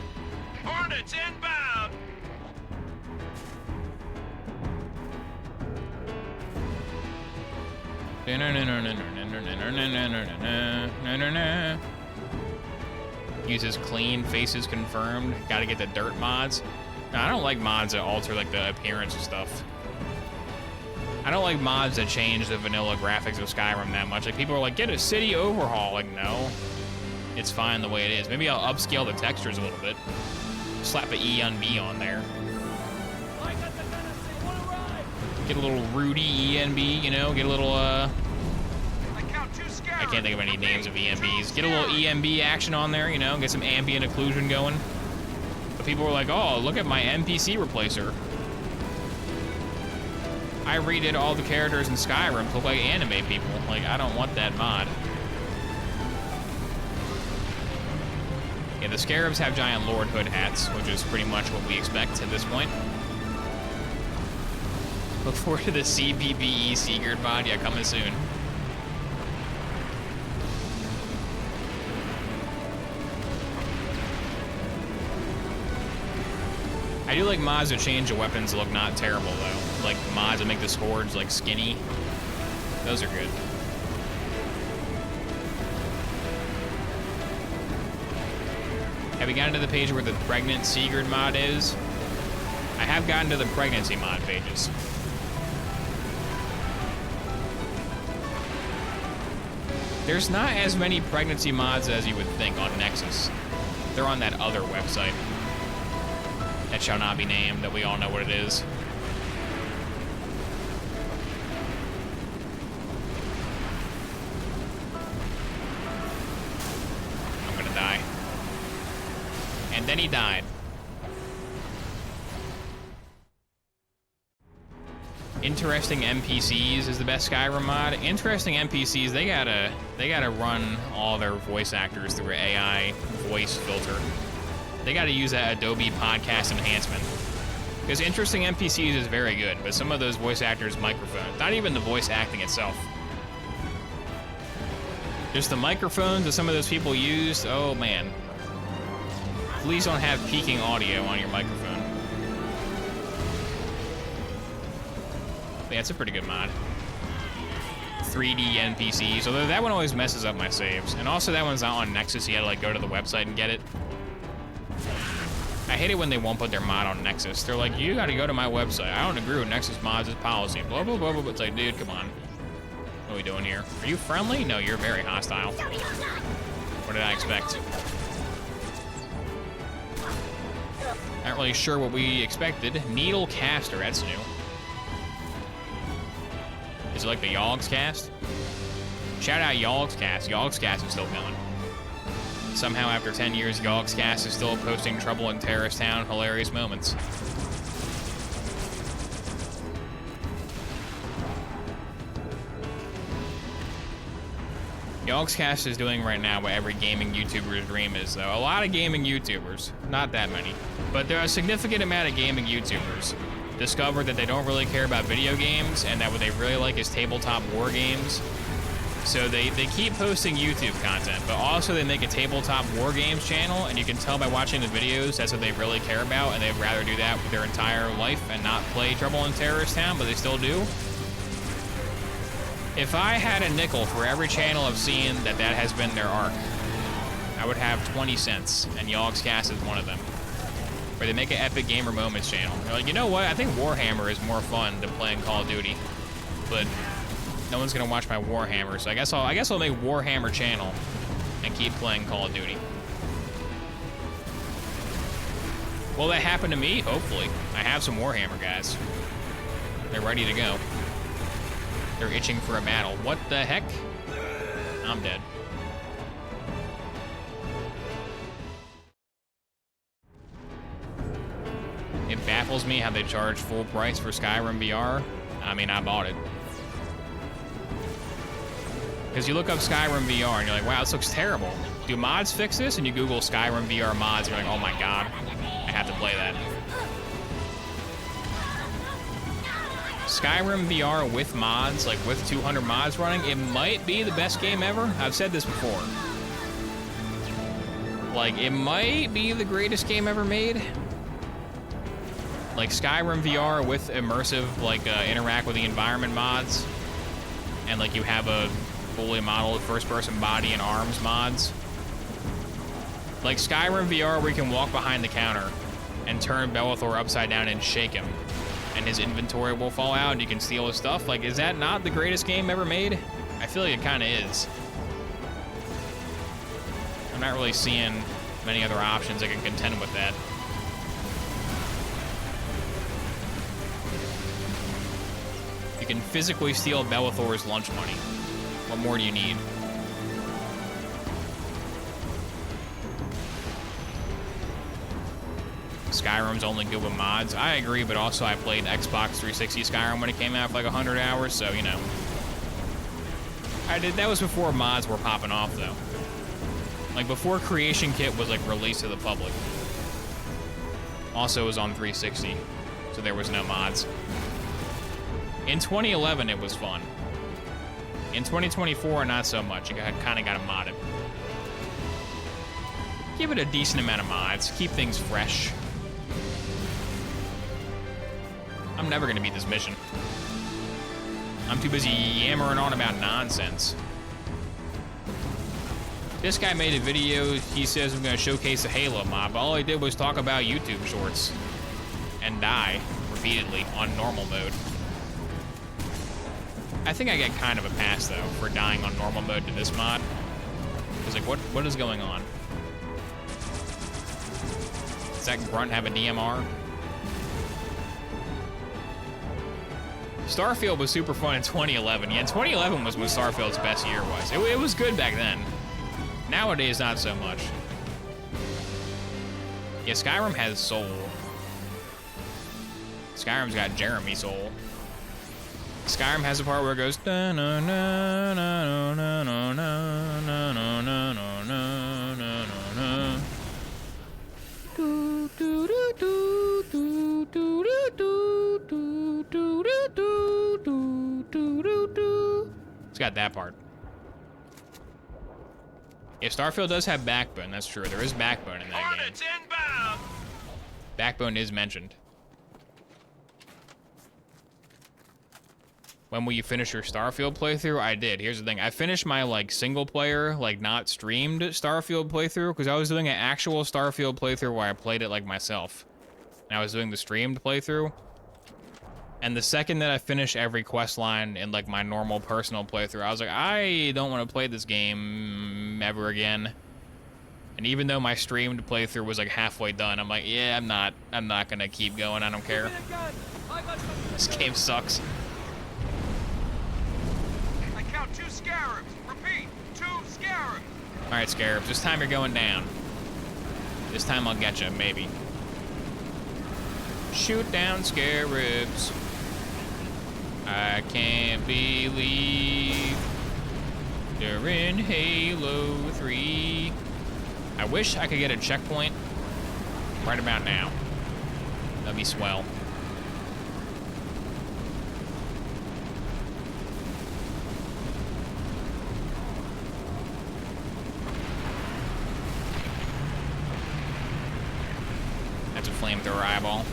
[SPEAKER 4] Hornets inbound!
[SPEAKER 1] Uses clean, faces confirmed. Gotta get the dirt mods. No, I don't like mods that alter like the appearance of stuff. I don't like mods that change the vanilla graphics of Skyrim that much. Like people are like, get a city overhaul. Like, no. It's fine the way it is. Maybe I'll upscale the textures a little bit. Slap an E on B on there. Get a little Rudy ENB, you know, get a little, I can't think of any names of ENBs. Get a little ENB action on there, you know, get some ambient occlusion going. People were like, oh, look at my NPC replacer. I redid all the characters in Skyrim to look like anime people. Like, I don't want that mod. Yeah, the Scarabs have giant Lord Hood hats, which is pretty much what we expect at this point. Look forward to the CBBE Sigurd mod. Yeah, coming soon. I do like mods that change the weapons to look not terrible, though. Like mods that make the swords, like, skinny. Those are good. Have you gotten to the page where the pregnant Sigurd mod is? I have gotten to the pregnancy mod pages. There's not as many pregnancy mods as you would think on Nexus. They're on that other website that shall not be named, that we all know what it is. I'm gonna die. And then he died. Interesting NPCs is the best Skyrim mod. Interesting NPCs, they gotta run all their voice actors through an AI voice filter. They gotta use that Adobe podcast enhancement. Because interesting NPCs is very good, but some of those voice actors' microphones, not even the voice acting itself. Just the microphones that some of those people used, oh man. Please don't have peaking audio on your microphone. Yeah, it's a pretty good mod. 3D NPCs, although that one always messes up my saves. And also that one's not on Nexus, you gotta like go to the website and get it. I hate it when they won't put their mod on Nexus. They're like, you gotta go to my website. I don't agree with Nexus mods' policy. Blah, blah, blah, blah. It's like, dude, come on. What are we doing here? Are you friendly? No, you're very hostile. What did I expect? Not really sure what we expected. Needle Caster, that's new. Is it like the Yogg's Cast? Shout out Yogg's Cast. Yogg's Cast is still going. Somehow after 10 years, Yogg's Cast is still posting Trouble in Terrorist Town hilarious moments. Yogg's Cast is doing right now what every gaming YouTuber's dream is, though. A lot of gaming YouTubers, not that many, but there are a significant amount of gaming YouTubers discovered that they don't really care about video games and that what they really like is tabletop war games. So they keep posting YouTube content, but also they make a tabletop war games channel, and you can tell by watching the videos that's what they really care about, and they'd rather do that with their entire life and not play Trouble in Terrorist Town, but they still do. If I had a nickel for every channel I've seen that has been their arc, I would have 20 cents, and Yogg's Cast is one of them. Where they make an Epic Gamer Moments channel. They're like, you know what? I think Warhammer is more fun than playing Call of Duty, but no one's gonna watch my Warhammer, so I guess I'll make Warhammer channel and keep playing Call of Duty. Will that happen to me? Hopefully. I have some Warhammer guys. They're ready to go. They're itching for a battle. What the heck? I'm dead. It baffles me how they charge full price for Skyrim VR. I mean, I bought it. Because you look up Skyrim VR and you're like, wow, this looks terrible. Do mods fix this? And you Google Skyrim VR mods, and you're like, oh my god, I have to play that. Skyrim VR with mods, like with 200 mods running, it might be the best game ever. I've said this before. Like, it might be the greatest game ever made. Like Skyrim VR with immersive, like interact with the environment mods, and like you have a fully modeled first-person body and arms mods. Like Skyrim VR where you can walk behind the counter and turn Bellathor upside down and shake him, and his inventory will fall out and you can steal his stuff. Like, is that not the greatest game ever made? I feel like it kind of is. I'm not really seeing many other options that can contend with that. You can physically steal Bellathor's lunch money. What more do you need? Skyrim's only good with mods. I agree, but also I played Xbox 360 Skyrim when it came out for like 100 hours, so, you know. That was before mods were popping off, though. Like, before Creation Kit was, like, released to the public. Also, it was on 360, so there was no mods. In 2011, it was fun. In 2024, not so much. You kind of got to mod it. Give it a decent amount of mods. Keep things fresh. I'm never going to beat this mission. I'm too busy yammering on about nonsense. This guy made a video. He says I'm going to showcase a Halo mod, but all he did was talk about YouTube shorts and die repeatedly on normal mode. I think I get kind of a pass, though, for dying on normal mode to this mod. It's like, what is going on? Does that grunt have a DMR? Starfield was super fun in 2011. Yeah, 2011 was when Starfield's best year was. It was good back then. Nowadays, not so much. Yeah, Skyrim has soul. Skyrim's got Jeremy soul. Skyrim has a part where it goes na na na na na na na na na na na na na. Do do do do do do do do do do do do do. It's got that part. Yeah, Starfield does have Backbone. That's true. There is Backbone in that game.
[SPEAKER 4] Inbound.
[SPEAKER 1] Backbone is mentioned. When will you finish your Starfield playthrough? I did. Here's the thing. I finished my, like, single player, like, not streamed Starfield playthrough because I was doing an actual Starfield playthrough where I played it, like, myself. And I was doing the streamed playthrough. And the second that I finish every quest line in, like, my normal personal playthrough, I was like, I don't want to play this game ever again. And even though my streamed playthrough was, like, halfway done, I'm like, yeah, I'm not gonna keep going. I don't care. This game sucks.
[SPEAKER 4] Count 2 scarabs. Repeat, 2 scarabs.
[SPEAKER 1] All right, Scarabs, this time you're going down. This time I'll get you, maybe. Shoot down Scarabs. I can't believe they're in Halo 3. I wish I could get a checkpoint right about now. That'd be swell. That's a flamethrower eyeball.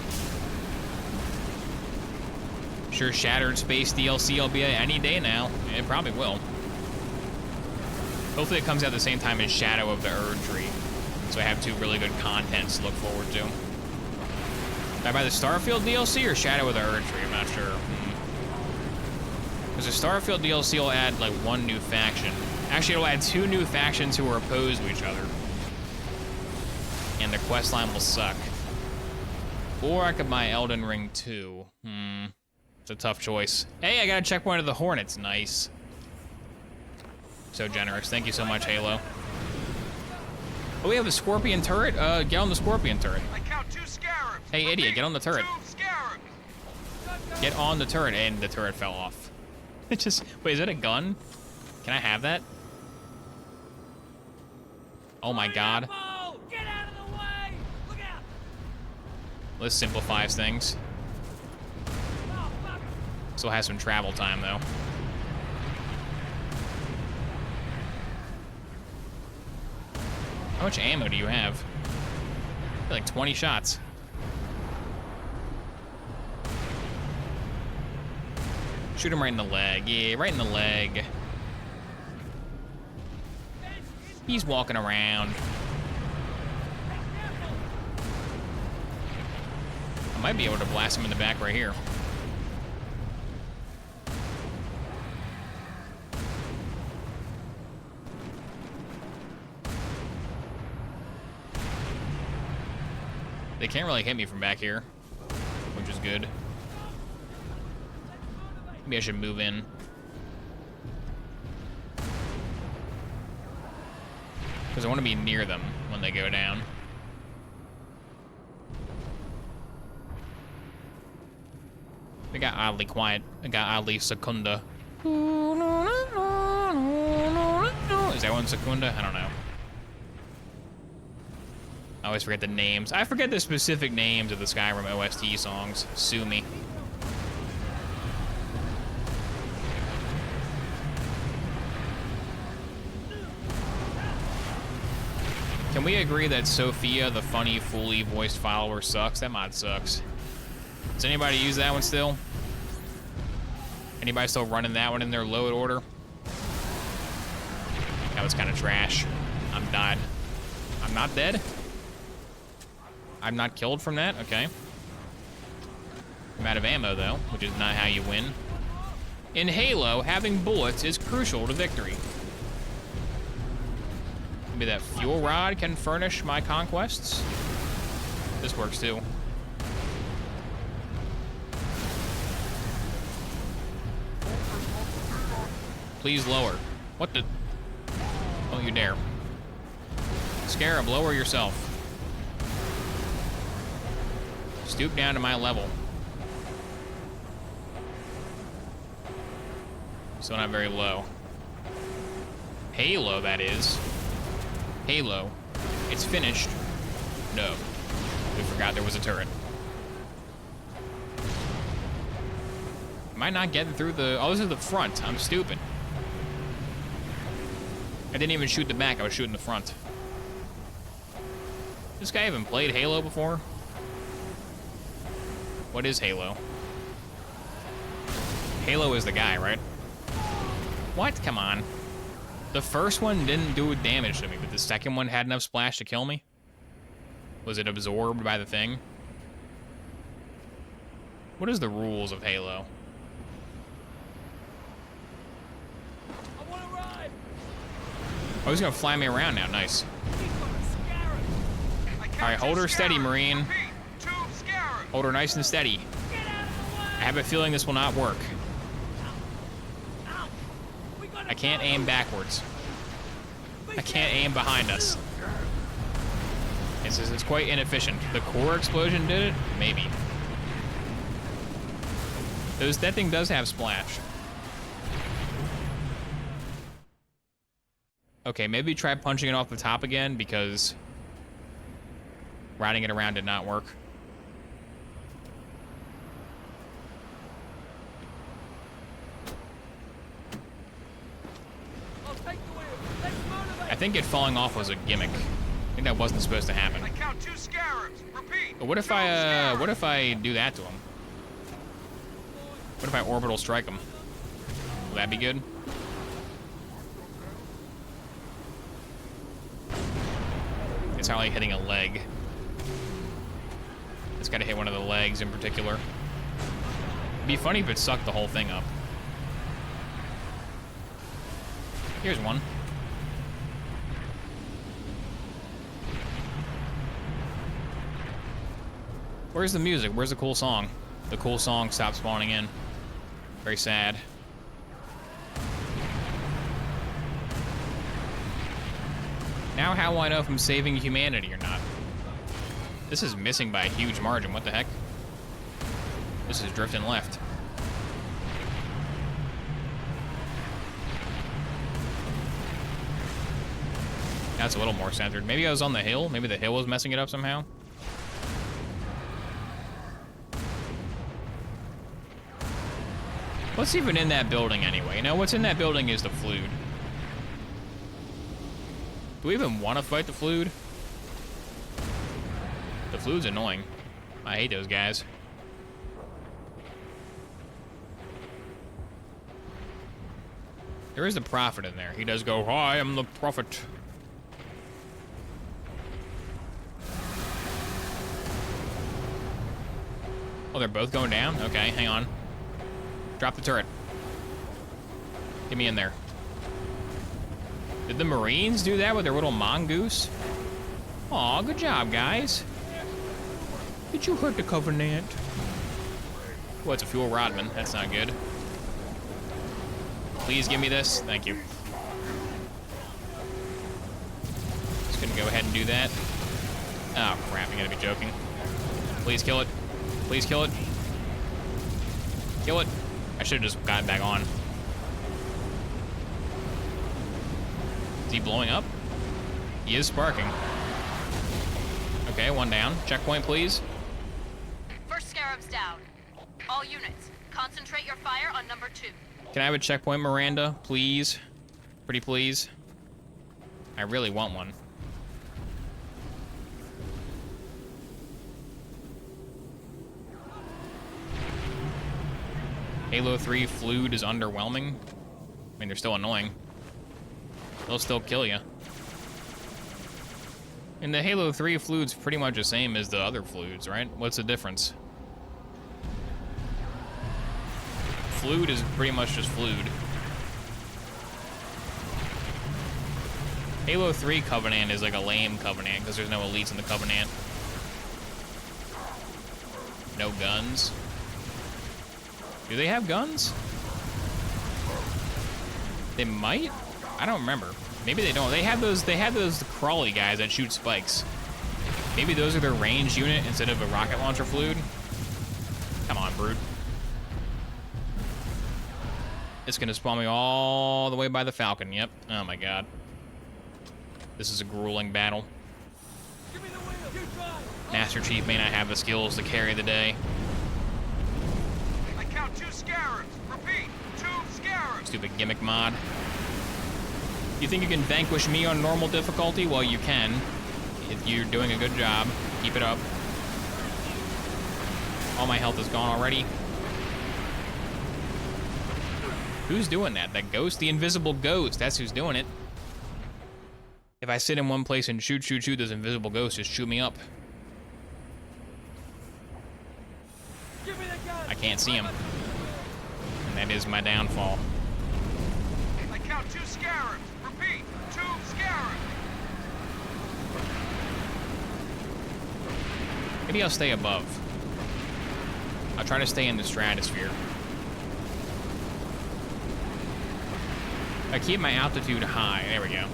[SPEAKER 1] Sure, Shattered Space DLC will be any day now. It probably will. Hopefully it comes out at the same time as Shadow of the Erdtree, so I have 2 really good contents to look forward to. Did I buy the Starfield DLC or Shadow of the Erdtree? I'm not sure. Because the Starfield DLC will add like 1 new faction. Actually, it'll add 2 new factions who are opposed to each other. And their quest line will suck. Or I could buy Elden Ring 2. It's a tough choice. Hey, I got a checkpoint of the Hornets. Nice. So generous. Thank you so much, Halo. Oh, we have a Scorpion turret? Get on the Scorpion turret.
[SPEAKER 4] I count 2 scarabs.
[SPEAKER 1] Hey, idiot, get on the turret.
[SPEAKER 4] 2 scarabs.
[SPEAKER 1] Get on the turret, and the turret fell off. It just... Wait, is that a gun? Can I have that? Oh my god.
[SPEAKER 3] Get out of the way! Look out!
[SPEAKER 1] This simplifies things. Still has some travel time, though. How much ammo do you have? I feel like 20 shots. Shoot him right in the leg. Yeah, right in the leg. He's walking around. I might be able to blast him in the back right here. They can't really hit me from back here, which is good. Maybe I should move in. Because I want to be near them when they go down. got oddly quiet. I got oddly secunda. Is that one secunda? I don't know. I always forget the names. I forget the specific names of the Skyrim OST songs. Sue me. Can we agree that Sophia, the funny, fully voiced follower, sucks? That mod sucks. Does anybody use that one still? Anybody still running that one in their load order? That was kind of trash. I'm died. I'm not dead? I'm not killed from that? Okay. I'm out of ammo, though, which is not how you win. In Halo, having bullets is crucial to victory. Maybe that fuel rod can furnish my conquests. This works, too. Please lower. What the? Don't you dare. Scarab, lower yourself. Stoop down to my level. Still not very low. Halo, that is. Halo. It's finished. No. We forgot there was a turret. Am I not getting through the... Oh, this is the front. I'm stupid. I didn't even shoot the back. I was shooting the front. This guy even played Halo before? What is Halo? Halo is the guy, right? What? Come on. The first one didn't do damage to me, but the second one had enough splash to kill me? Was it absorbed by the thing? What is the rules of Halo?
[SPEAKER 3] I want to ride.
[SPEAKER 1] Oh, he's gonna fly me around now. Nice. All right, hold her steady, Marine. Hold her nice and steady. I have a feeling this will not work. I can't aim backwards. I can't aim behind us. It's quite inefficient. The core explosion did it? Maybe. That thing does have splash. Okay, maybe try punching it off the top again, because riding it around did not work. I think it falling off was a gimmick. I think that wasn't supposed to happen.
[SPEAKER 4] I count 2 scarabs. Repeat.
[SPEAKER 1] But what if I do that to him? What if I orbital strike him? Will that be good? It's not like hitting a leg. It's gotta hit one of the legs in particular. It'd be funny if it sucked the whole thing up. Here's one. Where's the music? Where's the cool song? The cool song stopped spawning in. Very sad. Now how will I know if I'm saving humanity or not? This is missing by a huge margin. What the heck? This is drifting left. That's a little more centered. Maybe I was on the hill. Maybe the hill was messing it up somehow. What's even in that building anyway? You know, what's in that building is the Flood. Do we even want to fight the Flood? The Flood's annoying. I hate those guys. There is the Prophet in there. He does go, "I am the Prophet." Oh, they're both going down? Okay, hang on. Drop the turret. Get me in there. Did the Marines do that with their little mongoose? Aw, good job, guys. Did you hurt the Covenant? Oh, it's a fuel rodman. That's not good. Please give me this. Thank you. Just gonna go ahead and do that. Oh, crap. You gotta be joking. Please kill it. Please kill it. Kill it. I should have just got it back on. Is he blowing up? He is sparking. Okay, one down. Checkpoint, please.
[SPEAKER 2] First Scarab's down. All units, concentrate your fire on number 2.
[SPEAKER 1] Can I have a checkpoint, Miranda? Please? Pretty please? I really want one. Halo 3 Flood is underwhelming. I mean, they're still annoying. They'll still kill you. And the Halo 3 Flood's pretty much the same as the other Floods, right? What's the difference? Flood is pretty much just Flood. Halo 3 Covenant is like a lame Covenant because there's no elites in the Covenant. No guns. Do they have guns? They might? I don't remember. Maybe they don't. They had those crawly guys that shoot spikes. Maybe those are their ranged unit instead of a rocket launcher Flood. Come on, brute. It's gonna spawn me all the way by the Falcon. Yep. Oh my god. This is a grueling battle.
[SPEAKER 3] Give me the wheel. You drive.
[SPEAKER 1] Master Chief may not have the skills to carry the day.
[SPEAKER 4] I count 2 Scarabs. Repeat, 2 Scarabs.
[SPEAKER 1] Stupid gimmick mod. You think you can vanquish me on normal difficulty? Well, you can. If you're doing a good job, keep it up. All my health is gone already. Who's doing that? That ghost? The invisible ghost. That's who's doing it. If I sit in one place and shoot, those invisible ghosts just shoot me up.
[SPEAKER 3] Give me the gun.
[SPEAKER 1] I can't see him. And that is my downfall.
[SPEAKER 4] I count 2 Scarabs. Repeat, 2 Scarabs.
[SPEAKER 1] Maybe I'll stay above. I'll try to stay in the stratosphere. I keep my altitude high. There we go.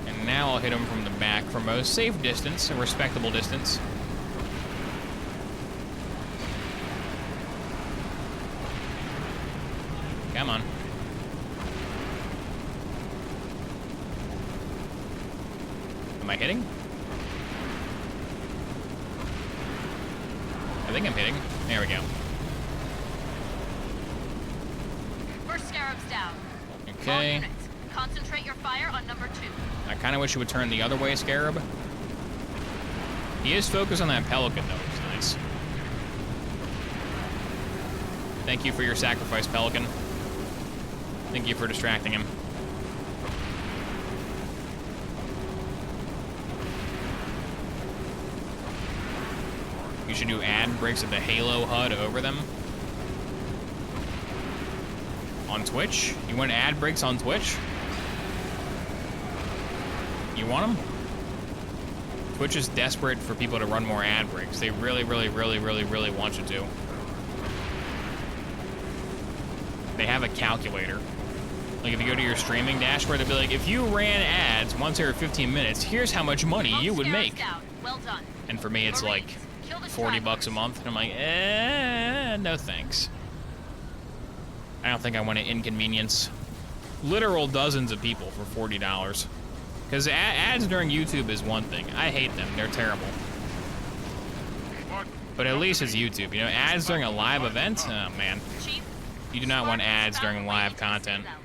[SPEAKER 1] And now I'll hit him from the back from a safe distance, a respectable distance. Come on. Am I hitting? I think I'm hitting. There we go.
[SPEAKER 2] First Scarab's down. All
[SPEAKER 1] Okay.
[SPEAKER 2] units, concentrate your fire on number 2.
[SPEAKER 1] I kind of wish it would turn the other way, Scarab. He is focused on that Pelican, though. It's nice. Thank you for your sacrifice, Pelican. Thank you for distracting him. You should do ad breaks of the Halo HUD over them. On Twitch? You want ad breaks on Twitch? You want them? Twitch is desperate for people to run more ad breaks. They really want you to. They have a calculator. Like, if you go to your streaming dashboard, they'll be like, if you ran ads once every 15 minutes, here's how much money you would make.
[SPEAKER 2] Down. Well done.
[SPEAKER 1] And for me, it's like
[SPEAKER 2] Kill the
[SPEAKER 1] 40
[SPEAKER 2] stragglers.
[SPEAKER 1] bucks a month. And I'm like, no thanks. I don't think I want to inconvenience literal dozens of people for $40. Because ads during YouTube is one thing. I hate them. They're terrible. But at least it's YouTube. You know, ads during a live event? Oh, man.
[SPEAKER 2] Chief,
[SPEAKER 1] You do not want ads during
[SPEAKER 2] Spartan
[SPEAKER 1] live
[SPEAKER 2] waiting to
[SPEAKER 1] content.
[SPEAKER 2] see them.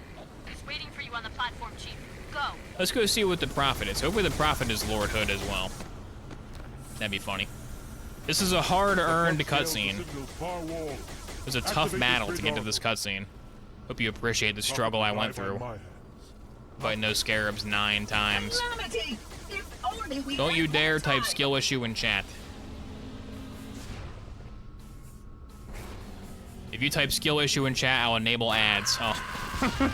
[SPEAKER 2] He's waiting for you on the platform, Chief. Go.
[SPEAKER 1] Let's go see what the Prophet is. Hopefully the Prophet is Lord Hood as well. That'd be funny. This is a hard-earned cutscene. It was a tough battle to get to this cutscene. Hope you appreciate the struggle I went through. Fighting those scarabs 9 times. Don't you dare type skill issue in chat. If you type skill issue in chat, I'll enable ads. Oh.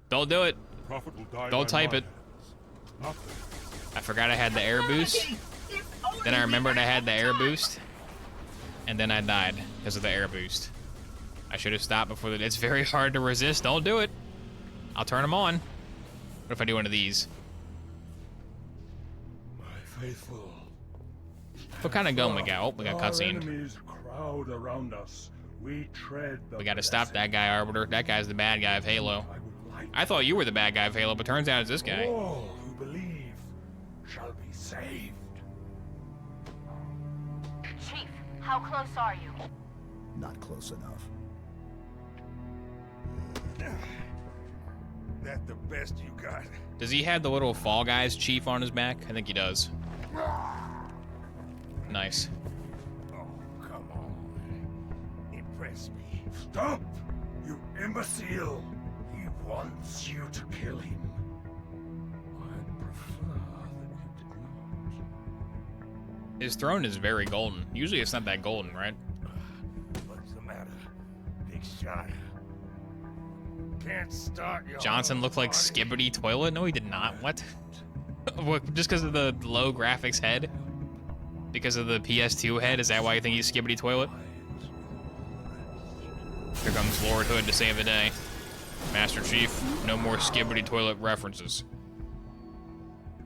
[SPEAKER 1] Don't do it. Don't type it. I forgot I had the air boost. Then I remembered I had the air boost. And then I died because of the air boost. I should have stopped before the... It's very hard to resist. Don't do it. I'll turn them on. What if I do one of these?
[SPEAKER 5] My faithful.
[SPEAKER 1] What kind of gun we got? Oh, we got
[SPEAKER 6] Our
[SPEAKER 1] cutscene.
[SPEAKER 6] enemies crowd around us. We tread the
[SPEAKER 1] We gotta stop that
[SPEAKER 6] blessed.
[SPEAKER 1] guy, Arbiter. That guy's the bad guy of Halo.
[SPEAKER 6] I would like
[SPEAKER 1] I thought you were the bad guy of Halo, but turns out it's this guy.
[SPEAKER 6] all who believe shall be saved.
[SPEAKER 2] Chief, how close are you?
[SPEAKER 7] Not close enough.
[SPEAKER 4] That the best you got?
[SPEAKER 1] Does he have the little Fall Guys chief on his back? I think he does. Nice.
[SPEAKER 4] Oh, come on. Impress me.
[SPEAKER 6] Stop, you imbecile! He wants you to kill him. I'd prefer that you did not.
[SPEAKER 1] His throne is very golden. Usually it's not that golden, right?
[SPEAKER 4] What's the matter? Big shot. Can't start your
[SPEAKER 1] Johnson looked like
[SPEAKER 4] party.
[SPEAKER 1] Skibbity Toilet? No, he did not. What? What? Just because of the low graphics head? Because of the PS2 head? Is that why you think he's Skibbity Toilet? Here comes Lord Hood to save the day. Master Chief, no more Skibbity Toilet references.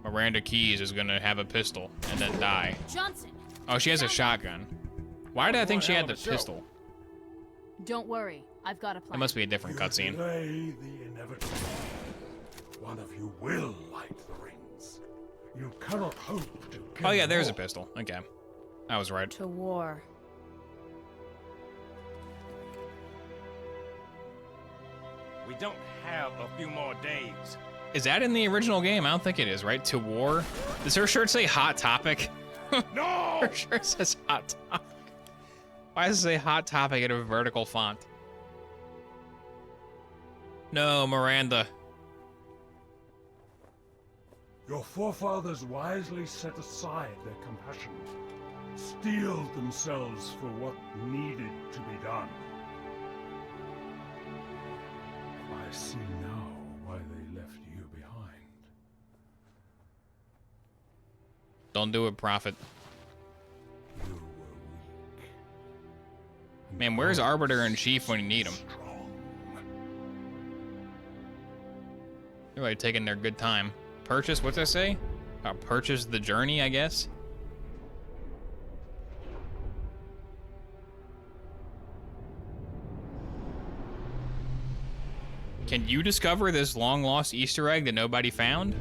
[SPEAKER 1] Miranda Keyes is gonna have a pistol and then die.
[SPEAKER 2] Johnson!
[SPEAKER 1] Oh, she has a shotgun. Why did I think she had the pistol?
[SPEAKER 2] Don't worry, I've got a plan.
[SPEAKER 1] That must be a different
[SPEAKER 6] You
[SPEAKER 1] cutscene.
[SPEAKER 6] delay the inevitable. One of you will light the rings. You cannot hope to kill
[SPEAKER 1] Oh yeah, there's a
[SPEAKER 6] all.
[SPEAKER 1] pistol. Okay. I was right.
[SPEAKER 2] To war.
[SPEAKER 4] We don't have a few more days.
[SPEAKER 1] Is that in the original game? I don't think it is, right? To war? Does her shirt say Hot Topic?
[SPEAKER 4] No!
[SPEAKER 1] Her shirt says Hot Topic. Why does it say Hot Topic in a vertical font? No, Miranda.
[SPEAKER 6] Your forefathers wisely set aside their compassion, steeled themselves for what needed to be done. I see now why they left you behind.
[SPEAKER 1] Don't do it, Prophet.
[SPEAKER 6] You were weak.
[SPEAKER 1] Man, where's Arbiter in Chief when you need him?
[SPEAKER 6] Strong.
[SPEAKER 1] They're like taking their good time. Purchase, what's that say? Purchase the journey, I guess? Can you discover this long-lost Easter egg that nobody found?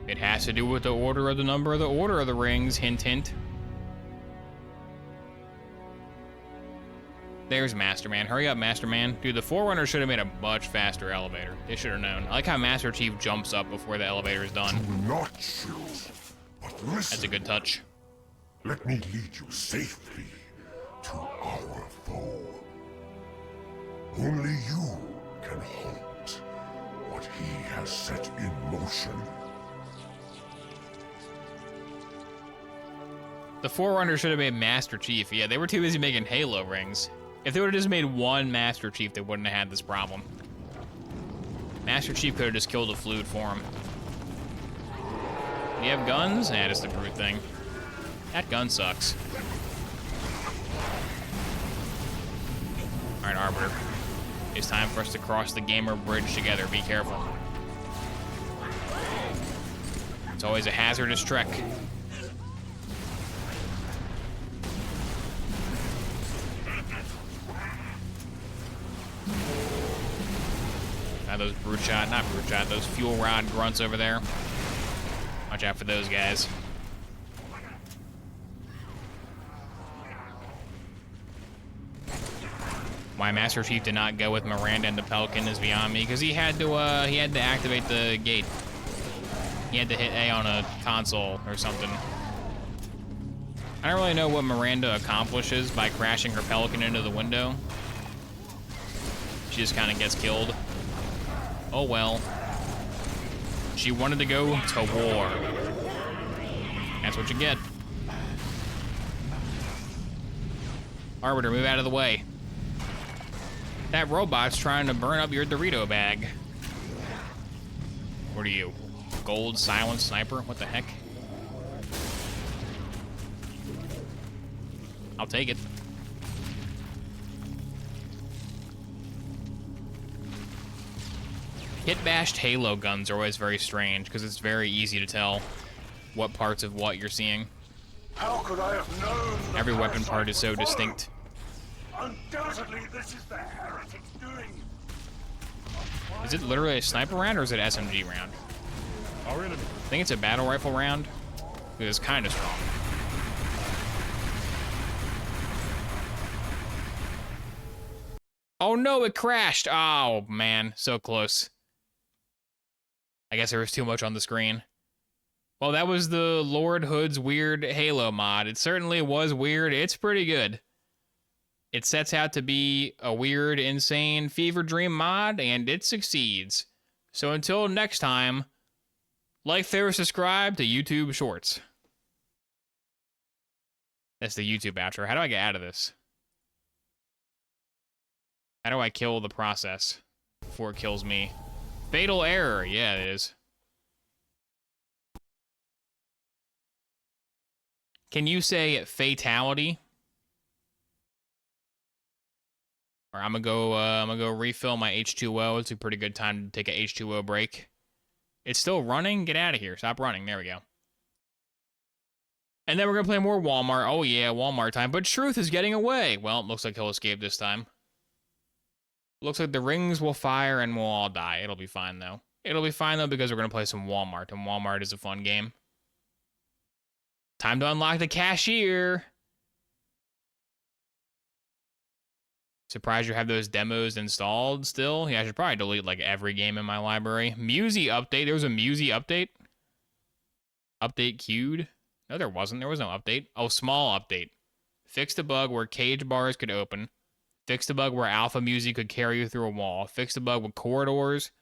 [SPEAKER 1] It has to do with the order of the number of the order of the rings, hint hint. There's Masterman. Hurry up, Masterman. Dude, the Forerunner should have made a much faster elevator. They should have known. I like how Master Chief jumps up before the elevator is done.
[SPEAKER 5] Do not shoot, but listen.
[SPEAKER 1] That's a good touch.
[SPEAKER 5] Let me lead you safely to our foe. Only you can halt what he has set in motion.
[SPEAKER 1] The Forerunner should have made Master Chief. Yeah, they were too busy making Halo rings. If they would have just made one Master Chief, they wouldn't have had this problem. Master Chief could have just killed a flute for him. Do you have guns? Nah, just a brute thing. That gun sucks. Alright, Arbiter. It's time for us to cross the gamer bridge together. Be careful. It's always a hazardous trek. Those those fuel rod grunts over there. Watch out for those guys. Why Master Chief did not go with Miranda and the Pelican is beyond me, because he had to activate the gate. He had to hit A on a console or something. I don't really know what Miranda accomplishes by crashing her Pelican into the window. She just kind of gets killed. Oh well. She wanted to go to war. That's what you get. Arbiter, move out of the way. That robot's trying to burn up your Dorito bag. What are you? Gold silent sniper? What the heck? I'll take it. Hit bashed Halo guns are always very strange because it's very easy to tell. what parts of what you're seeing.
[SPEAKER 6] How could I have known?
[SPEAKER 1] Every weapon part is so
[SPEAKER 6] follow?
[SPEAKER 1] distinct.
[SPEAKER 6] Undoubtedly, this is the heretics' doing.
[SPEAKER 1] Is it literally a sniper round or is it an SMG round? I think it's a battle rifle round. It's kind of strong. Oh no, it crashed. Oh man, so close. I guess there was too much on the screen. Well, that was the Lord Hood's weird Halo mod. It certainly was weird. It's pretty good. It sets out to be a weird, insane fever dream mod, and it succeeds. So until next time, like, favorite, subscribe to YouTube Shorts. That's the YouTube outro. How do I get out of this? How do I kill the process before it kills me? Fatal error. Yeah, it is. Can you say fatality? Or I'm gonna go refill my H2O. It's a pretty good time to take a H2O break. It's still running? Get out of here. Stop running. There we go. And then we're gonna play more Walmart. Oh yeah, Walmart time. But Truth is getting away. Well, it looks like he'll escape this time. Looks like the rings will fire and we'll all die. It'll be fine though. It'll be fine though because we're gonna play some Walmart, and Walmart is a fun game. Time to unlock the cashier. Surprised you have those demos installed still. Yeah, I should probably delete like every game in my library. Musi update. There was a Musi update. Update queued. No, there wasn't. There was no update. Oh, small update. Fixed a bug where cage bars could open. Fixed a bug where alpha Musi could carry you through a wall. Fixed a bug with corridors.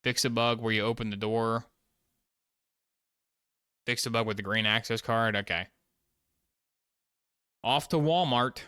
[SPEAKER 1] Fixed a bug where you open the door. Fixed a bug with the green access card. Okay. Off to Walmart.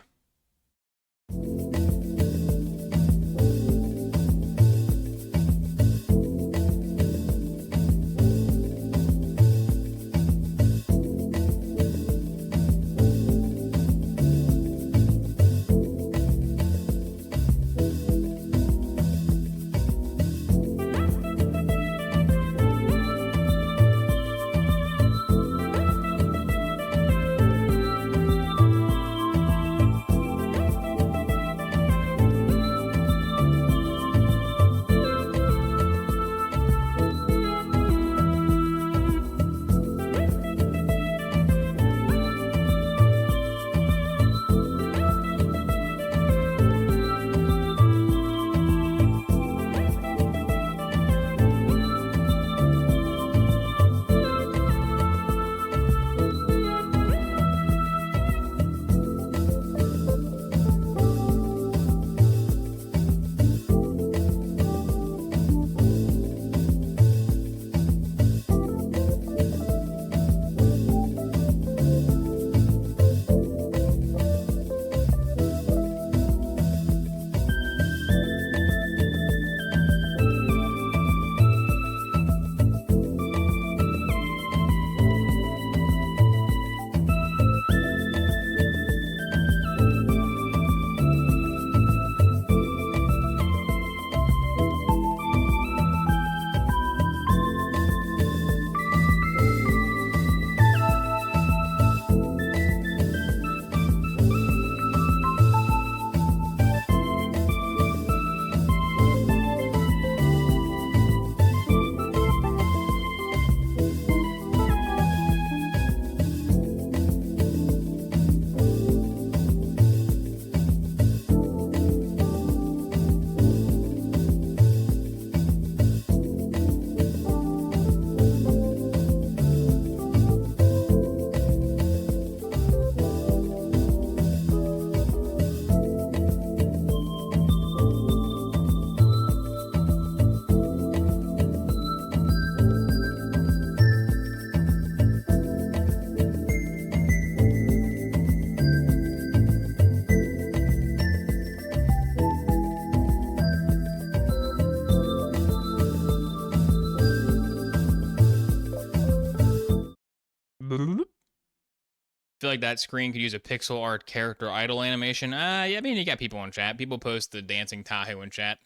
[SPEAKER 1] Feel like that screen could use a pixel art character idle animation. Yeah, I mean, you got people in chat. People post the dancing Tahoe in chat.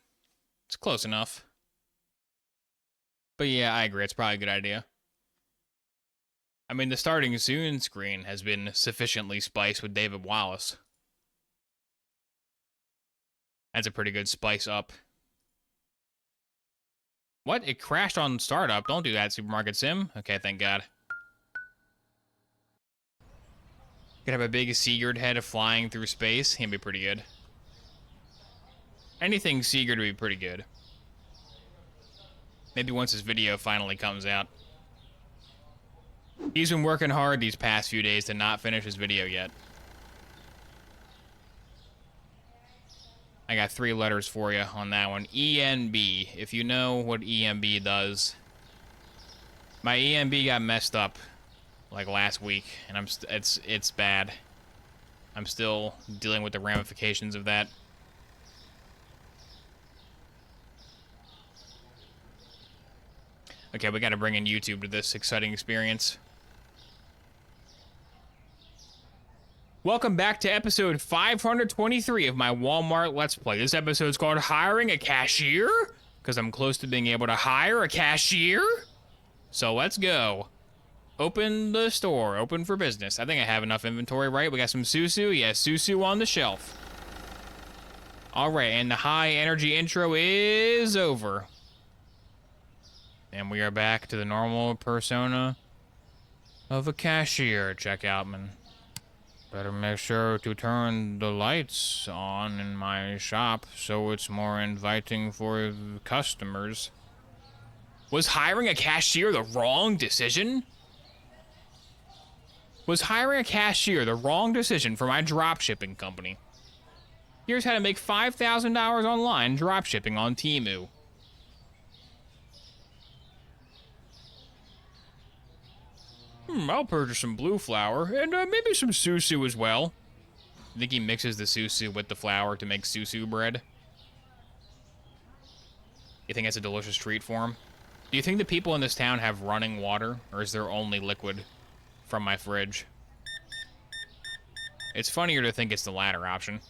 [SPEAKER 1] It's close enough. But yeah, I agree. It's probably a good idea. I mean, the starting soon screen has been sufficiently spiced with David Wallace. That's a pretty good spice up. What? It crashed on startup. Don't do that, Supermarket Sim. Okay, thank God. Could have a big Sigurd head flying through space. He'd be pretty good. Anything Sigurd would be pretty good. Maybe once this video finally comes out. He's been working hard these past few days to not finish his video yet. I got 3 letters for you on that one. ENB. If you know what ENB does. My ENB got messed up like last week, and it's bad. I'm still dealing with the ramifications of that. Okay, we got to bring in YouTube to this exciting experience. Welcome back to episode 523 of my Walmart Let's Play. This episode is called Hiring a Cashier, because I'm close to being able to hire a cashier. So let's go. Open the store, open for business. I think I have enough inventory, right? We got some Susu. Yeah, Susu on the shelf. All right, and the high energy intro is over. And we are back to the normal persona of a cashier, checkoutman. Better make sure to turn the lights on in my shop so it's more inviting for the customers. Was hiring a cashier the wrong decision? Was hiring a cashier the wrong decision for my dropshipping company? Here's how to make $5,000 online dropshipping on Temu. I'll purchase some blue flour, and maybe some susu as well. I think he mixes the susu with the flour to make susu bread. You think that's a delicious treat for him? Do you think the people in this town have running water, or is there only liquid from my fridge? It's funnier to think it's the latter option.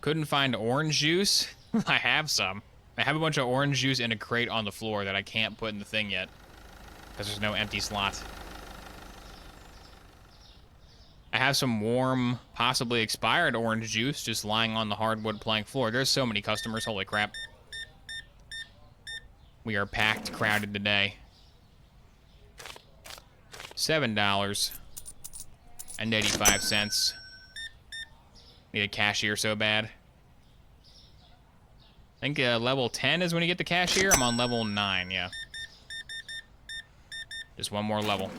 [SPEAKER 1] Couldn't find orange juice? I have some. I have a bunch of orange juice in a crate on the floor that I can't put in the thing yet, because there's no empty slot. I have some warm, possibly expired orange juice just lying on the hardwood plank floor. There's so many customers, holy crap. We are packed, crowded today. $7.85. Need a cashier so bad. I think level 10 is when you get the cashier. I'm on level 9, yeah. Just one more level.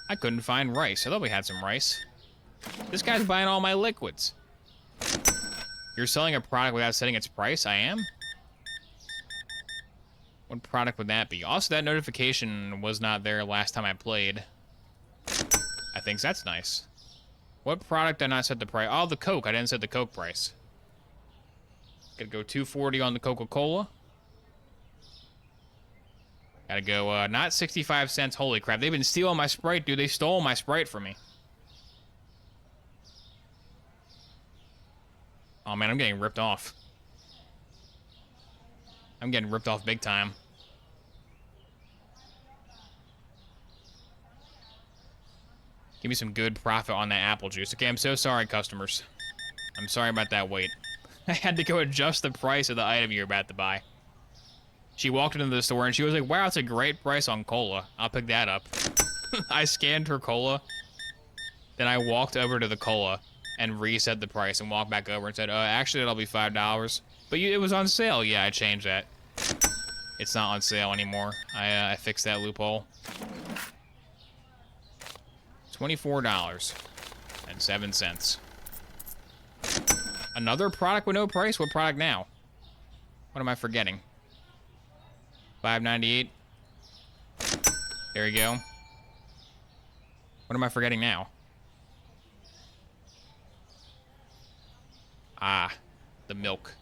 [SPEAKER 1] I couldn't find rice. I thought we had some rice. This guy's buying all my liquids. You're selling a product without setting its price? I am? What product would that be? Also, that notification was not there last time I played. I think that's nice. What product did I not set the price? Oh, the Coke. I didn't set the Coke price. Gotta go $2.40 on the Coca-Cola. Gotta go, not 65 cents. Holy crap. They've been stealing my Sprite, dude. They stole my Sprite from me. Oh, man, I'm getting ripped off. I'm getting ripped off big time. Give me some good profit on that apple juice. Okay, I'm so sorry, customers. I'm sorry about that wait. I had to go adjust the price of the item you're about to buy. She walked into the store and she was like, wow, it's a great price on cola. I'll pick that up. I scanned her cola. Then I walked over to the cola and reset the price and walked back over and said, actually, that'll be $5. But it was on sale. Yeah, I changed that. It's not on sale anymore. I fixed that loophole. $24.07. Another product with no price? What product now? What am I forgetting? $5.98. There you go. What am I forgetting now? Ah, the milk.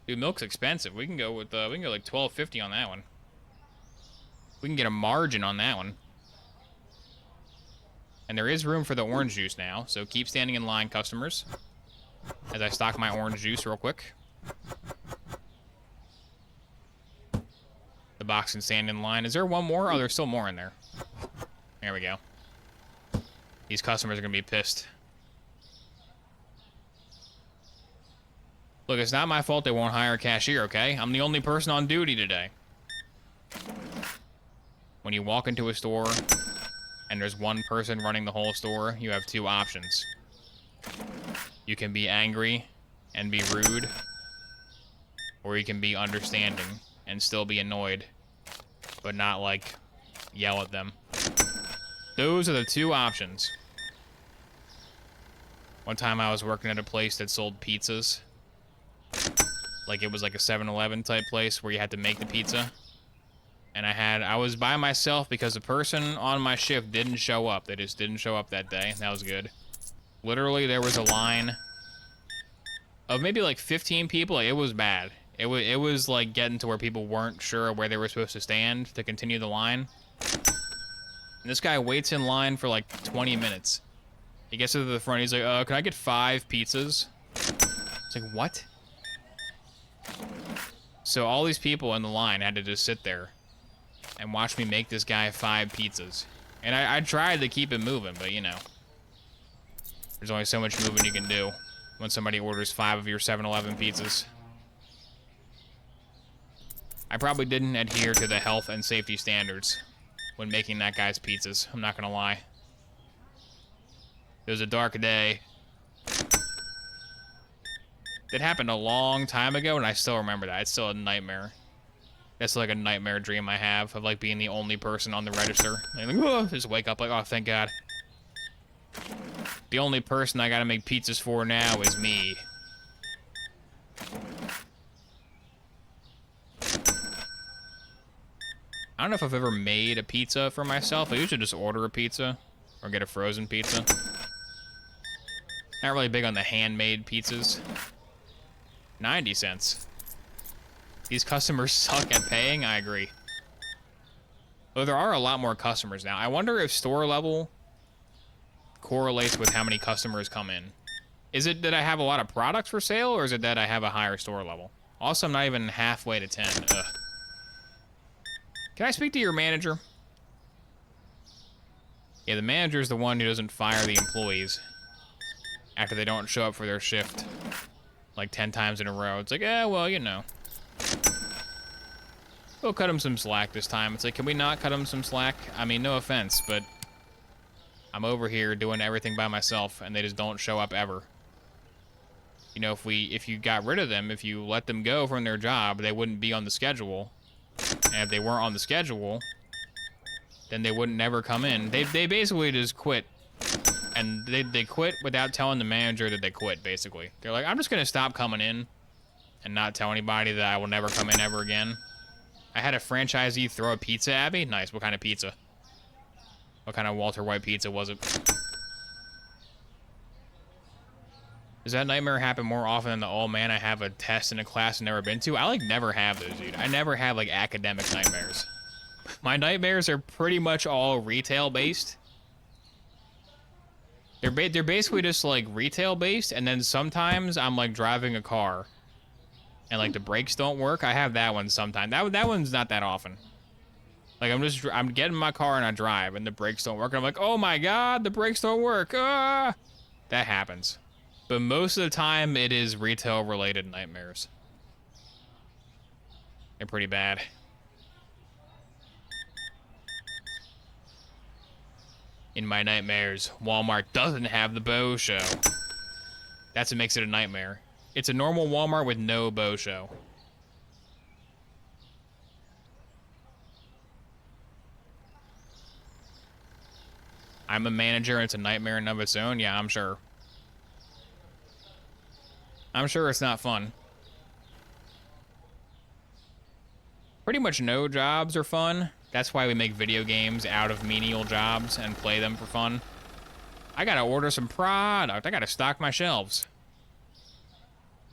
[SPEAKER 1] Dude, milk's expensive. We can go with we can go like $12.50 on that one. We can get a margin on that one. And there is room for the orange juice now, so keep standing in line, customers. As I stock my orange juice real quick. The box can stand in line. Is there one more? Oh, there's still more in there. There we go. These customers are gonna be pissed. Look, it's not my fault they won't hire a cashier, okay? I'm the only person on duty today. When you walk into a store and there's one person running the whole store, you have two options. You can be angry and be rude, or you can be understanding and still be annoyed, but not, like, yell at them. Those are the two options. One time I was working at a place that sold pizzas. Like, it was like a 7-Eleven type place where you had to make the pizza. And I was by myself because the person on my shift didn't show up. They just didn't show up that day. That was good. Literally, there was a line of maybe like 15 people. Like, it was bad. It was like getting to where people weren't sure where they were supposed to stand to continue the line. And this guy waits in line for like 20 minutes. He gets to the front. He's like, can I get 5 pizzas? It's like, what? So all these people in the line had to just sit there and watch me make this guy 5 pizzas. And I tried to keep it moving, but you know. There's only so much moving you can do when somebody orders 5 of your 7-Eleven pizzas. I probably didn't adhere to the health and safety standards when making that guy's pizzas. I'm not gonna lie. It was a dark day. It happened a long time ago, and I still remember that. It's still a nightmare. That's like a nightmare dream I have of like being the only person on the register. Like, oh, just wake up like, oh, thank God. The only person I gotta make pizzas for now is me. I don't know if I've ever made a pizza for myself. I usually just order a pizza or get a frozen pizza. Not really big on the handmade pizzas. 90 cents. These customers suck at paying, I agree. Though there are a lot more customers now. I wonder if store level correlates with how many customers come in. Is it that I have a lot of products for sale, or is it that I have a higher store level? Also, I'm not even halfway to 10. Ugh. Can I speak to your manager? Yeah, the manager is the one who doesn't fire the employees after they don't show up for their shift like 10 times in a row. It's like, well, you know. We'll cut him some slack this time. It's like, can we not cut him some slack? I mean, no offense, but I'm over here doing everything by myself, and they just don't show up ever. You know, if you got rid of them, if you let them go from their job, they wouldn't be on the schedule. And if they weren't on the schedule, then they wouldn't never come in. They basically just quit. And they quit without telling the manager that they quit, basically. They're like, I'm just going to stop coming in and not tell anybody that I will never come in ever again. I had a franchisee throw a pizza at me. Nice. What kind of pizza? What kind of Walter White pizza was it? Does that nightmare happen more often than the, oh man, I have a test in a class I've never been to? I like never have those, dude. I never have like academic nightmares. My nightmares are pretty much all retail based. They're basically just like retail based, and then sometimes I'm like driving a car and like the brakes don't work. I have that one sometimes. That one's not that often. Like I'm getting in my car and I drive and the brakes don't work. And I'm like, oh my God, the brakes don't work. Ah! That happens. But most of the time it is retail related nightmares. They're pretty bad. In my nightmares, Walmart doesn't have the bow show. That's what makes it a nightmare. It's a normal Walmart with no bow show. I'm a manager and it's a nightmare in and of its own. Yeah, I'm sure. I'm sure it's not fun. Pretty much no jobs are fun. That's why we make video games out of menial jobs and play them for fun. I gotta order some product. I gotta stock my shelves.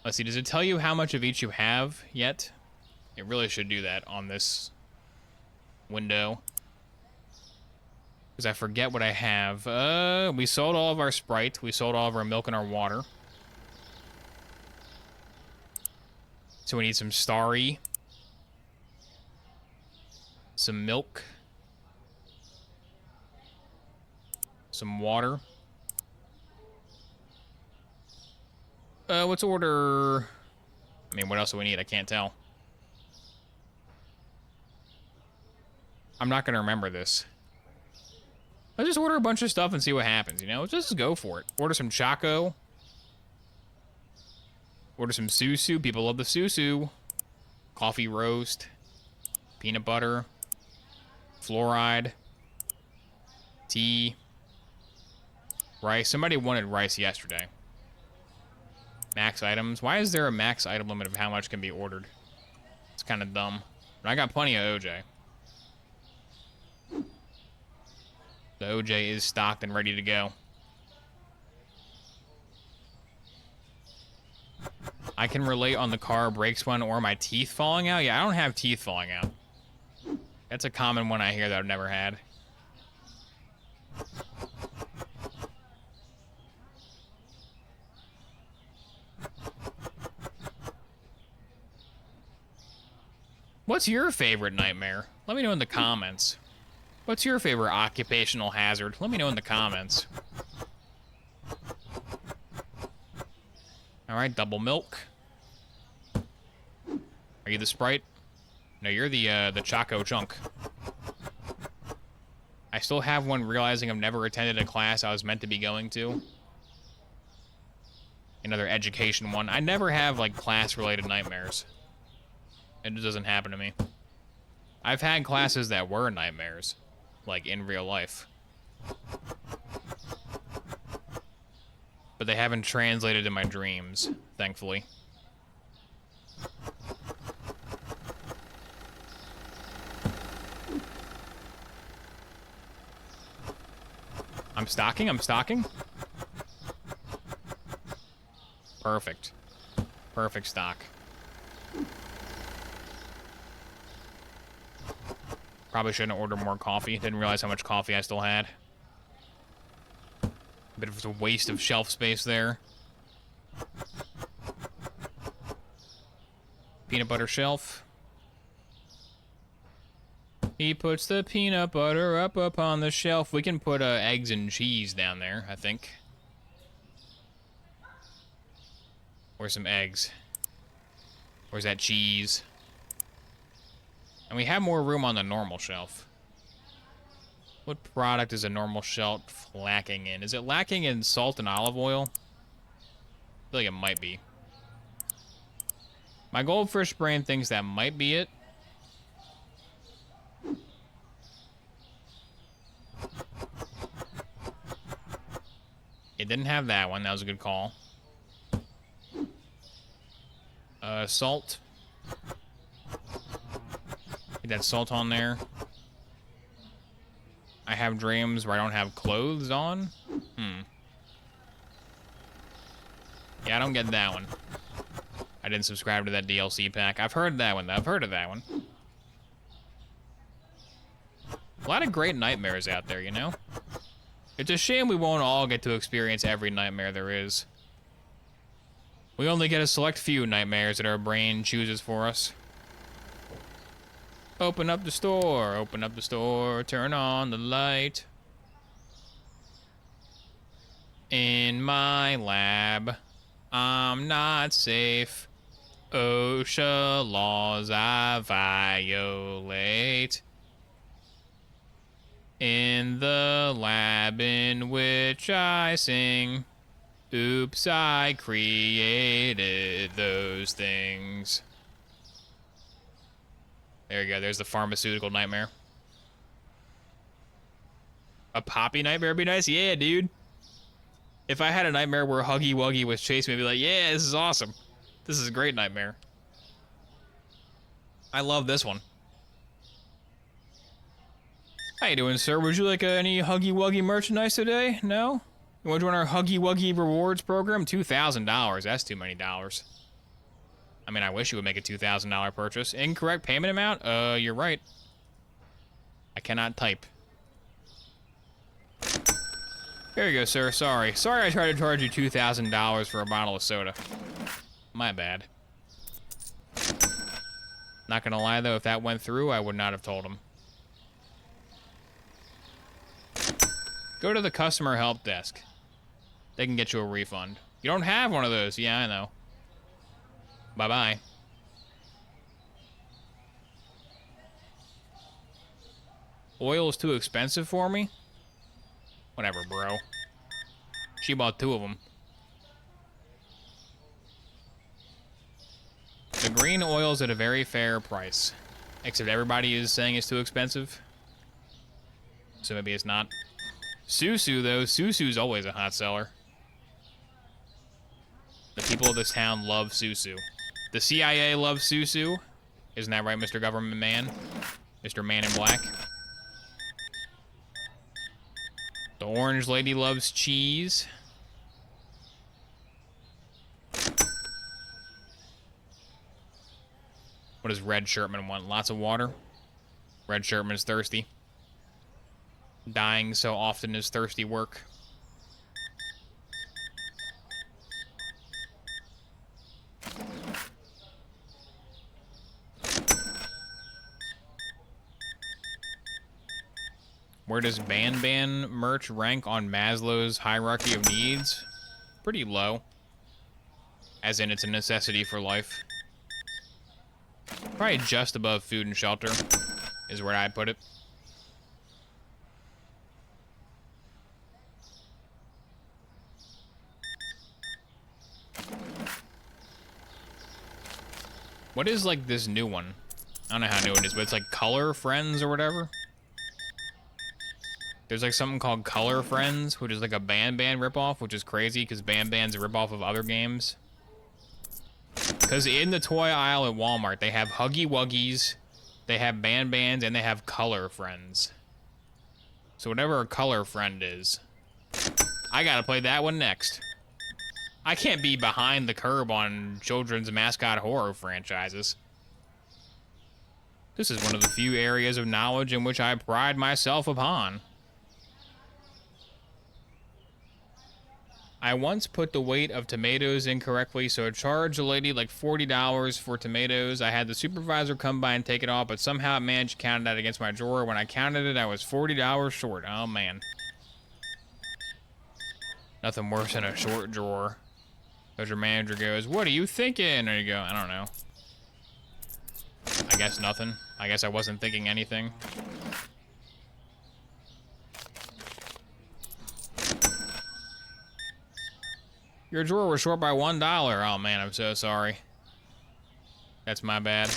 [SPEAKER 1] Let's see, does it tell you how much of each you have yet? It really should do that on this window. Because I forget what I have. We sold all of our Sprite. We sold all of our milk and our water. So we need some Starry. Some milk. Some water. Let's order... I mean, what else do we need? I can't tell. I'm not gonna remember this. Let's just order a bunch of stuff and see what happens, you know? Let's just go for it. Order some Choco. Order some Susu. People love the Susu. Coffee roast. Peanut butter. Fluoride. Tea. Rice. Somebody wanted rice yesterday. Max items. Why is there a max item limit of how much can be ordered? It's kind of dumb. But I got plenty of OJ. The OJ is stocked and ready to go. I can relate on the car brakes one or my teeth falling out. Yeah, I don't have teeth falling out. That's a common one I hear that I've never had. What's your favorite nightmare? Let me know in the comments. What's your favorite occupational hazard? Let me know in the comments. All right, double milk. Are you the Sprite? No, you're the Choco Chunk. I still have one realizing I've never attended a class I was meant to be going to. Another education one. I never have, like, class-related nightmares. It just doesn't happen to me. I've had classes that were nightmares, like in real life. But they haven't translated in my dreams, thankfully. I'm stocking, I'm stocking. Perfect. Perfect stock. Probably shouldn't order more coffee. Didn't realize how much coffee I still had. A bit of a waste of shelf space there. Peanut butter shelf. He puts the peanut butter up on the shelf. We can put eggs and cheese down there, I think. Where's some eggs? Where's that cheese? And we have more room on the normal shelf. What product is a normal shelf lacking in? Is it lacking in salt and olive oil? I feel like it might be. My goldfish brain thinks that might be it. It didn't have that one. That was a good call. Salt. Get that salt on there. I have dreams where I don't have clothes on. Yeah, I don't get that one. I didn't subscribe to that DLC pack. I've heard that one, though. I've heard of that one. A lot of great nightmares out there, you know? It's a shame we won't all get to experience every nightmare there is. We only get a select few nightmares that our brain chooses for us. Open up the store, turn on the light. In my lab, I'm not safe. OSHA laws I violate. In the lab in which I sing, oops, I created those things. There you go, there's the pharmaceutical nightmare. A poppy nightmare would be nice? Yeah, dude. If I had a nightmare where Huggy Wuggy was chasing me, I'd be like, yeah, this is awesome. This is a great nightmare. I love this one. How you doing, sir? Would you like any Huggy Wuggy merchandise today? No? You want to join our Huggy Wuggy rewards program? $2,000. That's too many dollars. I mean, I wish you would make a $2,000 purchase. Incorrect payment amount? You're right. I cannot type. There you go, sir. Sorry. Sorry I tried to charge you $2,000 for a bottle of soda. My bad. Not gonna lie though, if that went through, I would not have told him. Go to the customer help desk. They can get you a refund. You don't have one of those. Yeah, I know. Bye-bye. Oil is too expensive for me? Whatever, bro. She bought 2 of them. The green oil's at a very fair price. Except everybody is saying it's too expensive. So maybe it's not. Susu, though. Susu's always a hot seller. The people of this town love Susu. The CIA loves Susu. Isn't that right, Mr. Government Man? Mr. Man in Black? The orange lady loves cheese. What does Red Shirtman want? Lots of water? Red Shirtman's thirsty. Dying so often is thirsty work. Where does Ban merch rank on Maslow's hierarchy of needs? Pretty low. As in, it's a necessity for life. Probably just above food and shelter is where I'd put it. What is, like, this new one? I don't know how new it is, but it's, like, Color Friends or whatever. There's, like, something called Color Friends, which is, like, a Ban ripoff, which is crazy, because Ban's a ripoff of other games. Because in the toy aisle at Walmart, they have Huggy Wuggies, they have Bans, and they have Color Friends. So whatever a Color Friend is, I gotta play that one next. I can't be behind the curve on children's mascot horror franchises. This is one of the few areas of knowledge in which I pride myself upon. I once put the weight of tomatoes incorrectly, so I charged a lady like $40 for tomatoes. I had the supervisor come by and take it off, but somehow it managed to count that against my drawer. When I counted it, I was $40 short. Oh, man. Nothing worse than a short drawer. Because your manager goes, "What are you thinking?" Or you go, "I don't know. I guess nothing. I guess I wasn't thinking anything." Your drawer was short by $1. Oh man, I'm so sorry. That's my bad.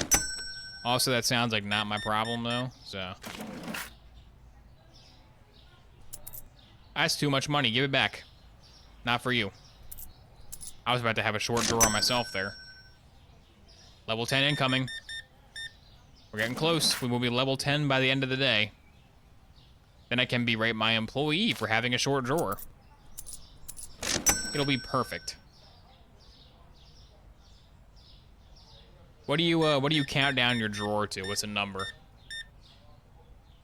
[SPEAKER 1] Also, that sounds like not my problem though, so. That's too much money. Give it back. Not for you. I was about to have a short drawer myself there. Level 10 incoming. We're getting close. We will be level 10 by the end of the day. Then I can berate my employee for having a short drawer. It'll be perfect. What do you count down your drawer to? What's a number?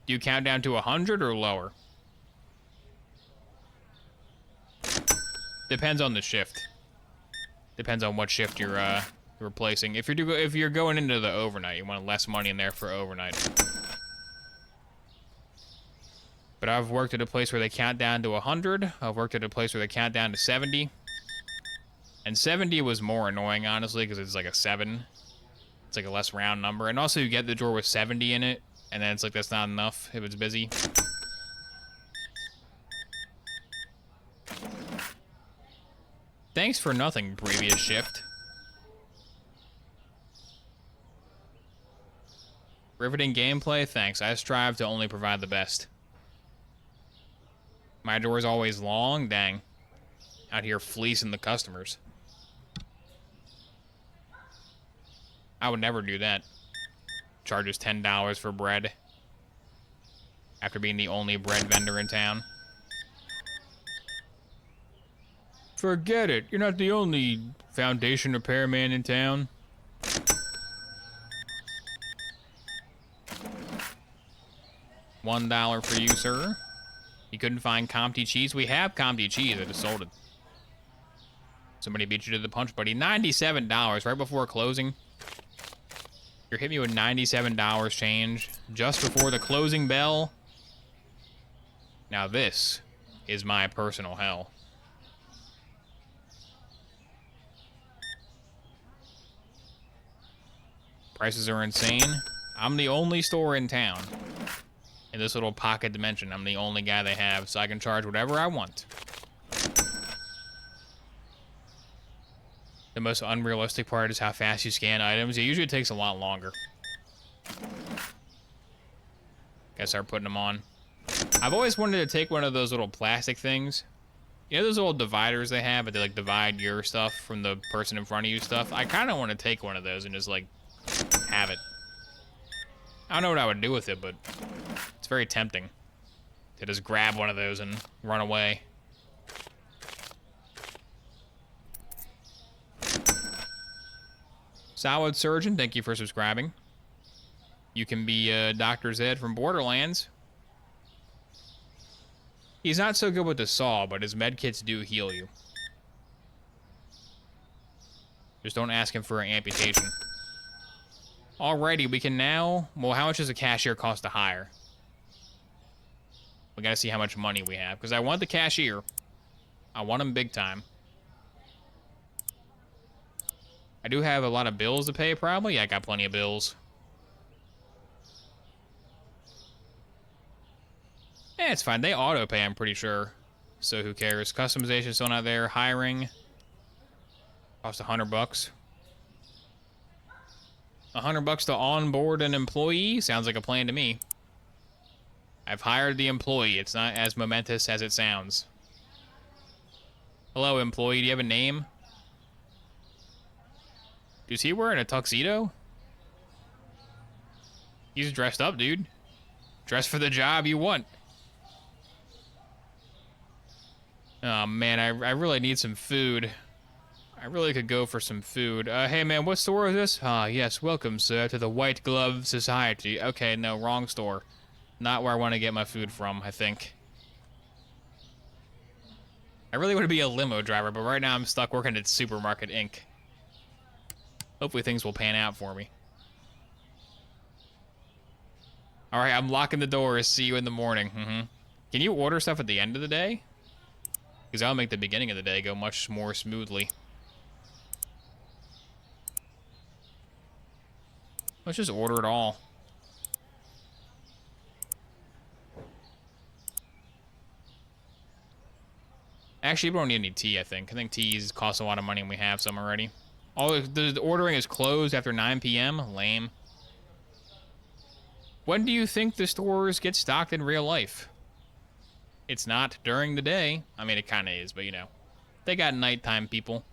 [SPEAKER 1] Do you count down to 100 or lower? Depends on the shift. Depends on what shift you're replacing. If you're going into the overnight, you want less money in there for overnight. But I've worked at a place where they count down to 100. I've worked at a place where they count down to 70. And 70 was more annoying, honestly, because it's like a 7. It's like a less round number. And also you get the drawer with 70 in it, and then it's like that's not enough if it's busy. Thanks for nothing, previous shift. Riveting gameplay? Thanks. I strive to only provide the best. My door's always long? Dang. Out here fleecing the customers. I would never do that. Charges $10 for bread. After being the only bread vendor in town. Forget it. You're not the only foundation repairman in town. $1 for you, sir. You couldn't find Comté cheese? We have Comté cheese. I just sold it. Somebody beat you to the punch, buddy. $97 right before closing. You're hitting me with $97 change just before the closing bell. Now this is my personal hell. Prices are insane. I'm the only store in town. In this little pocket dimension, I'm the only guy they have, so I can charge whatever I want. The most unrealistic part is how fast you scan items. It usually takes a lot longer. Gotta start putting them on. I've always wanted to take one of those little plastic things. You know those old dividers they have, but they like divide your stuff from the person in front of you stuff? I kind of want to take one of those and just like have it. I don't know what I would do with it, but it's very tempting to just grab one of those and run away. Solid Surgeon, thank you for subscribing. You can be Dr. Zed from Borderlands. He's not so good with the saw, but his medkits do heal you. Just don't ask him for an amputation. Alrighty, we can now... Well, how much does a cashier cost to hire? We gotta see how much money we have, because I want the cashier. I want him big time. I do have a lot of bills to pay, probably. Yeah, I got plenty of bills. Yeah, it's fine. They auto-pay, I'm pretty sure. So who cares? Customization still not there. Hiring. Cost $100. $100 to onboard an employee? Sounds like a plan to me. I've hired the employee. It's not as momentous as it sounds. Hello, employee. Do you have a name? Is he wearing a tuxedo? He's dressed up, dude. Dress for the job you want. Oh, man, I really need some food. I really could go for some food. Hey, man, what store is this? Ah, yes, welcome, sir, to the White Glove Society. Okay, no, wrong store. Not where I want to get my food from, I think. I really want to be a limo driver, but right now I'm stuck working at Supermarket Inc. Hopefully things will pan out for me. Alright, I'm locking the doors. See you in the morning. Can you order stuff at the end of the day? Because that'll make the beginning of the day go much more smoothly. Let's just order it all. Actually, we don't need any tea, I think. I think teas cost a lot of money and we have some already. Oh, the ordering is closed after 9 p.m.? Lame. When do you think the stores get stocked in real life? It's not during the day. I mean, it kind of is, but you know. They got nighttime people.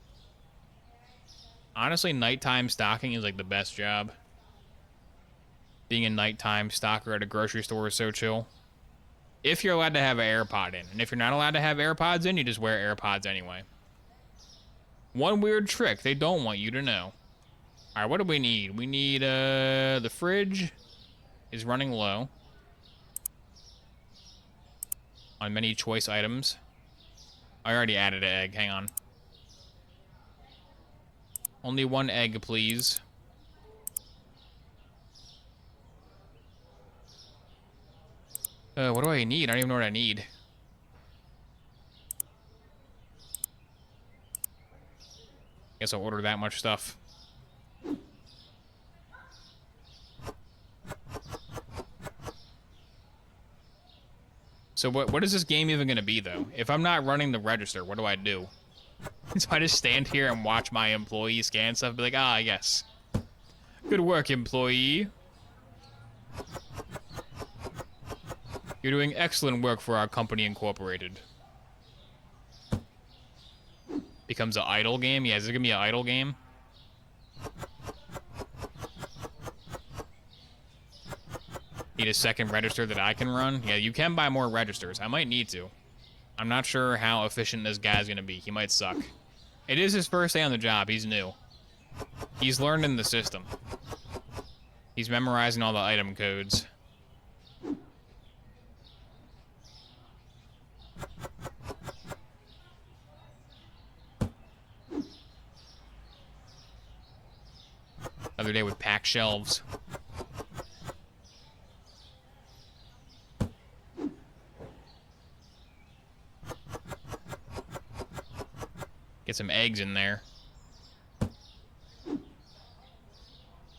[SPEAKER 1] Honestly, nighttime stocking is like the best job. Being a nighttime stocker at a grocery store is so chill. If you're allowed to have an AirPod in. And if you're not allowed to have AirPods in, you just wear AirPods anyway. One weird trick they don't want you to know. Alright, what do we need? We need, the fridge is running low. On many choice items. I already added an egg, hang on. Only one egg, please. What do I need? I don't even know what I need. Guess I'll order that much stuff. So what is this game even gonna be, though? If I'm not running the register, what do I do? So I just stand here and watch my employee scan stuff and be like, ah, yes. Good work, employee. You're doing excellent work for our company incorporated. Becomes an idle game? Yeah, is it gonna be an idle game? Need a second register that I can run? Yeah, you can buy more registers. I might need to. I'm not sure how efficient this guy's gonna be. He might suck. It is his first day on the job. He's new. He's learning the system. He's memorizing all the item codes. Other day with packed shelves. Get some eggs in there.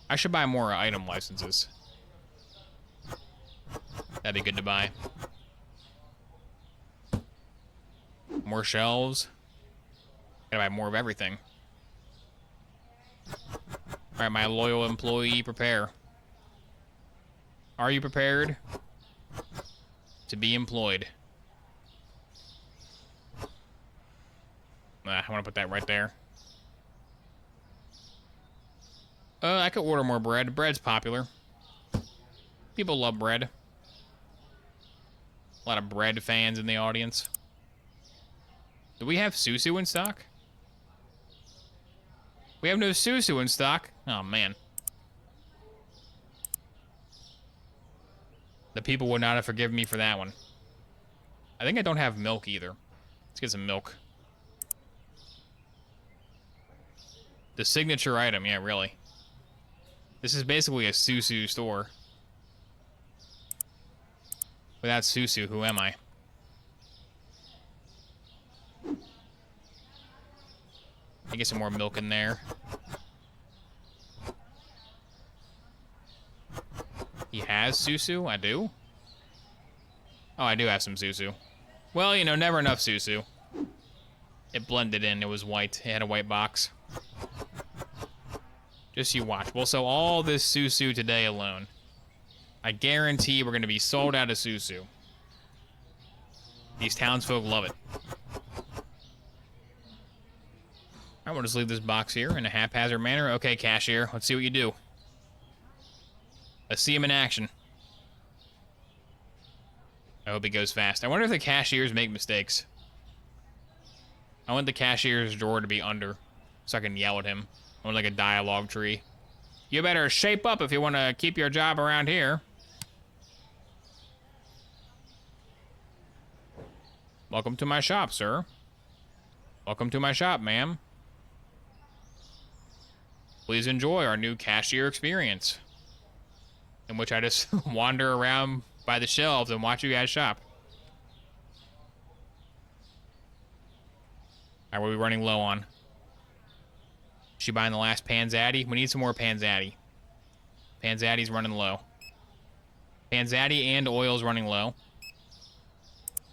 [SPEAKER 1] I should buy more item licenses. That'd be good to buy. More shelves. Gotta buy more of everything. Alright, my loyal employee, prepare. Are you prepared to be employed? I want to put that right there. I could order more bread. Bread's popular. People love bread. A lot of bread fans in the audience. Do we have Susu in stock? We have no Susu in stock. Oh, man. The people would not have forgiven me for that one. I think I don't have milk either. Let's get some milk. The signature item, yeah, really. This is basically a Susu store. Without Susu, who am I? I get some more milk in there. He has Susu? I do? Oh, I do have some Susu. Well, you know, never enough Susu. It blended in. It was white. It had a white box. Just you watch. Well, so all this Susu today alone, I guarantee we're going to be sold out of Susu. These townsfolk love it. I want to just leave this box here in a haphazard manner. Okay, cashier, let's see what you do. Let's see him in action. I hope he goes fast. I wonder if the cashiers make mistakes. I want the cashier's drawer to be under so I can yell at him. I want like a dialogue tree. You better shape up if you want to keep your job around here. Welcome to my shop, sir. Welcome to my shop, ma'am. Please enjoy our new cashier experience, in which I just wander around by the shelves and watch you guys shop. All right, what are we running low on? Is she buying the last Panzatti? We need some more Panzatti. Panzatti's running low. Panzatti and oil's running low.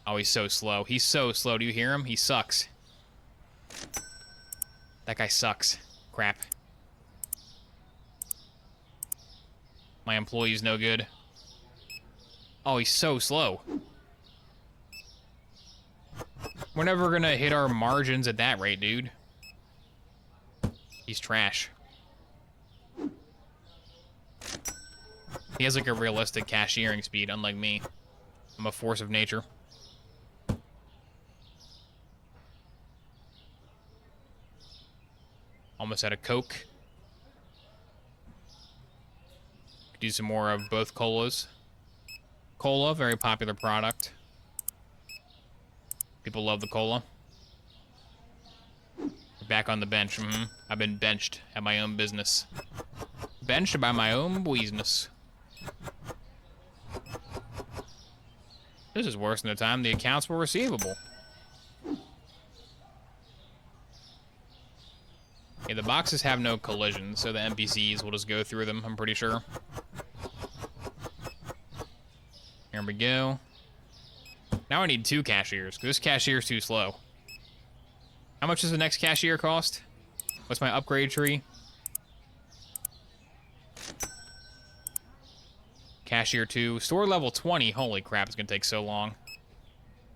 [SPEAKER 1] Oh, he's so slow. He's so slow. Do you hear him? He sucks. That guy sucks. Crap. My employee's no good. Oh, he's so slow. We're never gonna hit our margins at that rate, dude. He's trash. He has like a realistic cashiering speed, unlike me. I'm a force of nature. Almost out of Coke. Could use some more of both colas. Cola, very popular product. People love the cola. Back on the bench. I've been benched at my own business. Benched by my own business. This is worse than the time the accounts were receivable. Yeah, the boxes have no collision, so the NPCs will just go through them, I'm pretty sure. Here we go. Now I need 2 cashiers, because this cashier's too slow. How much does the next cashier cost? What's my upgrade tree? Cashier 2. Store level 20. Holy crap, it's going to take so long.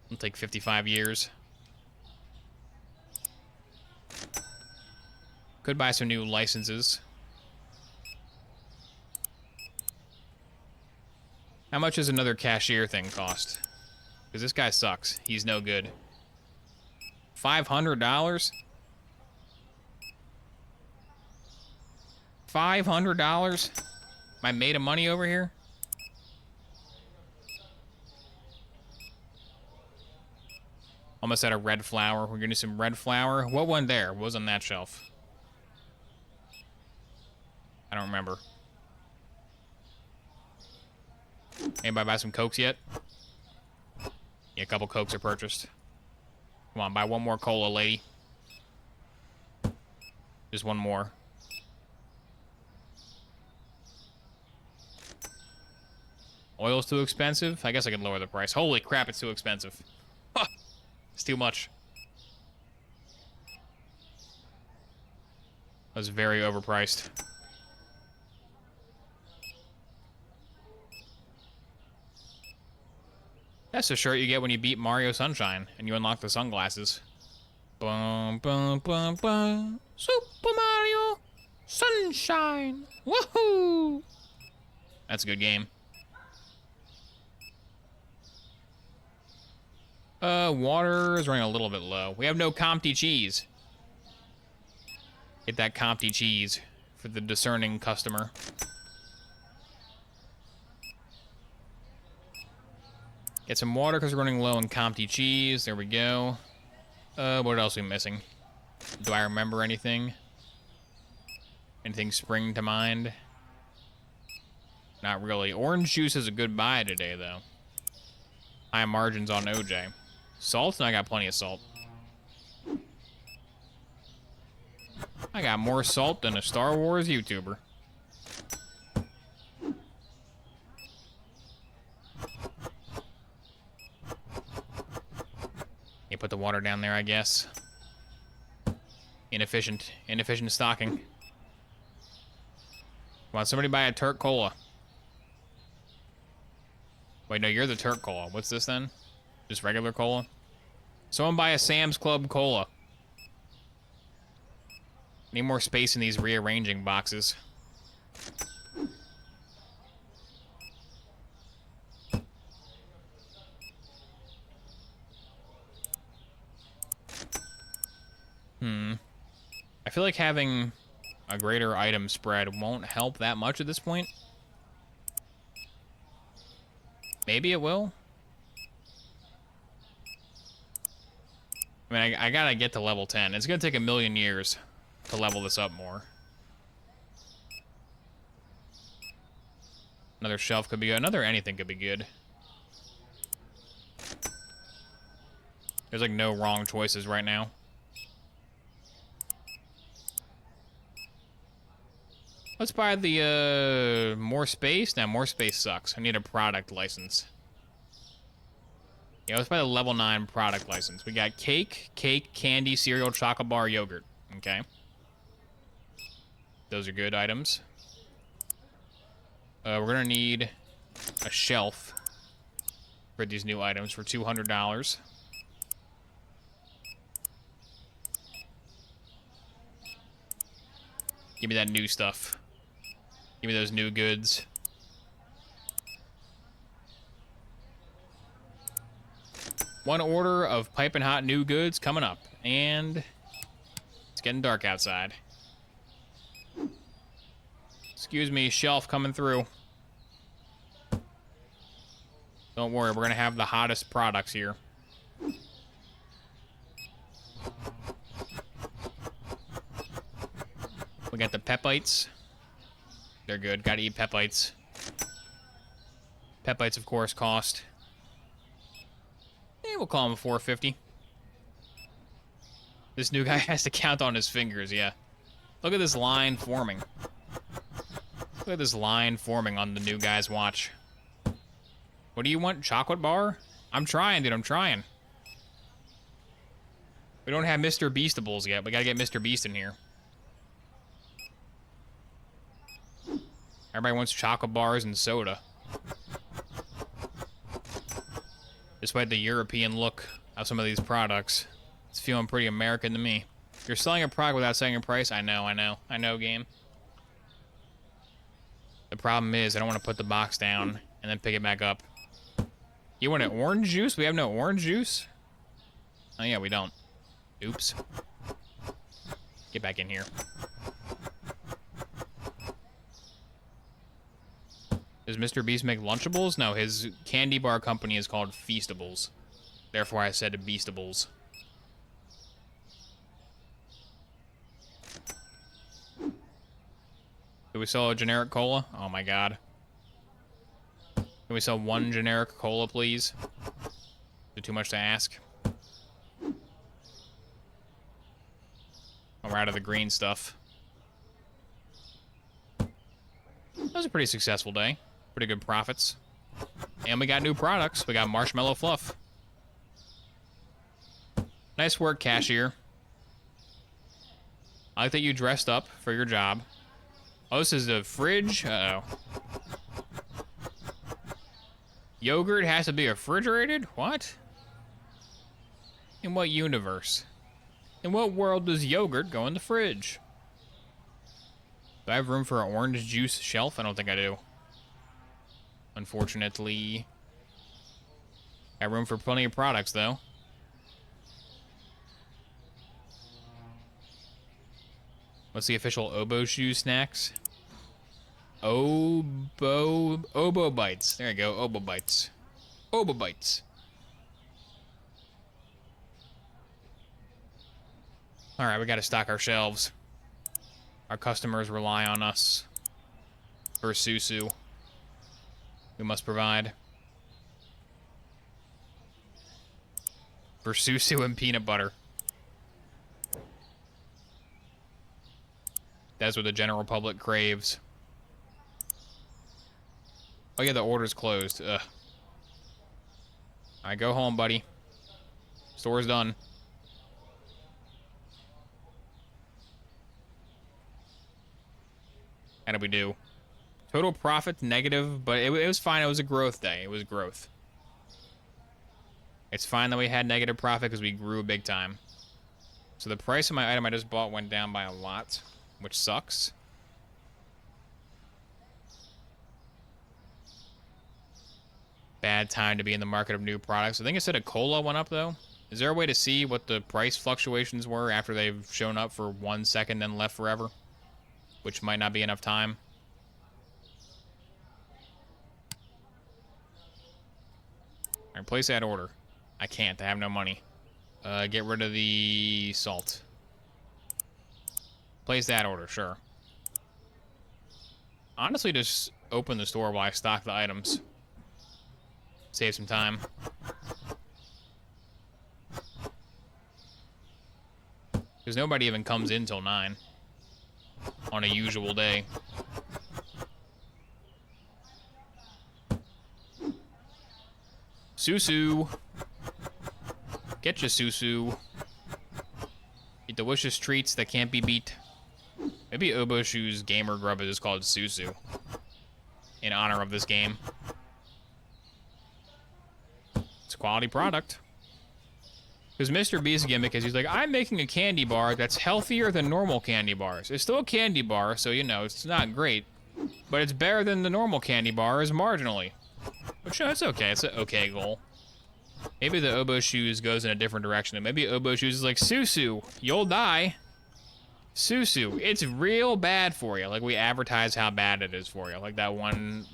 [SPEAKER 1] It'll take 55 years. Could buy some new licenses. How much does another cashier thing cost? Because this guy sucks. He's no good. $500? $500? Am I made of money over here? Almost out of red flour. We're gonna do some red flour. What one there? What was on that shelf? I don't remember. Anybody buy some Cokes yet? Yeah, a couple Cokes are purchased. Come on, buy one more cola, lady. Just one more. Oil's too expensive? I guess I can lower the price. Holy crap, it's too expensive. Huh, it's too much. That's very overpriced. That's the shirt you get when you beat Mario Sunshine and you unlock the sunglasses. Bum, bum, bum, bum. Super Mario Sunshine. Woohoo! That's a good game. Water is running a little bit low. We have no Comté cheese. Get that Comté cheese for the discerning customer. Get some water because we're running low on Comté cheese. There we go. What else are we missing? Do I remember anything? Anything spring to mind? Not really. Orange juice is a good buy today, though. High margins on OJ. Salt? I got plenty of salt. I got more salt than a Star Wars YouTuber. You put the water down there, I guess. Inefficient stocking. Come on, somebody buy a Turk Cola. Wait, no, you're the Turk Cola. What's this then? Just regular cola? Someone buy a Sam's Club Cola. Need more space in these rearranging boxes. I feel like having a greater item spread won't help that much at this point. Maybe it will. I mean, I gotta get to level 10. It's gonna take 1,000,000 years to level this up more. Another shelf could be good. Another anything could be good. There's like no wrong choices right now. Let's buy the more space. Now more space sucks. I need a product license. Yeah, let's buy the level 9 product license. We got cake, candy, cereal, chocolate bar, yogurt. Okay. Those are good items. We're gonna need a shelf for these new items for $200. Give me that new stuff. Give me those new goods. One order of piping hot new goods coming up. And it's getting dark outside. Excuse me, shelf coming through. Don't worry, we're gonna have the hottest products here. We got the Pepites. They're good. Gotta eat Pepites. Pepites, of course, cost. We'll call him $4.50. This new guy has to count on his fingers, yeah. Look at this line forming. Look at this line forming on the new guy's watch. What do you want? Chocolate bar? I'm trying, dude. I'm trying. We don't have Mr. Beastables yet. We gotta get Mr. Beast in here. Everybody wants chocolate bars and soda. Despite the European look of some of these products, it's feeling pretty American to me. You're selling a product without saying a price? I know, game. The problem is I don't want to put the box down and then pick it back up. You want an orange juice? We have no orange juice? Oh yeah, we don't. Oops. Get back in here. Does Mr. Beast make Lunchables? No, his candy bar company is called Feastables. Therefore, I said Beastables. Do we sell a generic cola? Oh my god. Can we sell one generic cola, please? Is it too much to ask? Oh, we're out of the green stuff. That was a pretty successful day. Pretty good profits. And we got new products. We got marshmallow fluff. Nice work, cashier. I like that you dressed up for your job. Oh, this is the fridge? Uh-oh. Yogurt has to be refrigerated? What? In what universe? In what world does yogurt go in the fridge? Do I have room for an orange juice shelf? I don't think I do. Unfortunately. Got room for plenty of products, though. What's the official oboe shoe snacks? Oboe bites. There you go, oboe bites. Oboe bites. All right, we got to stock our shelves. Our customers rely on us for Susu. We must provide. For Susu and peanut butter. That's what the general public craves. Oh yeah, the order's closed. Ugh. Alright, go home, buddy. Store's done. How did we do? Total profit negative, but it was fine. It was a growth day. It was growth. It's fine that we had negative profit because we grew big time. So the price of my item I just bought went down by a lot, which sucks. Bad time to be in the market of new products. I think it said a cola went up, though. Is there a way to see what the price fluctuations were after they've shown up for 1 second and left forever? Which might not be enough time. Alright, place that order. I can't. I have no money. Get rid of the salt. Place that order, sure. Honestly, just open the store while I stock the items. Save some time. Because nobody even comes in till 9. On a usual day. Susu. Get ya, Susu. Eat delicious treats that can't be beat. Maybe Oboeshoes Gamer Grub is called Susu. In honor of this game. It's a quality product. Because Mr. B's gimmick is he's like, I'm making a candy bar that's healthier than normal candy bars. It's still a candy bar, so you know, it's not great. But it's better than the normal candy bars marginally. Which, no, it's okay. It's an okay goal. Maybe the Oboeshoes goes in a different direction. Maybe Oboeshoes is like, Susu, you'll die. Susu, it's real bad for you. Like, we advertise how bad it is for you. Like that one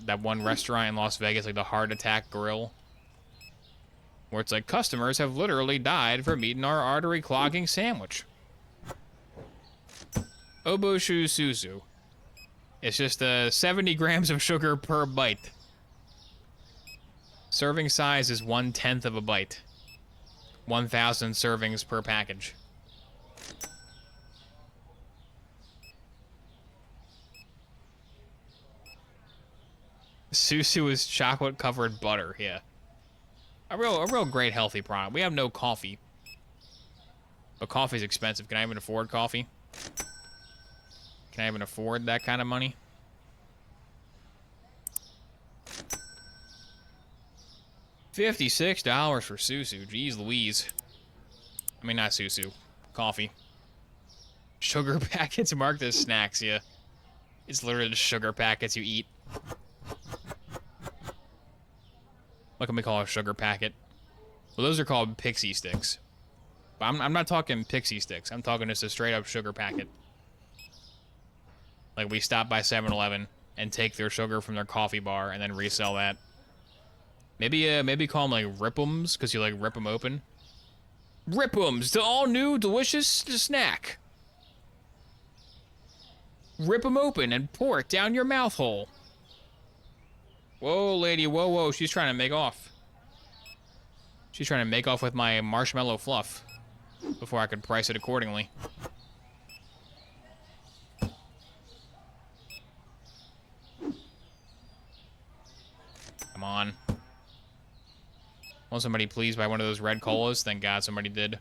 [SPEAKER 1] restaurant in Las Vegas, like the Heart Attack Grill. Where it's like, customers have literally died from eating our artery-clogging sandwich. Oboeshoes Susu. It's just 70 grams of sugar per bite. Serving size is 1/10 of a bite. 1,000 servings per package. Susu is chocolate-covered butter, yeah. A real great healthy product. We have no coffee. But coffee's expensive. Can I even afford coffee? Can I even afford that kind of money? $56 for Susu. Jeez Louise. I mean, not Susu. Coffee. Sugar packets marked as snacks, yeah. It's literally just sugar packets you eat. What can we call a sugar packet? Well, those are called pixie sticks. But I'm not talking pixie sticks. I'm talking just a straight up sugar packet. Like we stop by 7-Eleven and take their sugar from their coffee bar and then resell that. Maybe call them like Rip'ems, because you like rip them open. Rip'ems, the all new delicious snack. Rip them open and pour it down your mouth hole. Whoa, lady, whoa, whoa. She's trying to make off. She's trying to make off with my marshmallow fluff before I could price it accordingly. Come on. Won't somebody please buy one of those red colas? Thank God somebody did.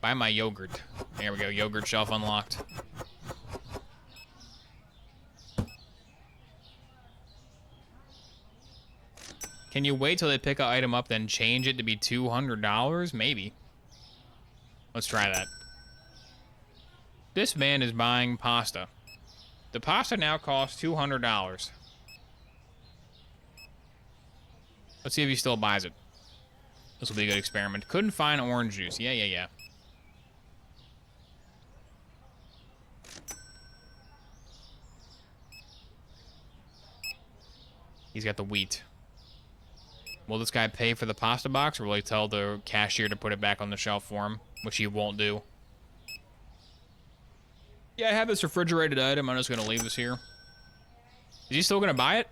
[SPEAKER 1] Buy my yogurt. There we go, yogurt shelf unlocked. Can you wait till they pick an item up, then change it to be $200? Maybe. Let's try that. This man is buying pasta. The pasta now costs $200. Let's see if he still buys it. This will be a good experiment. Couldn't find orange juice. Yeah. He's got the wheat. Will this guy pay for the pasta box, or will he tell the cashier to put it back on the shelf for him, which he won't do? Yeah, I have this refrigerated item. I'm just going to leave this here. Is he still going to buy it?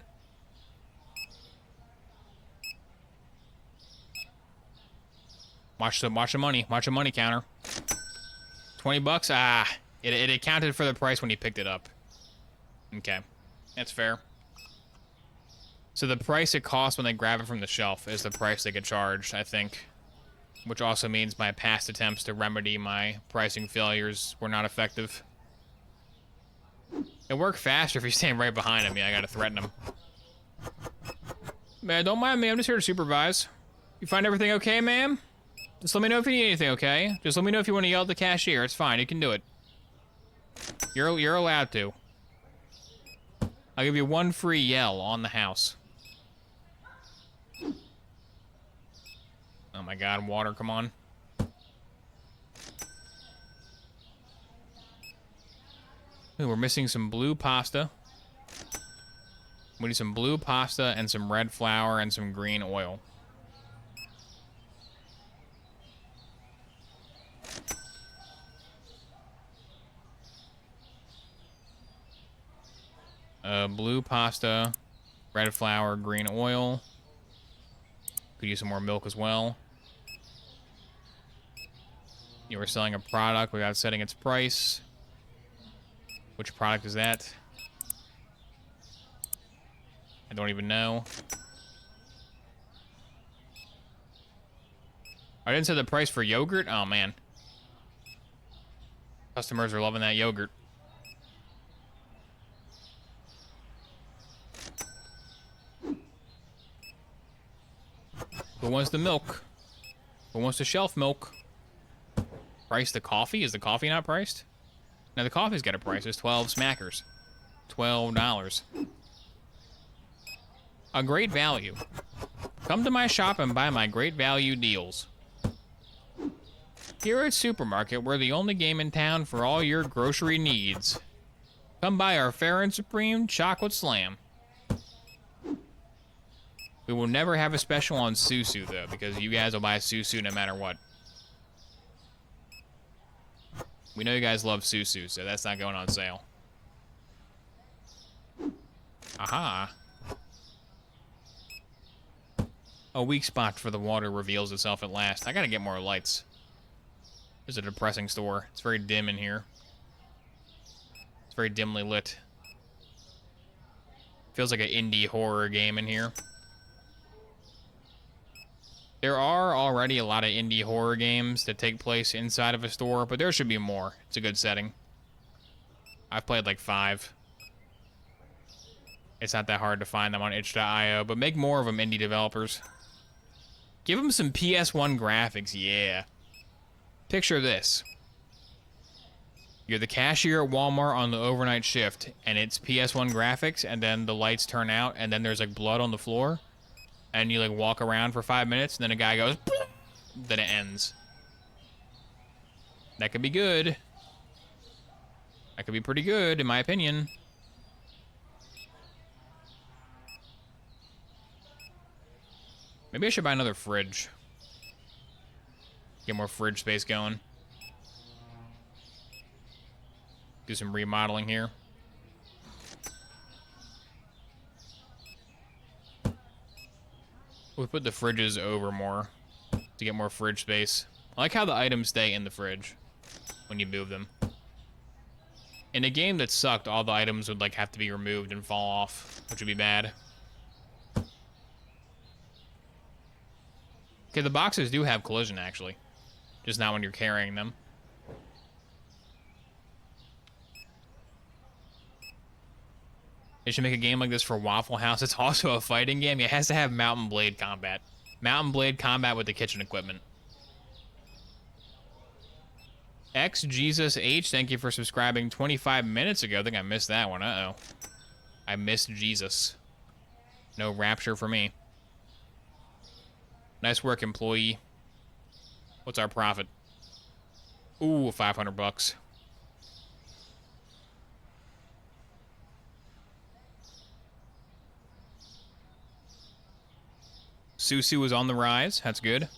[SPEAKER 1] Watch the money. Watch the money counter. 20 bucks? Ah, it accounted for the price when he picked it up. Okay, that's fair. So the price it costs when they grab it from the shelf is the price they get charged, I think. Which also means my past attempts to remedy my pricing failures were not effective. It worked faster if you're standing right behind him. Yeah, I gotta threaten him. Man, don't mind me. I'm just here to supervise. You find everything okay, ma'am? Just let me know if you need anything, okay? Just let me know if you want to yell at the cashier. It's fine. You can do it. You're allowed to. I'll give you one free yell on the house. Oh my God, water, come on. Ooh, we're missing some blue pasta. We need some blue pasta and some red flour and some green oil. Blue pasta, red flour, green oil. Could use some more milk as well. You were selling a product without setting its price. Which product is that? I don't even know. I didn't set the price for yogurt? Oh, man. Customers are loving that yogurt. Who wants the milk? Who wants the shelf milk? Price the coffee? Is the coffee not priced? Now the coffee's got a price. It's 12 smackers. $12. A great value. Come to my shop and buy my great value deals. Here at Supermarket, we're the only game in town for all your grocery needs. Come buy our Fair and Supreme Chocolate Slam. We will never have a special on Susu, though, because you guys will buy Susu no matter what. We know you guys love Susu, so that's not going on sale. Aha. A weak spot for the water reveals itself at last. I gotta get more lights. This is a depressing store. It's very dim in here. It's very dimly lit. Feels like an indie horror game in here. There are already a lot of indie horror games that take place inside of a store, but there should be more. It's a good setting. I've played like 5. It's not that hard to find them on itch.io, but make more of them, indie developers. Give them some PS1 graphics, yeah. Picture this. You're the cashier at Walmart on the overnight shift, and it's PS1 graphics, and then the lights turn out, and then there's like blood on the floor. And you like walk around for 5 minutes, and then a guy goes, then it ends. That could be good. That could be pretty good, in my opinion. Maybe I should buy another fridge. Get more fridge space going. Do some remodeling here. We'll put the fridges over more to get more fridge space. I like how the items stay in the fridge when you move them. In a game that sucked, all the items would like have to be removed and fall off, which would be bad. Okay, the boxes do have collision actually, just not when you're carrying them. They should make a game like this for Waffle House. It's also a fighting game. It has to have Mountain Blade combat. Mountain Blade combat with the kitchen equipment. X Jesus H, thank you for subscribing 25 minutes ago. I think I missed that one. Uh-oh. I missed Jesus. No rapture for me. Nice work, employee. What's our profit? Ooh, 500 bucks. Susu was on the rise. That's good.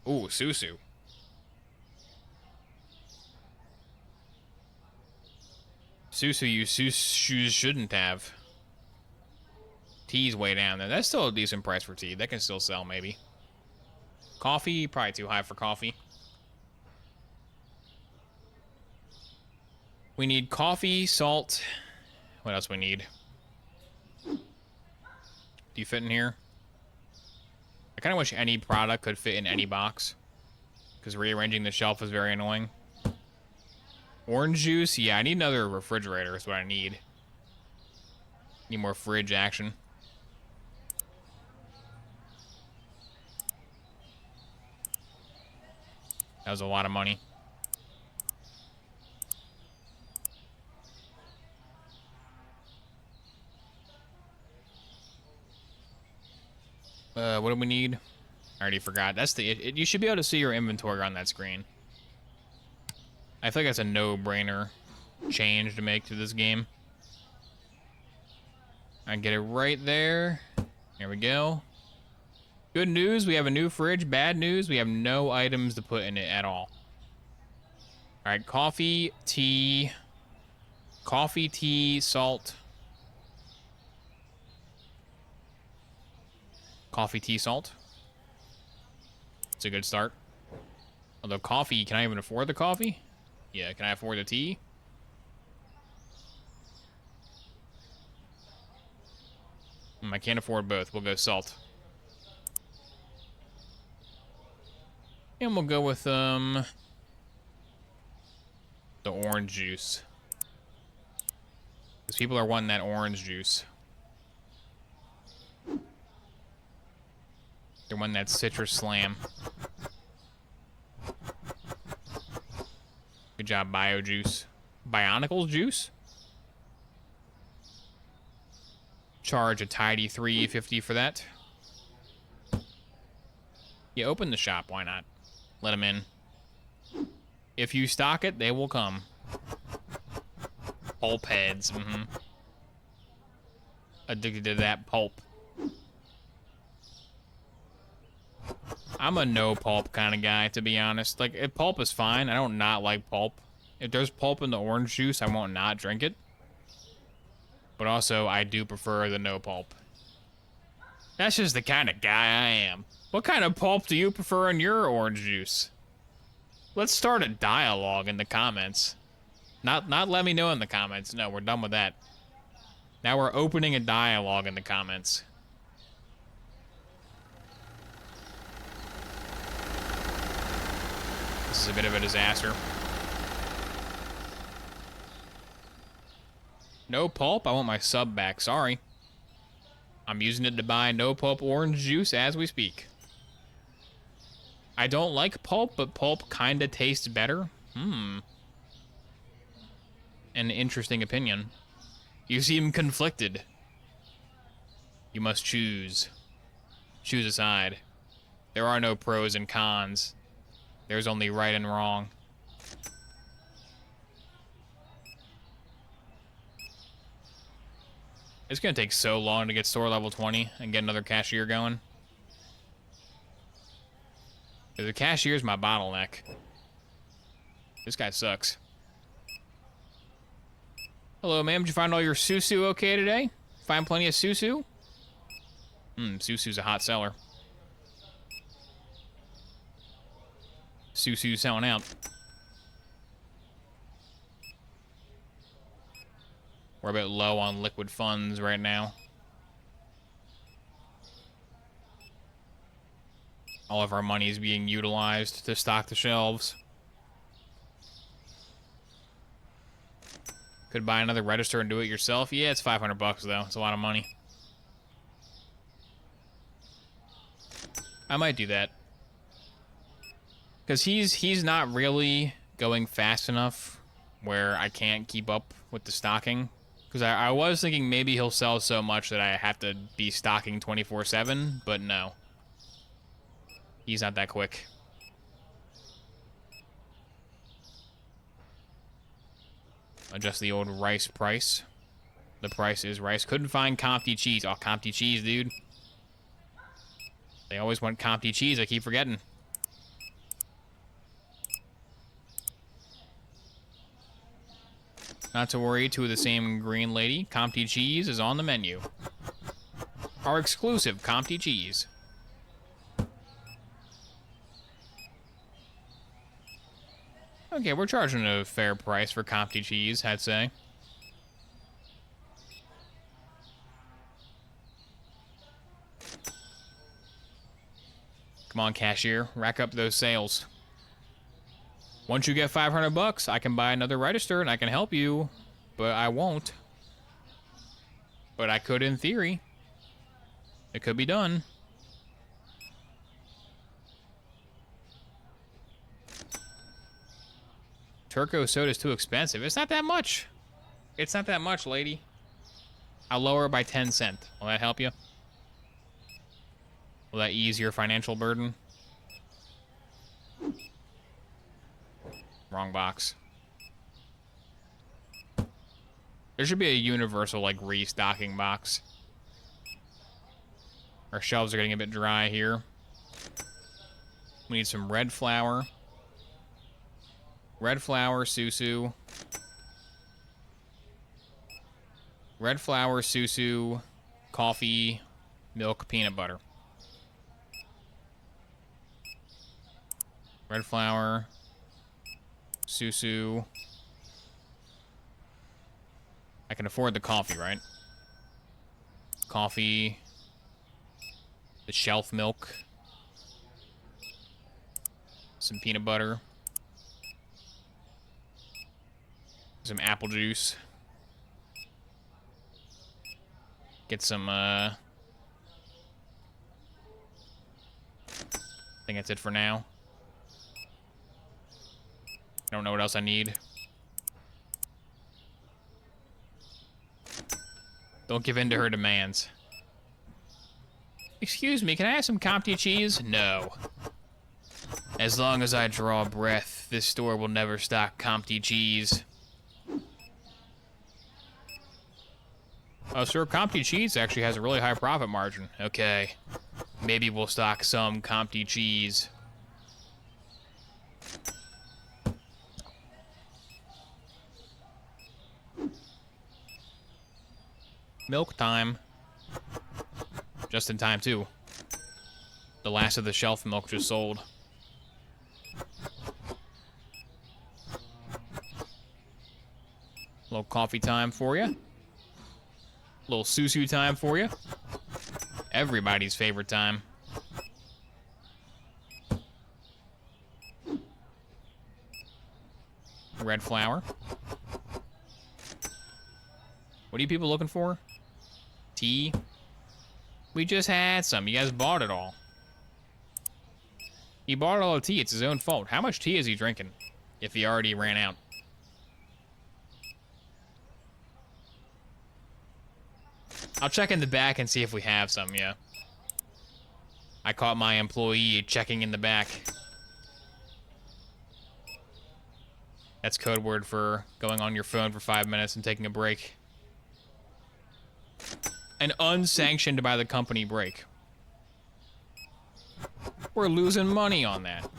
[SPEAKER 1] Ooh, Susu. Susu, you shoes shouldn't have. Tea's way down there. That's still a decent price for tea. That can still sell, maybe. Coffee, probably too high for coffee. We need coffee, salt. What else we need? Do you fit in here? I kind of wish any product could fit in any box, because rearranging the shelf is very annoying. Orange juice? Yeah, I need another refrigerator is what I need. Need more fridge action. That was a lot of money. What do we need? I already forgot. That's the... you should be able to see your inventory on that screen. I feel like that's a no-brainer change to make to this game. I get it right there. There we go. Good news, we have a new fridge. Bad news, we have no items to put in it at all. Alright, coffee, tea, salt. Coffee, tea, salt. It's a good start. Although coffee, can I even afford the coffee? Yeah, can I afford the tea? I can't afford both. We'll go salt. And we'll go with the orange juice. Because people are wanting that orange juice. They're wanting that citrus slam. Good job, Bio Juice. Bionicle Juice? Charge a tidy $3.50 for that. Yeah, open the shop. Why not? Let them in. If you stock it, they will come. Pulp heads. Addicted to that pulp. I'm a no pulp kind of guy, to be honest. Like, if pulp is fine, I don't not like pulp. If there's pulp in the orange juice, I won't not drink it. But also, I do prefer the no pulp. That's just the kind of guy I am. What kind of pulp do you prefer in your orange juice? Let's start a dialogue in the comments. Not let me know in the comments. No, we're done with that. Now we're opening a dialogue in the comments. This is a bit of a disaster. No pulp? I want my sub back. Sorry. I'm using it to buy no pulp orange juice as we speak. I don't like pulp, but pulp kinda tastes better. An interesting opinion. You seem conflicted. You must choose. Choose a side. There are no pros and cons. There's only right and wrong. It's gonna take so long to get store level 20 and get another cashier going. The cashier's my bottleneck. This guy sucks. Hello, ma'am. Did you find all your susu okay today? Find plenty of susu? Susu's a hot seller. Susu's selling out. We're a bit low on liquid funds right now. All of our money is being utilized to stock the shelves. Could buy another register and do it yourself. Yeah, it's 500 bucks though. It's a lot of money. I might do that. Because he's not really going fast enough where I can't keep up with the stocking. Because I was thinking maybe he'll sell so much that I have to be stocking 24/7, but no. He's not that quick. Adjust the old rice price. The price is rice. Couldn't find Comté cheese. Oh, Comté cheese, dude. They always want Comté cheese. I keep forgetting. Not to worry, two of the same green lady. Comté cheese is on the menu. Our exclusive Comté cheese. Okay, we're charging a fair price for Comté cheese, I'd say. Come on, cashier, rack up those sales. Once you get 500 bucks, I can buy another register and I can help you, but I won't. But I could in theory. It could be done. Turco soda's too expensive. It's not that much. It's not that much, lady. I'll lower it by 10 cents. Will that help you? Will that ease your financial burden? Wrong box. There should be a universal, like, restocking box. Our shelves are getting a bit dry here. We need some red flour. Red flour, susu. Red flour, susu, coffee, milk, peanut butter. Red flour, susu. I can afford the coffee, right? Coffee. The shelf milk. Some peanut butter. Some apple juice. Get some, I think that's it for now. I don't know what else I need. Don't give in to her demands. Excuse me, can I have some Comté cheese? No. As long as I draw breath, this store will never stock Comté cheese. Oh, sir, Comté cheese actually has a really high profit margin. Okay. Maybe we'll stock some Comté cheese. Milk time. Just in time, too. The last of the shelf milk just sold. Little coffee time for you. Little susu time for you. Everybody's favorite time. Red flour. What are you people looking for? Tea? We just had some. You guys bought it all. He bought all the tea. It's his own fault. How much tea is he drinking? If he already ran out. I'll check in the back and see if we have some, yeah. I caught my employee checking in the back. That's code word for going on your phone for 5 minutes and taking a break. An unsanctioned by the company break. We're losing money on that.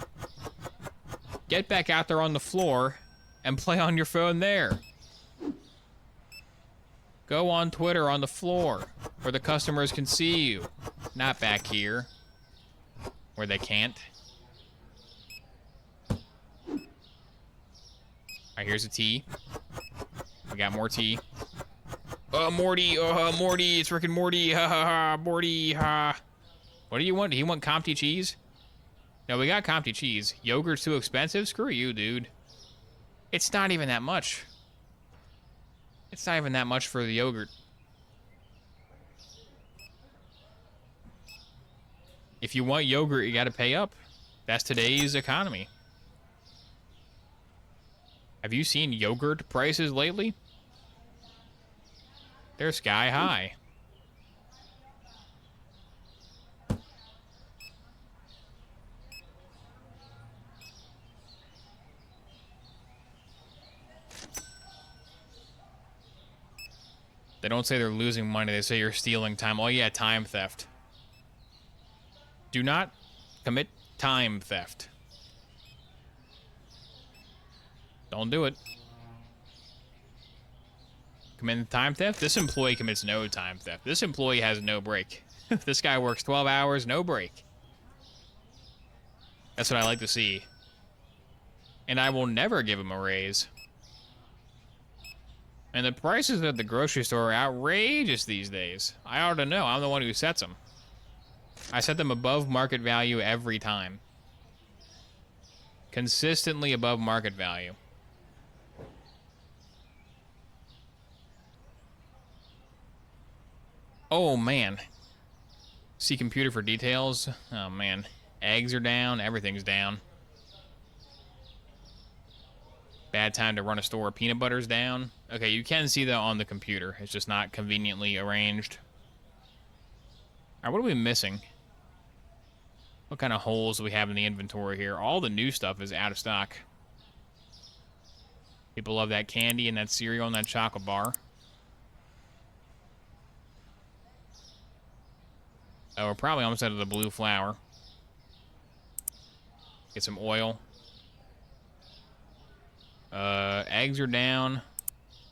[SPEAKER 1] Get back out there on the floor and play on your phone there. Go on Twitter on the floor where the customers can see you. Not back here where they can't. Alright, here's a tea. We got more tea. Morty, Morty, it's Rick and Morty, ha ha ha, Morty, ha. What do you want? Do you want Comty cheese? No, we got Comty cheese. Yogurt's too expensive? Screw you, dude. It's not even that much. It's not even that much for the yogurt. If you want yogurt, you gotta pay up. That's today's economy. Have you seen yogurt prices lately? They're sky high. They don't say they're losing money, they say you're stealing time. Oh yeah, time theft. Do not commit time theft. Don't do it. Commit time theft? This employee commits no time theft. This employee has no break. This guy works 12 hours, no break. That's what I like to see. And I will never give him a raise. And the prices at the grocery store are outrageous these days. I ought to know. I'm the one who sets them. I set them above market value every time. Consistently above market value. Oh, man. See computer for details. Oh, man. Eggs are down. Everything's down. Bad time to run a store. Peanut butter's down. Okay, you can see that on the computer. It's just not conveniently arranged. Alright, what are we missing? What kind of holes do we have in the inventory here? All the new stuff is out of stock. People love that candy and that cereal and that chocolate bar. Oh, we're probably almost out of the blue flour. Get some oil. Eggs are down.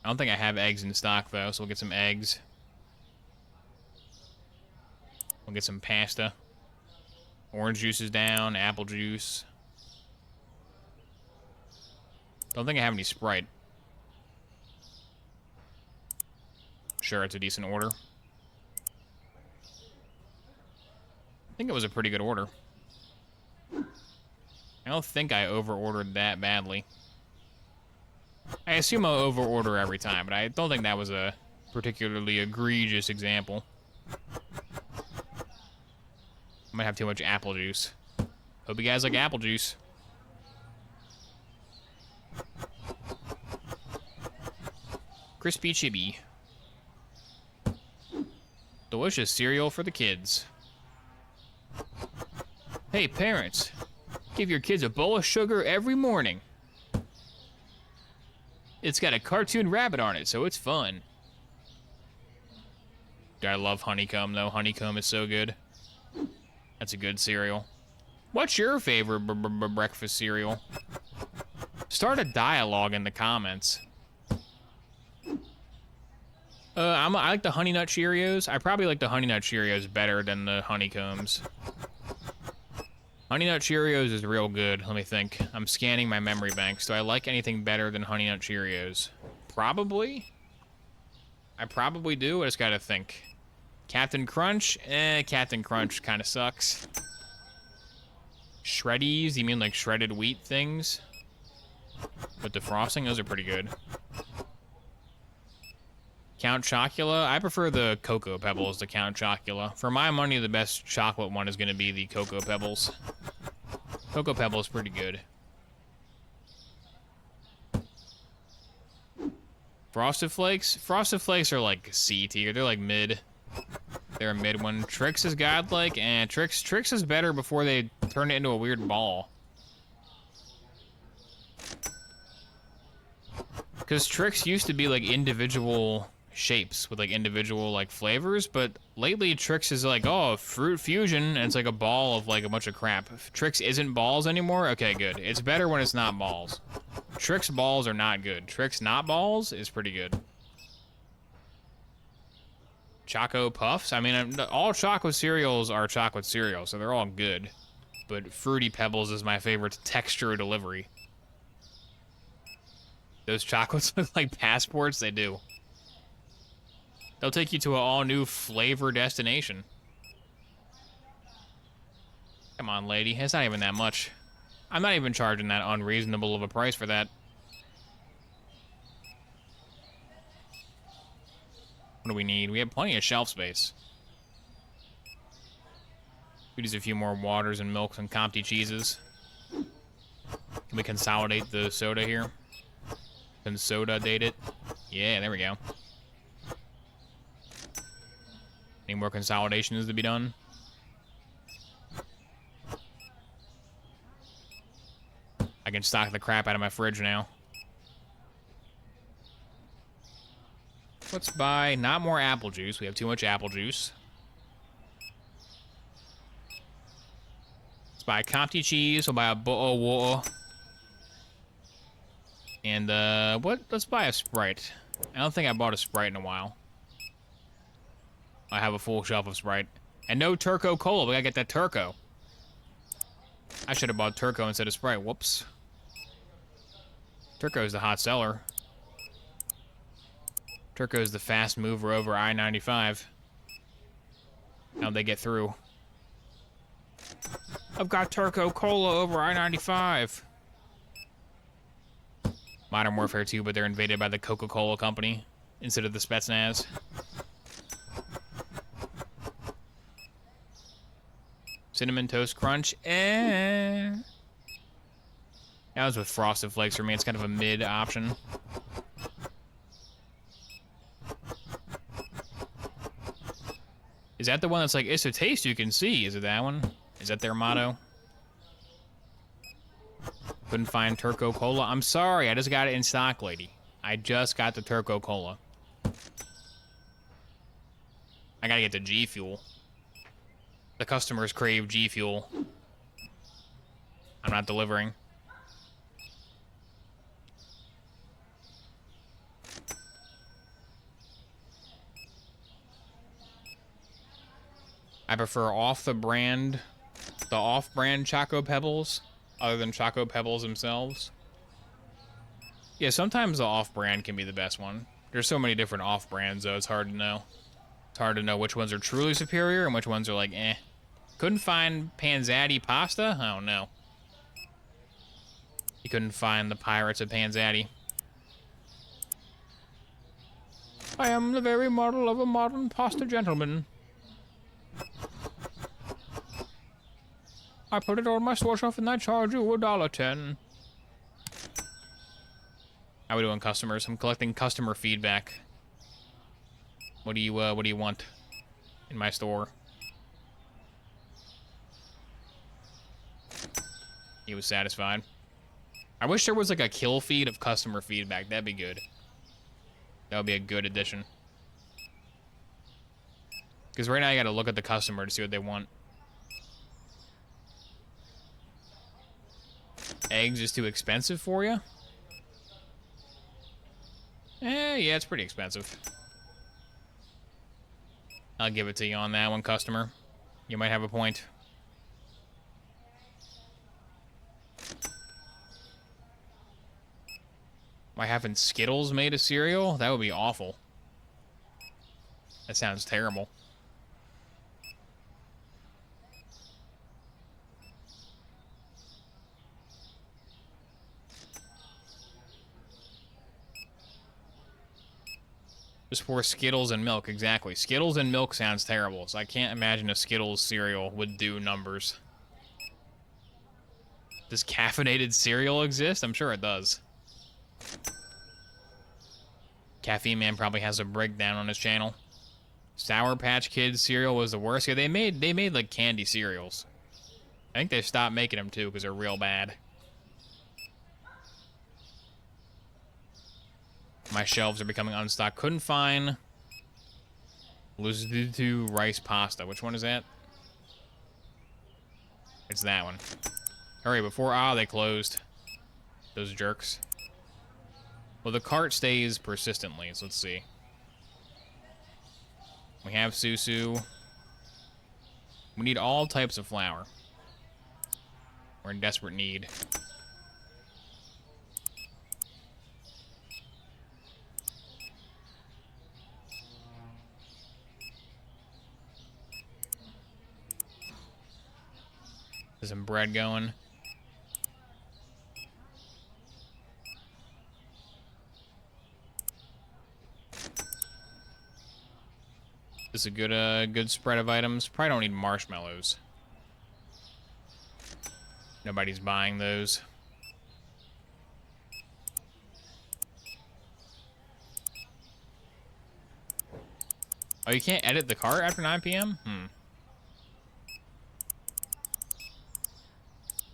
[SPEAKER 1] I don't think I have eggs in stock, though, so we'll get some eggs. We'll get some pasta. Orange juice is down. Apple juice. Don't think I have any Sprite. Sure, it's a decent order. I think it was a pretty good order. I don't think I over-ordered that badly. I assume I'll over-order every time, but I don't think that was a particularly egregious example. I might have too much apple juice. Hope you guys like apple juice. Crispy chibi. Delicious cereal for the kids. Hey, parents. Give your kids a bowl of sugar every morning. It's got a cartoon rabbit on it, so it's fun. I love honeycomb, though. Honeycomb is so good. That's a good cereal. What's your favorite breakfast cereal? Start a dialogue in the comments. I like the Honey Nut Cheerios. I probably like the Honey Nut Cheerios better than the honeycombs. Honey Nut Cheerios is real good. Let me think. I'm scanning my memory banks. Do I like anything better than Honey Nut Cheerios? Probably. I probably do. I just gotta think. Captain Crunch? Captain Crunch kind of sucks. Shreddies? You mean like shredded wheat things? With the frosting? Those are pretty good. Count Chocula? I prefer the Cocoa Pebbles to Count Chocula. For my money, the best chocolate one is going to be the Cocoa Pebbles. Cocoa Pebbles is pretty good. Frosted Flakes? Frosted Flakes are like C tier. They're like mid. They're a mid one. Trix is godlike, and Trix is better before they turn it into a weird ball. Because Trix used to be like individual shapes with like individual like flavors, but lately Trix is like, oh, fruit fusion, and it's like a ball of like a bunch of crap. If Trix isn't balls anymore, okay, good. It's better when it's not balls. Trix balls are not good. Trix not balls is pretty good. Choco Puffs, I mean, all chocolate cereals are chocolate cereal, so they're all good. But Fruity Pebbles is my favorite texture delivery. Those chocolates look like passports, they do. They'll take you to an all-new flavor destination. Come on, lady. It's not even that much. I'm not even charging that unreasonable of a price for that. What do we need? We have plenty of shelf space. We use a few more waters and milks and Comté cheeses. Can we consolidate the soda here? Consolidate it? Yeah, there we go. Any more consolidations to be done? I can stock the crap out of my fridge now. Let's buy not more apple juice. We have too much apple juice. Let's buy Comté cheese. We'll buy a bowl of water. And, what? Let's buy a Sprite. I don't think I bought a Sprite in a while. I have a full shelf of Sprite. And no Turco Cola. We gotta get that Turco. I should have bought Turco instead of Sprite. Whoops. Turco is the hot seller. Turco is the fast mover over I-95. How'd they get through? I've got Turco Cola over I-95. Modern Warfare 2, but they're invaded by the Coca-Cola company instead of the Spetsnaz. Cinnamon Toast Crunch. That was with Frosted Flakes for me. It's kind of a mid option. Is that the one that's like, it's a taste you can see? Is it that one? Is that their motto? Couldn't find Turco Cola. I'm sorry, I just got it in stock, lady. I just got the Turco Cola. I gotta get the G Fuel. The customers crave G Fuel. I'm not delivering. I prefer off-brand Choco Pebbles, other than Choco Pebbles themselves. Yeah, sometimes the off-brand can be the best one. There's so many different off-brands, though, it's hard to know. It's hard to know which ones are truly superior and which ones are like, eh. Couldn't find Panzatti pasta? I don't know. You couldn't find the Pirates of Panzatti. I am the very model of a modern pasta gentleman. I put it on my store shelf and I charge you $1.10. How are we doing, customers? I'm collecting customer feedback. What do you want in my store? He was satisfied. I wish there was like a kill feed of customer feedback. That'd be good. That would be a good addition. Because right now you gotta look at the customer to see what they want. Eggs is too expensive for you? Yeah, it's pretty expensive. I'll give it to you on that one, customer. You might have a point. Am I having Skittles made a cereal? That would be awful. That sounds terrible. Just pour Skittles and milk, exactly. Skittles and milk sounds terrible, so I can't imagine a Skittles cereal would do numbers. Does caffeinated cereal exist? I'm sure it does. Caffeine Man probably has a breakdown on his channel. Sour Patch Kids cereal was the worst. Yeah, they made like candy cereals. I think they stopped making them too because they're real bad. My shelves are becoming unstocked. Couldn't find Let's do rice pasta. Which one is that? It's that one. Hurry, before... Ah, they closed. Those jerks. Well, the cart stays persistently, so let's see. We have Susu. We need all types of flour. We're in desperate need. There's some bread going. This is a good spread of items. Probably don't need marshmallows. Nobody's buying those. Oh, you can't edit the cart after 9 p.m.?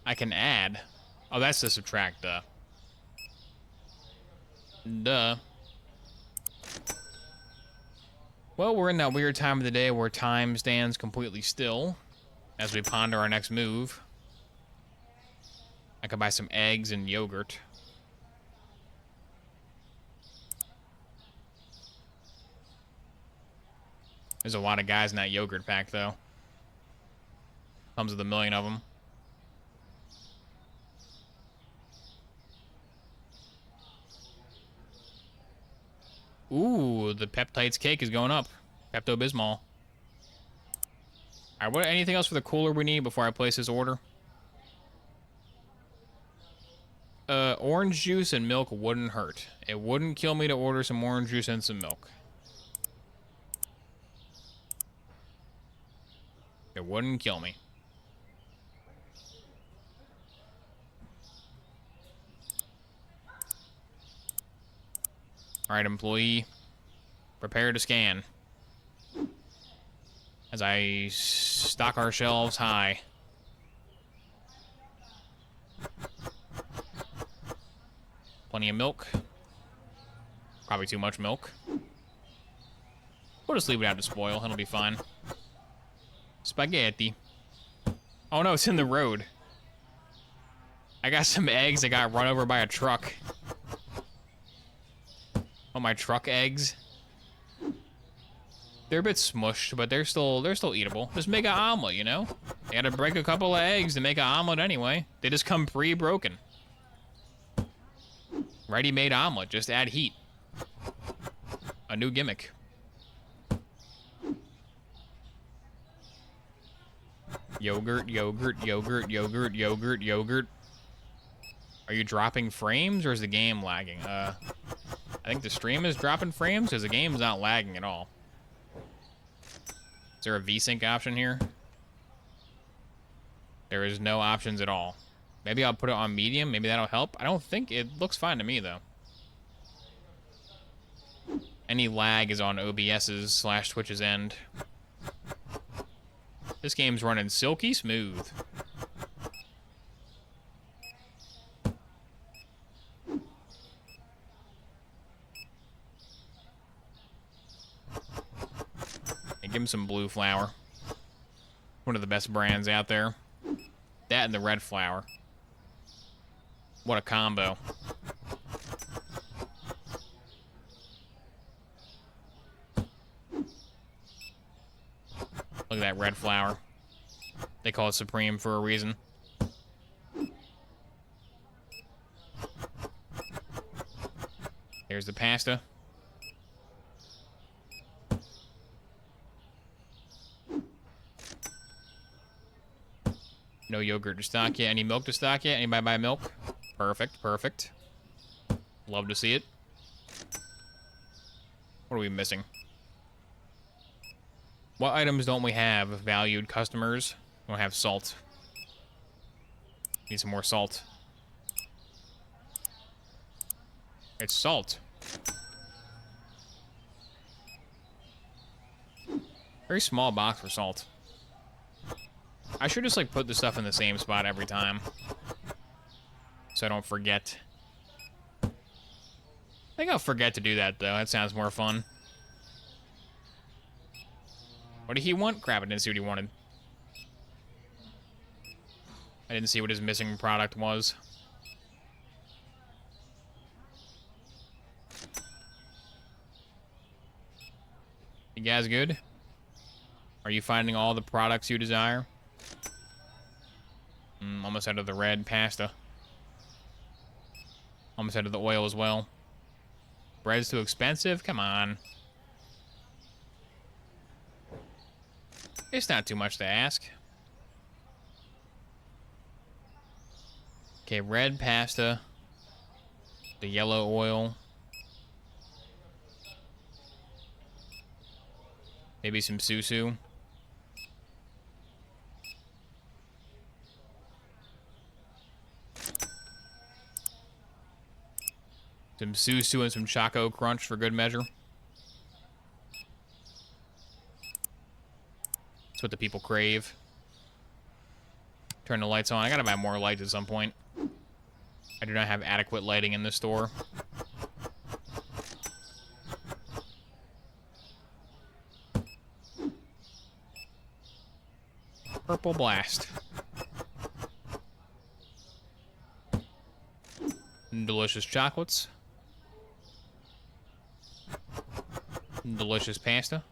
[SPEAKER 1] I can add. Oh, that's to subtract, duh. Duh. Well, we're in that weird time of the day where time stands completely still as we ponder our next move. I could buy some eggs and yogurt. There's a lot of guys in that yogurt pack, though. Comes with 1 million of them. Ooh, the peptides cake is going up. Pepto-Bismol. Alright, what? Anything else for the cooler we need before I place this order? Orange juice and milk wouldn't hurt. It wouldn't kill me to order some orange juice and some milk. It wouldn't kill me. Alright, employee. Prepare to scan. As I stock our shelves high. Plenty of milk. Probably too much milk. We'll just leave it out to spoil. It'll be fine. Spaghetti. Oh no, it's in the road. I got some eggs that got run over by a truck. Oh, my truck eggs. They're a bit smushed, but they're still eatable. Just make an omelet, you know? You gotta break a couple of eggs to make an omelet anyway. They just come pre-broken. Ready-made omelet, just add heat. A new gimmick. Yogurt, yogurt, yogurt, yogurt, yogurt, yogurt. Are you dropping frames or is the game lagging? I think the stream is dropping frames because the game's not lagging at all. Is there a VSync option here? There is no options at all. Maybe I'll put it on medium. Maybe that'll help. I don't think it looks fine to me, though. Any lag is on OBS's / Twitch's end. This game's running silky smooth. And give him some blue flour. One of the best brands out there. That and the red flour. What a combo. Look at that red flour. They call it Supreme for a reason. Here's the pasta. No yogurt to stock yet. Any milk to stock yet? Anybody buy milk? Perfect, perfect. Love to see it. What are we missing? What items don't we have, valued customers? We don't have salt. Need some more salt. It's salt. Very small box for salt. I should just, like, put the stuff in the same spot every time. So I don't forget. I think I'll forget to do that, though. That sounds more fun. What did he want? Crap, I didn't see what he wanted. I didn't see what his missing product was. You guys good? Are you finding all the products you desire? Almost out of the red pasta. Almost out of the oil as well. Bread's too expensive? Come on. It's not too much to ask. Okay, red pasta. The yellow oil. Maybe some susu. Some susu and some Choco Crunch for good measure. That's what the people crave. Turn the lights on. I gotta buy more lights at some point. I do not have adequate lighting in this store. Purple Blast. Delicious chocolates. Delicious pasta.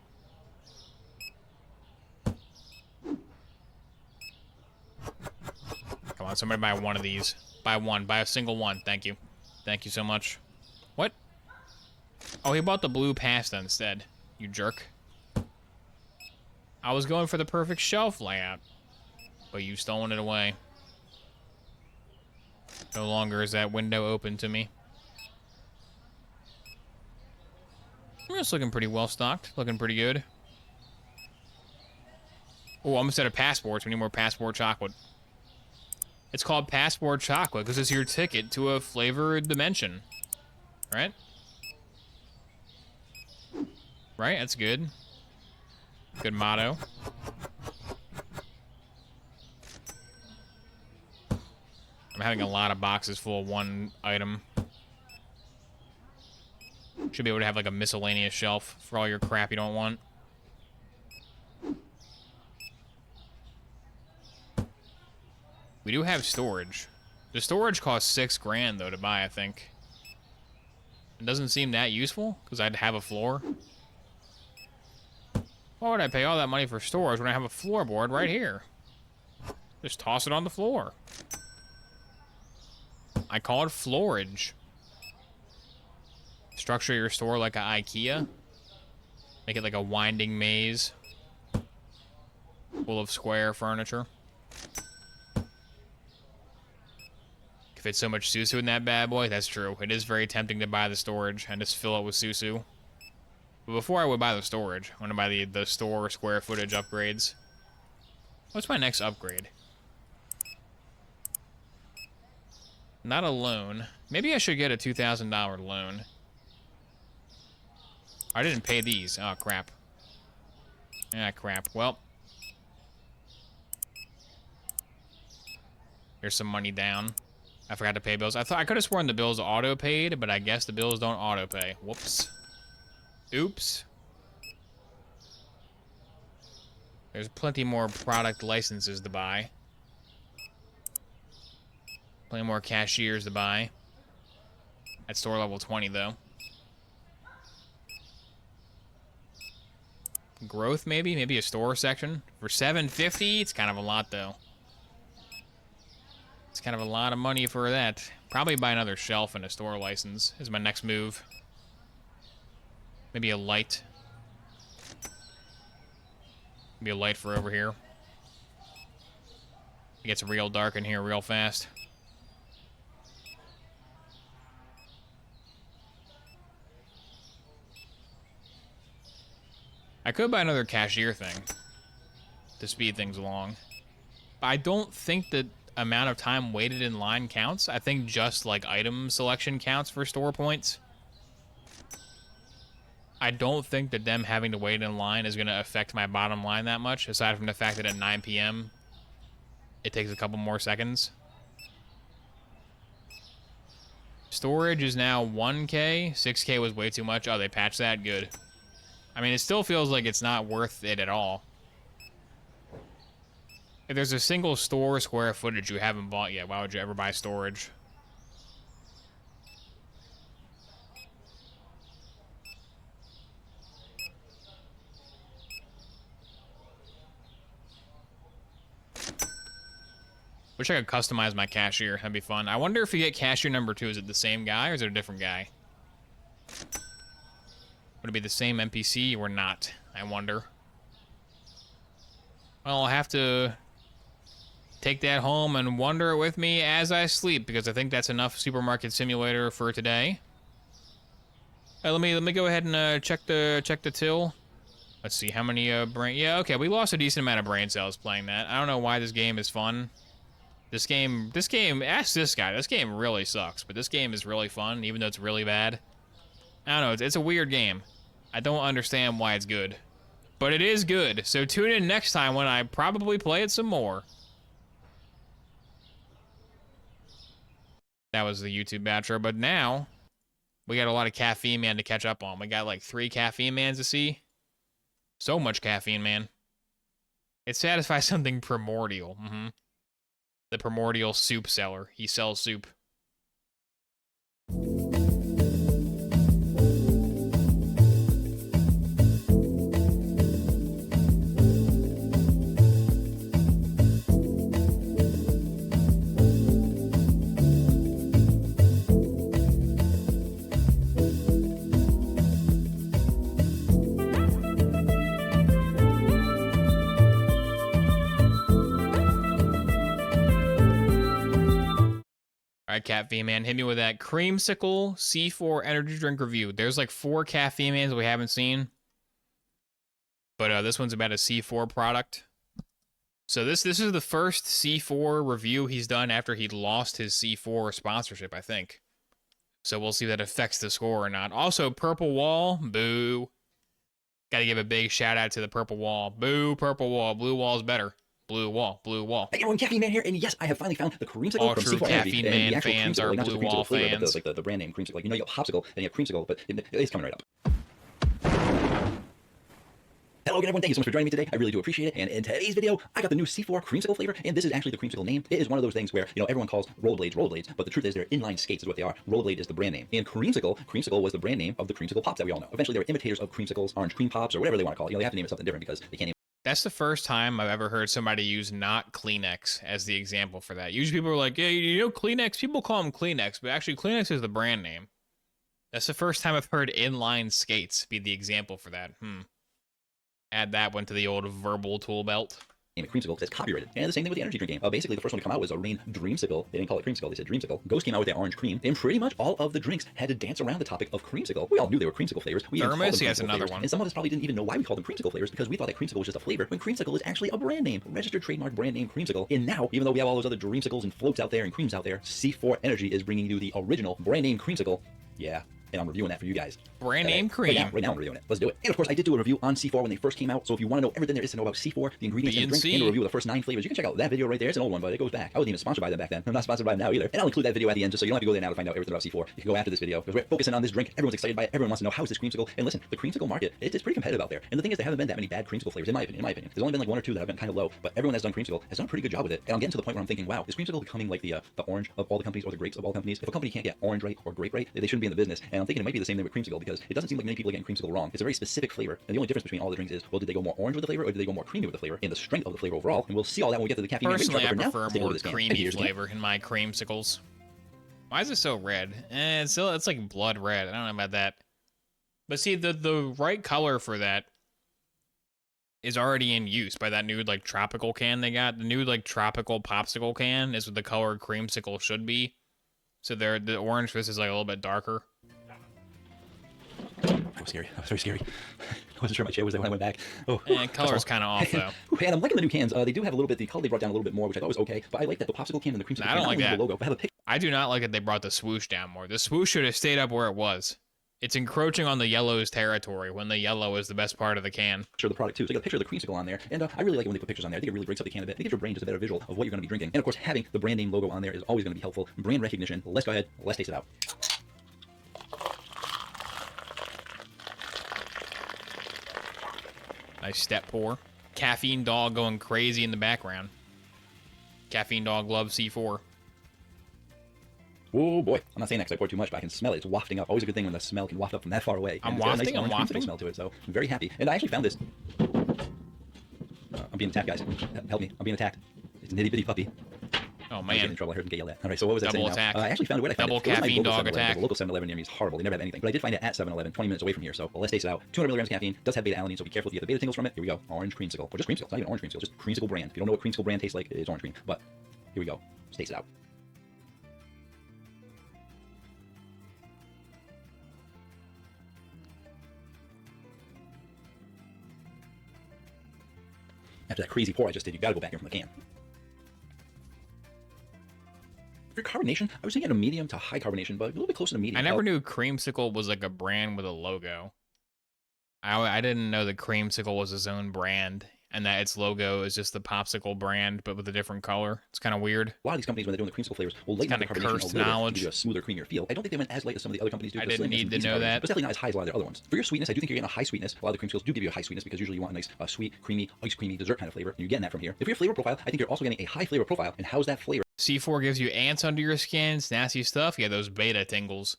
[SPEAKER 1] Come on, somebody buy one of these. Buy one. Buy a single one. Thank you. Thank you so much. What? Oh, he bought the blue pasta instead. You jerk. I was going for the perfect shelf layout. But you've stolen it away. No longer is that window open to me. It's looking pretty well stocked. Looking pretty good. Oh, almost out of passports. We need more passport chocolate. It's called passport chocolate because it's your ticket to a flavored dimension. Right? Right? That's good. Good motto. I'm having a lot of boxes full of one item. Should be able to have like a miscellaneous shelf for all your crap you don't want. We do have storage. The storage costs $6 grand though to buy, I think. It doesn't seem that useful because I'd have a floor. Why would I pay all that money for storage when I have a floorboard right here? Just toss it on the floor. I call it floorage. Structure your store like an IKEA. Make it like a winding maze. Full of square furniture. Could fit so much susu in that bad boy. That's true. It is very tempting to buy the storage and just fill it with susu. But before I would buy the storage, I want to buy the store square footage upgrades. What's my next upgrade? Not a loan. Maybe I should get a $2,000 loan. I didn't pay these. Oh, crap. Ah, crap. Well. Here's some money down. I forgot to pay bills. I thought I could have sworn the bills auto-paid, but I guess the bills don't auto-pay. Whoops. Oops. There's plenty more product licenses to buy. Plenty more cashiers to buy. At store level 20, though. Growth, maybe? Maybe a store section? For $750? It's kind of a lot, though. It's kind of a lot of money for that. Probably buy another shelf and a store license is my next move. Maybe a light. Maybe a light for over here. It gets real dark in here real fast. I could buy another cashier thing to speed things along. But I don't think the amount of time waited in line counts. I think just like item selection counts for store points. I don't think that them having to wait in line is going to affect my bottom line that much, aside from the fact that at 9 p.m. it takes a couple more seconds. Storage is now 1K. 6K was way too much. Oh, they patched that? Good. I mean, it still feels like it's not worth it at all. If there's a single store square footage you haven't bought yet, why would you ever buy storage? Wish I could customize my cashier. That'd be fun. I wonder if you get cashier number 2, is it the same guy or is it a different guy? Would it be the same NPC or not? I wonder. Well, I'll have to take that home and wonder it with me as I sleep, because I think that's enough Supermarket Simulator for today. Let me go ahead and check the till. Let's see how many brain. Yeah, okay, we lost a decent amount of brain cells playing that. I don't know why this game is fun. This game. Ask this guy. This game really sucks, but this game is really fun, even though it's really bad. I don't know. It's a weird game. I don't understand why it's good, but it is good. So tune in next time when I probably play it some more. That was the YouTube outro, but now we got a lot of Caffeine Man to catch up on. We got like 3 Caffeine Mans to see. So much caffeine, man. It satisfies something primordial. The primordial soup seller. He sells soup. All right, Caffeine Man, hit me with that Creamsicle C4 energy drink review. There's like 4 Caffeine Mans we haven't seen, but this one's about a C4 product. So this is the first C4 review he's done after he lost his C4 sponsorship, I think. So we'll see if that affects the score or not. Also, Purple Wall, boo. Got to give a big shout out to the Purple Wall. Boo, Purple Wall. Blue Wall's better. Blue Wall, Blue Wall.
[SPEAKER 7] Hey everyone, Caffeine Man here, and yes, I have finally found the creamsicle
[SPEAKER 1] All
[SPEAKER 7] from
[SPEAKER 1] true
[SPEAKER 7] C4
[SPEAKER 1] Caffeine
[SPEAKER 7] Energy.
[SPEAKER 1] Man
[SPEAKER 7] And the
[SPEAKER 1] fans
[SPEAKER 7] actual
[SPEAKER 1] are
[SPEAKER 7] creamsicle, not just
[SPEAKER 1] Blue
[SPEAKER 7] the
[SPEAKER 1] Wall
[SPEAKER 7] creamsicle flavor,
[SPEAKER 1] fans.
[SPEAKER 7] but the brand name creamsicle. Like, you know, you have popsicle and you have creamsicle, but it's coming right up. Hello again, everyone. Thank you so much for joining me today. I really do appreciate it. And in today's video, I got the new C4 creamsicle flavor, and this is actually the creamsicle name. It is one of those things where, you know, everyone calls rollerblades, but the truth is they're inline skates is what they are. Rollerblade is the brand name. And creamsicle was the brand name of the creamsicle pops that we all know. Eventually, they were imitators of creamsicles, orange cream pops, or whatever they want to call it. You know, they have to name it something different because they can't name.
[SPEAKER 1] That's the first time I've ever heard somebody use not Kleenex as the example for that. Usually people are like, yeah, you know Kleenex? People call them Kleenex, but actually Kleenex is the brand name. That's the first time I've heard inline skates be the example for that. Add that one to the old verbal tool belt.
[SPEAKER 7] Name it creamsicle because it's copyrighted. And the same thing with the energy drink game. Basically, the first one to come out was a Rain Dreamsicle. They didn't call it creamsicle, they said dreamsicle. Ghost came out with their orange cream, and pretty much all of the drinks had to dance around the topic of creamsicle. We all knew they were creamsicle flavors. We even called them
[SPEAKER 1] Thermos, yes,
[SPEAKER 7] creamsicle
[SPEAKER 1] another
[SPEAKER 7] flavors.
[SPEAKER 1] one.
[SPEAKER 7] And some of us probably didn't even know why we called them creamsicle flavors because we thought that creamsicle was just a flavor, when creamsicle is actually a brand name, registered trademark brand name creamsicle. And now, even though we have all those other dreamsicles and floats out there and creams out there, C4 Energy is bringing you the original brand name creamsicle. Yeah. And I'm reviewing that for you guys.
[SPEAKER 1] Brand name cream.
[SPEAKER 7] Right now I'm reviewing it. Let's do it. And of course, I did do a review on C4 when they first came out. So if you want to know everything there is to know about C4, the ingredients in the drink, and a review of the first 9 flavors, you can check out that video right there. It's an old one, but it goes back. I wasn't even sponsored by them back then. I'm not sponsored by them now either. And I'll include that video at the end just so you don't have to go there now to find out everything about C4. You can go after this video because we're focusing on this drink. Everyone's excited by it. Everyone wants to know how is this creamsicle. And listen, the creamsicle market, it's pretty competitive out there. And the thing is, there haven't been that many bad creamsicle flavors, in my opinion. There's only been like 1 or 2 that have been kind of low, but everyone that's done creamsicle has done a pretty good job with it. And I'm getting to the point where I'm thinking, wow, is creamsicle becoming like the orange of all the companies or the grapes of all companies? If a company can't get orange right or grape right, they shouldn't be in the business. And I'm thinking it might be the same thing with creamsicle because it doesn't seem like many people are getting creamsicle wrong. It's a very specific flavor, and the only difference between all the drinks is, well, did they go more orange with the flavor or did they go more creamy with the flavor, and the strength of the flavor overall. And we'll see all that when we get to the caffeine.
[SPEAKER 1] Personally, I
[SPEAKER 7] now,
[SPEAKER 1] prefer more creamy flavor in my creamsicles. Why is it so red? It's like blood red. I don't know about that. But see, the right color for that is already in use by that new like tropical can they got. The new like tropical popsicle can is what the color creamsicle should be. So the orange this is like a little bit darker.
[SPEAKER 7] That was scary. That was very scary. I wasn't sure my chair was there when I went back. Oh,
[SPEAKER 1] color's kind of off though.
[SPEAKER 7] And I'm liking the new cans. They do have a little bit. The color they brought down a little bit more, which I thought was okay. But I like that the popsicle can and the creamsicle can.
[SPEAKER 1] I don't like that.
[SPEAKER 7] The logo, but have a picture.
[SPEAKER 1] I do not like that they brought the swoosh down more. The swoosh should have stayed up where it was. It's encroaching on the yellow's territory when the yellow is the best part of the can.
[SPEAKER 7] Sure, the product too. So you got a picture of the creamsicle on there, and I really like it when they put pictures on there. I think it really breaks up the can a bit. It gives your brain just a better visual of what you're going to be drinking. And of course, having the brand name logo on there is always going to be helpful. Brand recognition. Let's go ahead. Let's taste it out.
[SPEAKER 1] Nice step pour. Caffeine Dog going crazy in the background. Caffeine Dog loves C4.
[SPEAKER 7] Oh boy, I'm not saying that because I poured too much, but I can smell it. It's wafting up. Always a good thing when the smell can waft up from that far away.
[SPEAKER 1] I'm
[SPEAKER 7] And it's got a
[SPEAKER 1] wafting,
[SPEAKER 7] nice
[SPEAKER 1] I'm
[SPEAKER 7] orange
[SPEAKER 1] wafting.
[SPEAKER 7] creamsicle smell to it, so I'm very happy. And I actually found this. I'm being attacked, guys. Help me. I'm being attacked. It's an itty bitty puppy.
[SPEAKER 1] Oh
[SPEAKER 7] I'm getting in
[SPEAKER 1] man.
[SPEAKER 7] trouble. I heard him get yelled at. All right, so what was that
[SPEAKER 1] Double
[SPEAKER 7] saying
[SPEAKER 1] attack.
[SPEAKER 7] now? I actually found it. Where did I find
[SPEAKER 1] Double
[SPEAKER 7] it? It was my
[SPEAKER 1] caffeine
[SPEAKER 7] local
[SPEAKER 1] dog
[SPEAKER 7] 7-Eleven.
[SPEAKER 1] attack.
[SPEAKER 7] The local 7-Eleven near me is horrible. They never have anything. But I did find it at 7-Eleven, 20 minutes away from here. So let's taste it out. 200 milligrams caffeine. Does have beta-alanine, so be careful if you get the beta tingles from it. Here we go. Orange creamsicle. Or just creamsicle. It's not even orange creamsicle. Just creamsicle brand. If you don't know what creamsicle brand tastes like, it's orange cream. But here we go. Let's taste it out. After that crazy pour I just did, you gotta go back in from the can. For carbonation, I was thinking a medium to high carbonation, but a little bit closer to medium.
[SPEAKER 1] I never knew Creamsicle was like a brand with a logo. I didn't know that Creamsicle was its own brand and that its logo is just the popsicle brand but with a different color. It's kind of weird.
[SPEAKER 7] A lot of these companies, when they're doing the creamsicle flavors, will lighten up the
[SPEAKER 1] kinda
[SPEAKER 7] carbonation
[SPEAKER 1] cursed
[SPEAKER 7] a little bit
[SPEAKER 1] knowledge.
[SPEAKER 7] to give you a smoother, creamier feel. I don't think they went as light as some of the other companies do.
[SPEAKER 1] I
[SPEAKER 7] but still
[SPEAKER 1] didn't
[SPEAKER 7] get some
[SPEAKER 1] need to
[SPEAKER 7] decent
[SPEAKER 1] know
[SPEAKER 7] carbonation,
[SPEAKER 1] that.
[SPEAKER 7] but it's definitely not as high as a lot of their other ones. For your sweetness, I do think you're getting a high sweetness. A lot of the creamsicles do give you a high sweetness because usually you want a nice, sweet, creamy, ice creamy dessert kind of flavor, and you're getting that from here. If you're flavor profile, I think you're also getting a high flavor profile. And how's that flavor?
[SPEAKER 1] C4 gives you ants under your skin, it's nasty stuff. You get those beta tingles.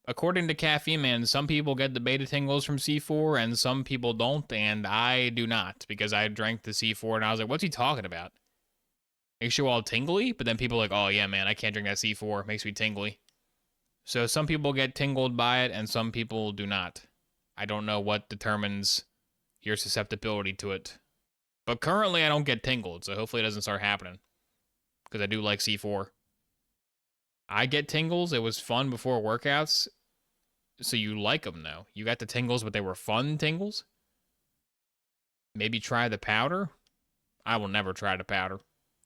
[SPEAKER 1] According to Caffeine Man, some people get the beta tingles from C4 and some people don't, and I do not because I drank the C4 and I was like, what's he talking about? Makes you all tingly? But then people are like, oh yeah, man, I can't drink that C4. It makes me tingly. So some people get tingled by it and some people do not. I don't know what determines your susceptibility to it. But currently I don't get tingled, so hopefully it doesn't start happening. Because I do like C4. I get tingles. It was fun before workouts. So you like them, though. You got the tingles, but they were fun tingles? Maybe try the powder? I will never try the powder.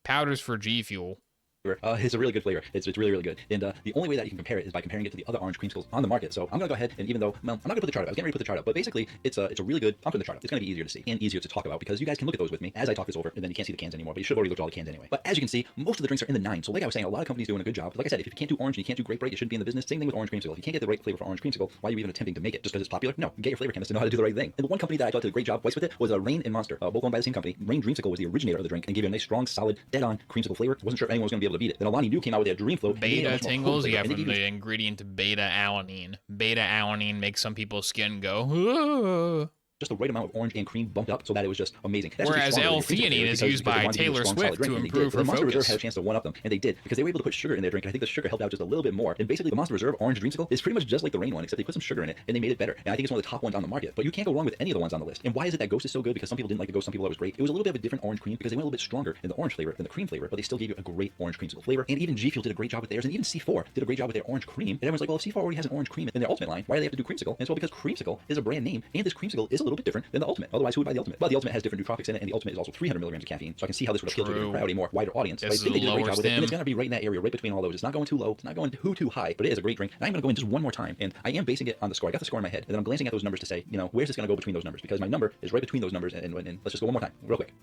[SPEAKER 1] Powder's for G Fuel.
[SPEAKER 7] It's a really good flavor. It's really, really good. And the only way that you can compare it is by comparing it to the other orange creamsicles on the market. So I'm going to go ahead and even though, well, I'm not going to put the chart up. I was getting ready to put the chart up. But basically, it's a really good, I'm putting the chart up. It's going to be easier to see and easier to talk about because you guys can look at those with me as I talk this over. And then you can't see the cans anymore, but you should have already looked at all the cans anyway. But as you can see, most of the drinks are in the 9. So like I was saying, a lot of companies doing a good job. Like I said, if you can't do orange and you can't do grape right, you shouldn't be in the business. Same thing with orange creamsicle. If you can't get the right flavor for orange creamsicle, why are you even attempting to make it? Just because it's popular? No, get your flavor chemist to know how to do the right thing. And the one company that I thought did a great job twice with it was Rain and Monster, both owned by the same company. Rain Dreamsicle was the originator of the drink and gave you a nice, strong, solid, dead-on creamsicle flavor. Wasn't sure if anyone was going to be able to beat it. Then Alani Nu came out with their Dream Float.
[SPEAKER 1] Beta tingles, yeah, from the ingredient beta-alanine. Beta-alanine makes some people's skin go, "Whoa."
[SPEAKER 7] Just the right amount of orange and cream bumped up so that it was just amazing. That's
[SPEAKER 1] Whereas L-theanine is used by Taylor Swift to improve her
[SPEAKER 7] Monster Reserve
[SPEAKER 1] focus.
[SPEAKER 7] had a chance to one-up them, and they did, because they were able to put sugar in their drink, and I think the sugar helped out just a little bit more. And basically, the Monster Reserve Orange Dreamsicle is pretty much just like the Rain one, except they put some sugar in it, and they made it better. And I think it's one of the top ones on the market. But you can't go wrong with any of the ones on the list. And why is it that Ghost is so good? Because some people didn't like the Ghost, some people thought it was great. It was a little bit of a different orange cream, because they went a little bit stronger in the orange flavor than the cream flavor, but they still gave you a great orange creamsicle flavor. And even G Fuel did a great job with theirs, and even C4 did a great job with their orange cream. And everyone's like, well, if C4 already has an orange cream in their Ultimate line, why do they have to do creamsicle? And it's well because creamsicle is a brand name, and this creamsicle is a little bit different than the Ultimate. Otherwise, who would buy the Ultimate? But the Ultimate has different nootropics in it, and the Ultimate is also 300 milligrams of caffeine. So I can see how this would appeal to a different crowd, a more wider audience.
[SPEAKER 1] This
[SPEAKER 7] but I think they did a great
[SPEAKER 1] is
[SPEAKER 7] job with it, and
[SPEAKER 1] stem.
[SPEAKER 7] it's going to be right in that area, right between all those. It's not going too low, it's not going too high, but it is a great drink. And I'm going to go in just one more time, and I am basing it on the score. I got the score in my head, and then I'm glancing at those numbers to say, you know, where's this going to go between those numbers? Because my number is right between those numbers, and let's just go one more time, real quick.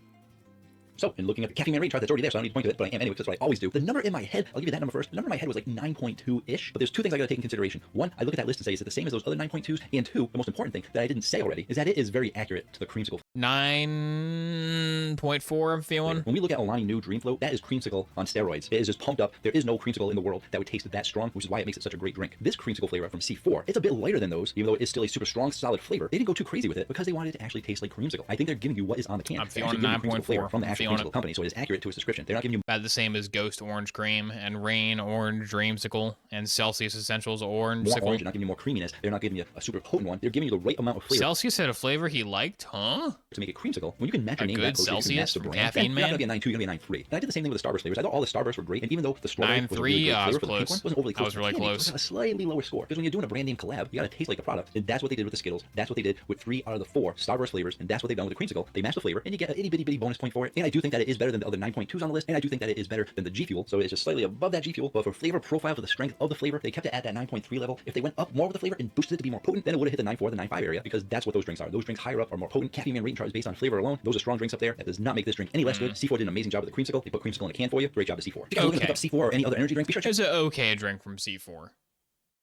[SPEAKER 7] So, in looking at the caffeine man rating chart that's already there, so I don't need to point to it, but I am anyway, because that's what I always do. The number in my head, I'll give you that number first. The number in my head was like 9.2-ish, but there's two things I gotta take in consideration. One, I look at that list and say, is it the same as those other 9.2s? And two, the most important thing that I didn't say already is that it is very accurate to the creamsicle.
[SPEAKER 1] 9.4, I'm feeling.
[SPEAKER 7] When we look at Alani Nu Dream Float, that is creamsicle on steroids. It is just pumped up. There is no creamsicle in the world that would taste that strong, which is why it makes it such a great drink. This creamsicle flavor from C4, it's a bit lighter than those, even though it is still a super strong, solid flavor. They didn't go too crazy with it because they wanted it to actually taste like creamsicle. I think they're giving you what is on the can.
[SPEAKER 1] I'm
[SPEAKER 7] They're
[SPEAKER 1] feeling
[SPEAKER 7] actually giving you creamsicle
[SPEAKER 1] 9.4
[SPEAKER 7] flavor from the
[SPEAKER 1] I'm
[SPEAKER 7] actual
[SPEAKER 1] feeling
[SPEAKER 7] creamsicle
[SPEAKER 1] it.
[SPEAKER 7] company, so it is accurate to its description. They're not giving you
[SPEAKER 1] About the same as Ghost Orange Cream and Rain Orange Dreamsicle and Celsius Essentials Orange
[SPEAKER 7] more
[SPEAKER 1] Sickle.
[SPEAKER 7] orange, they're not giving you more creaminess. They're not giving you a super potent one. They're giving you the right amount of flavor
[SPEAKER 1] Celsius had a flavor he liked, huh?
[SPEAKER 7] to make it creamsicle. When you can match your
[SPEAKER 1] A
[SPEAKER 7] name
[SPEAKER 1] good
[SPEAKER 7] that close, you can
[SPEAKER 1] Celsius
[SPEAKER 7] match the
[SPEAKER 1] from
[SPEAKER 7] brand.
[SPEAKER 1] Caffeine
[SPEAKER 7] You're not
[SPEAKER 1] Man?
[SPEAKER 7] gonna be a 9.2, you're gonna be a 9.3. And I did the same thing with the Starburst flavors. I thought all the Starbursts were great, and even though the strawberry was a really
[SPEAKER 1] 9.3,
[SPEAKER 7] good
[SPEAKER 1] I was
[SPEAKER 7] flavor for the pink
[SPEAKER 1] close.
[SPEAKER 7] one, wasn't overly
[SPEAKER 1] I
[SPEAKER 7] close.
[SPEAKER 1] was really
[SPEAKER 7] to the candy.
[SPEAKER 1] close.
[SPEAKER 7] It was a slightly lower score because when you're doing a brand name collab, you gotta taste like the product, and that's what they did with the Skittles. That's what they did with 3 out of the 4 Starburst flavors, and that's what they've done with the creamsicle. They match the flavor, and you get an itty bitty bonus point for it. And I do think that it is better than the other 9.2s on the list, and I do think that it is better than the G Fuel. So it's just slightly above that G Fuel, but for flavor profile, for the strength of the flavor, they kept it at that 9.3 level. If they went up more with the flavor and boosted it to be more potent, then it would have hit the 9.4, the 9.5 area, because that's what those drinks are. Those drinks higher up are more potent. Caffeine Man rating chart is based on flavor alone. Those are strong drinks up there. That does not make this drink any less good. C4 did an amazing job with the creamsicle. They put creamsicle in a can for you. Great job to C4. If you guys are looking to pick up C4 or any other energy drink, be sure to check.
[SPEAKER 1] It's an okay drink from C4.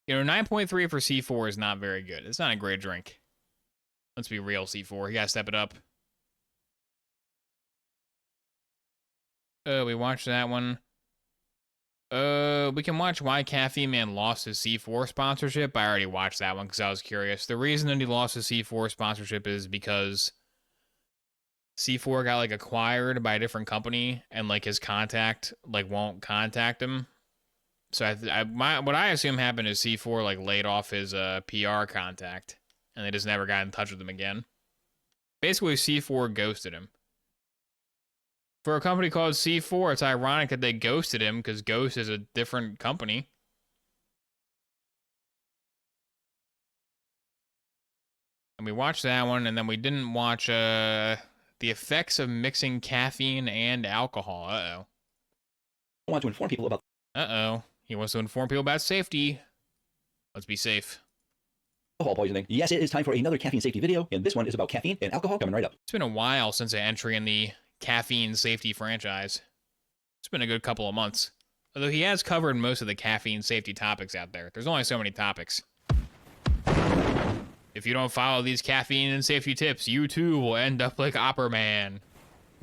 [SPEAKER 1] You know, 9.3 for C4 is not very good. It's not a great drink. Let's be real, C4. You gotta step it up. We watched that one. We can watch why Caffeine Man lost his C4 sponsorship. I already watched that one because I was curious. The reason that he lost his C4 sponsorship is because C4 got like acquired by a different company, and like his contact like won't contact him. So what I assume happened is C4 like laid off his PR contact, and they just never got in touch with him again. Basically, C4 ghosted him. For a company called C4, it's ironic that they ghosted him because Ghost is a different company. And we watched that one, and then we didn't watch the effects of mixing caffeine and alcohol. Uh-oh.
[SPEAKER 7] I want to inform people about...
[SPEAKER 1] Uh-oh. He wants to inform people about safety. Let's be safe.
[SPEAKER 7] Alcohol poisoning. Yes, it is time for another caffeine safety video, and this one is about caffeine and alcohol coming right up.
[SPEAKER 1] It's been a while since an entry in the caffeine safety franchise. It's been a good couple of months. Although he has covered most of the caffeine safety topics out there. There's only so many topics. If you don't follow these caffeine and safety tips, you too will end up like Opperman.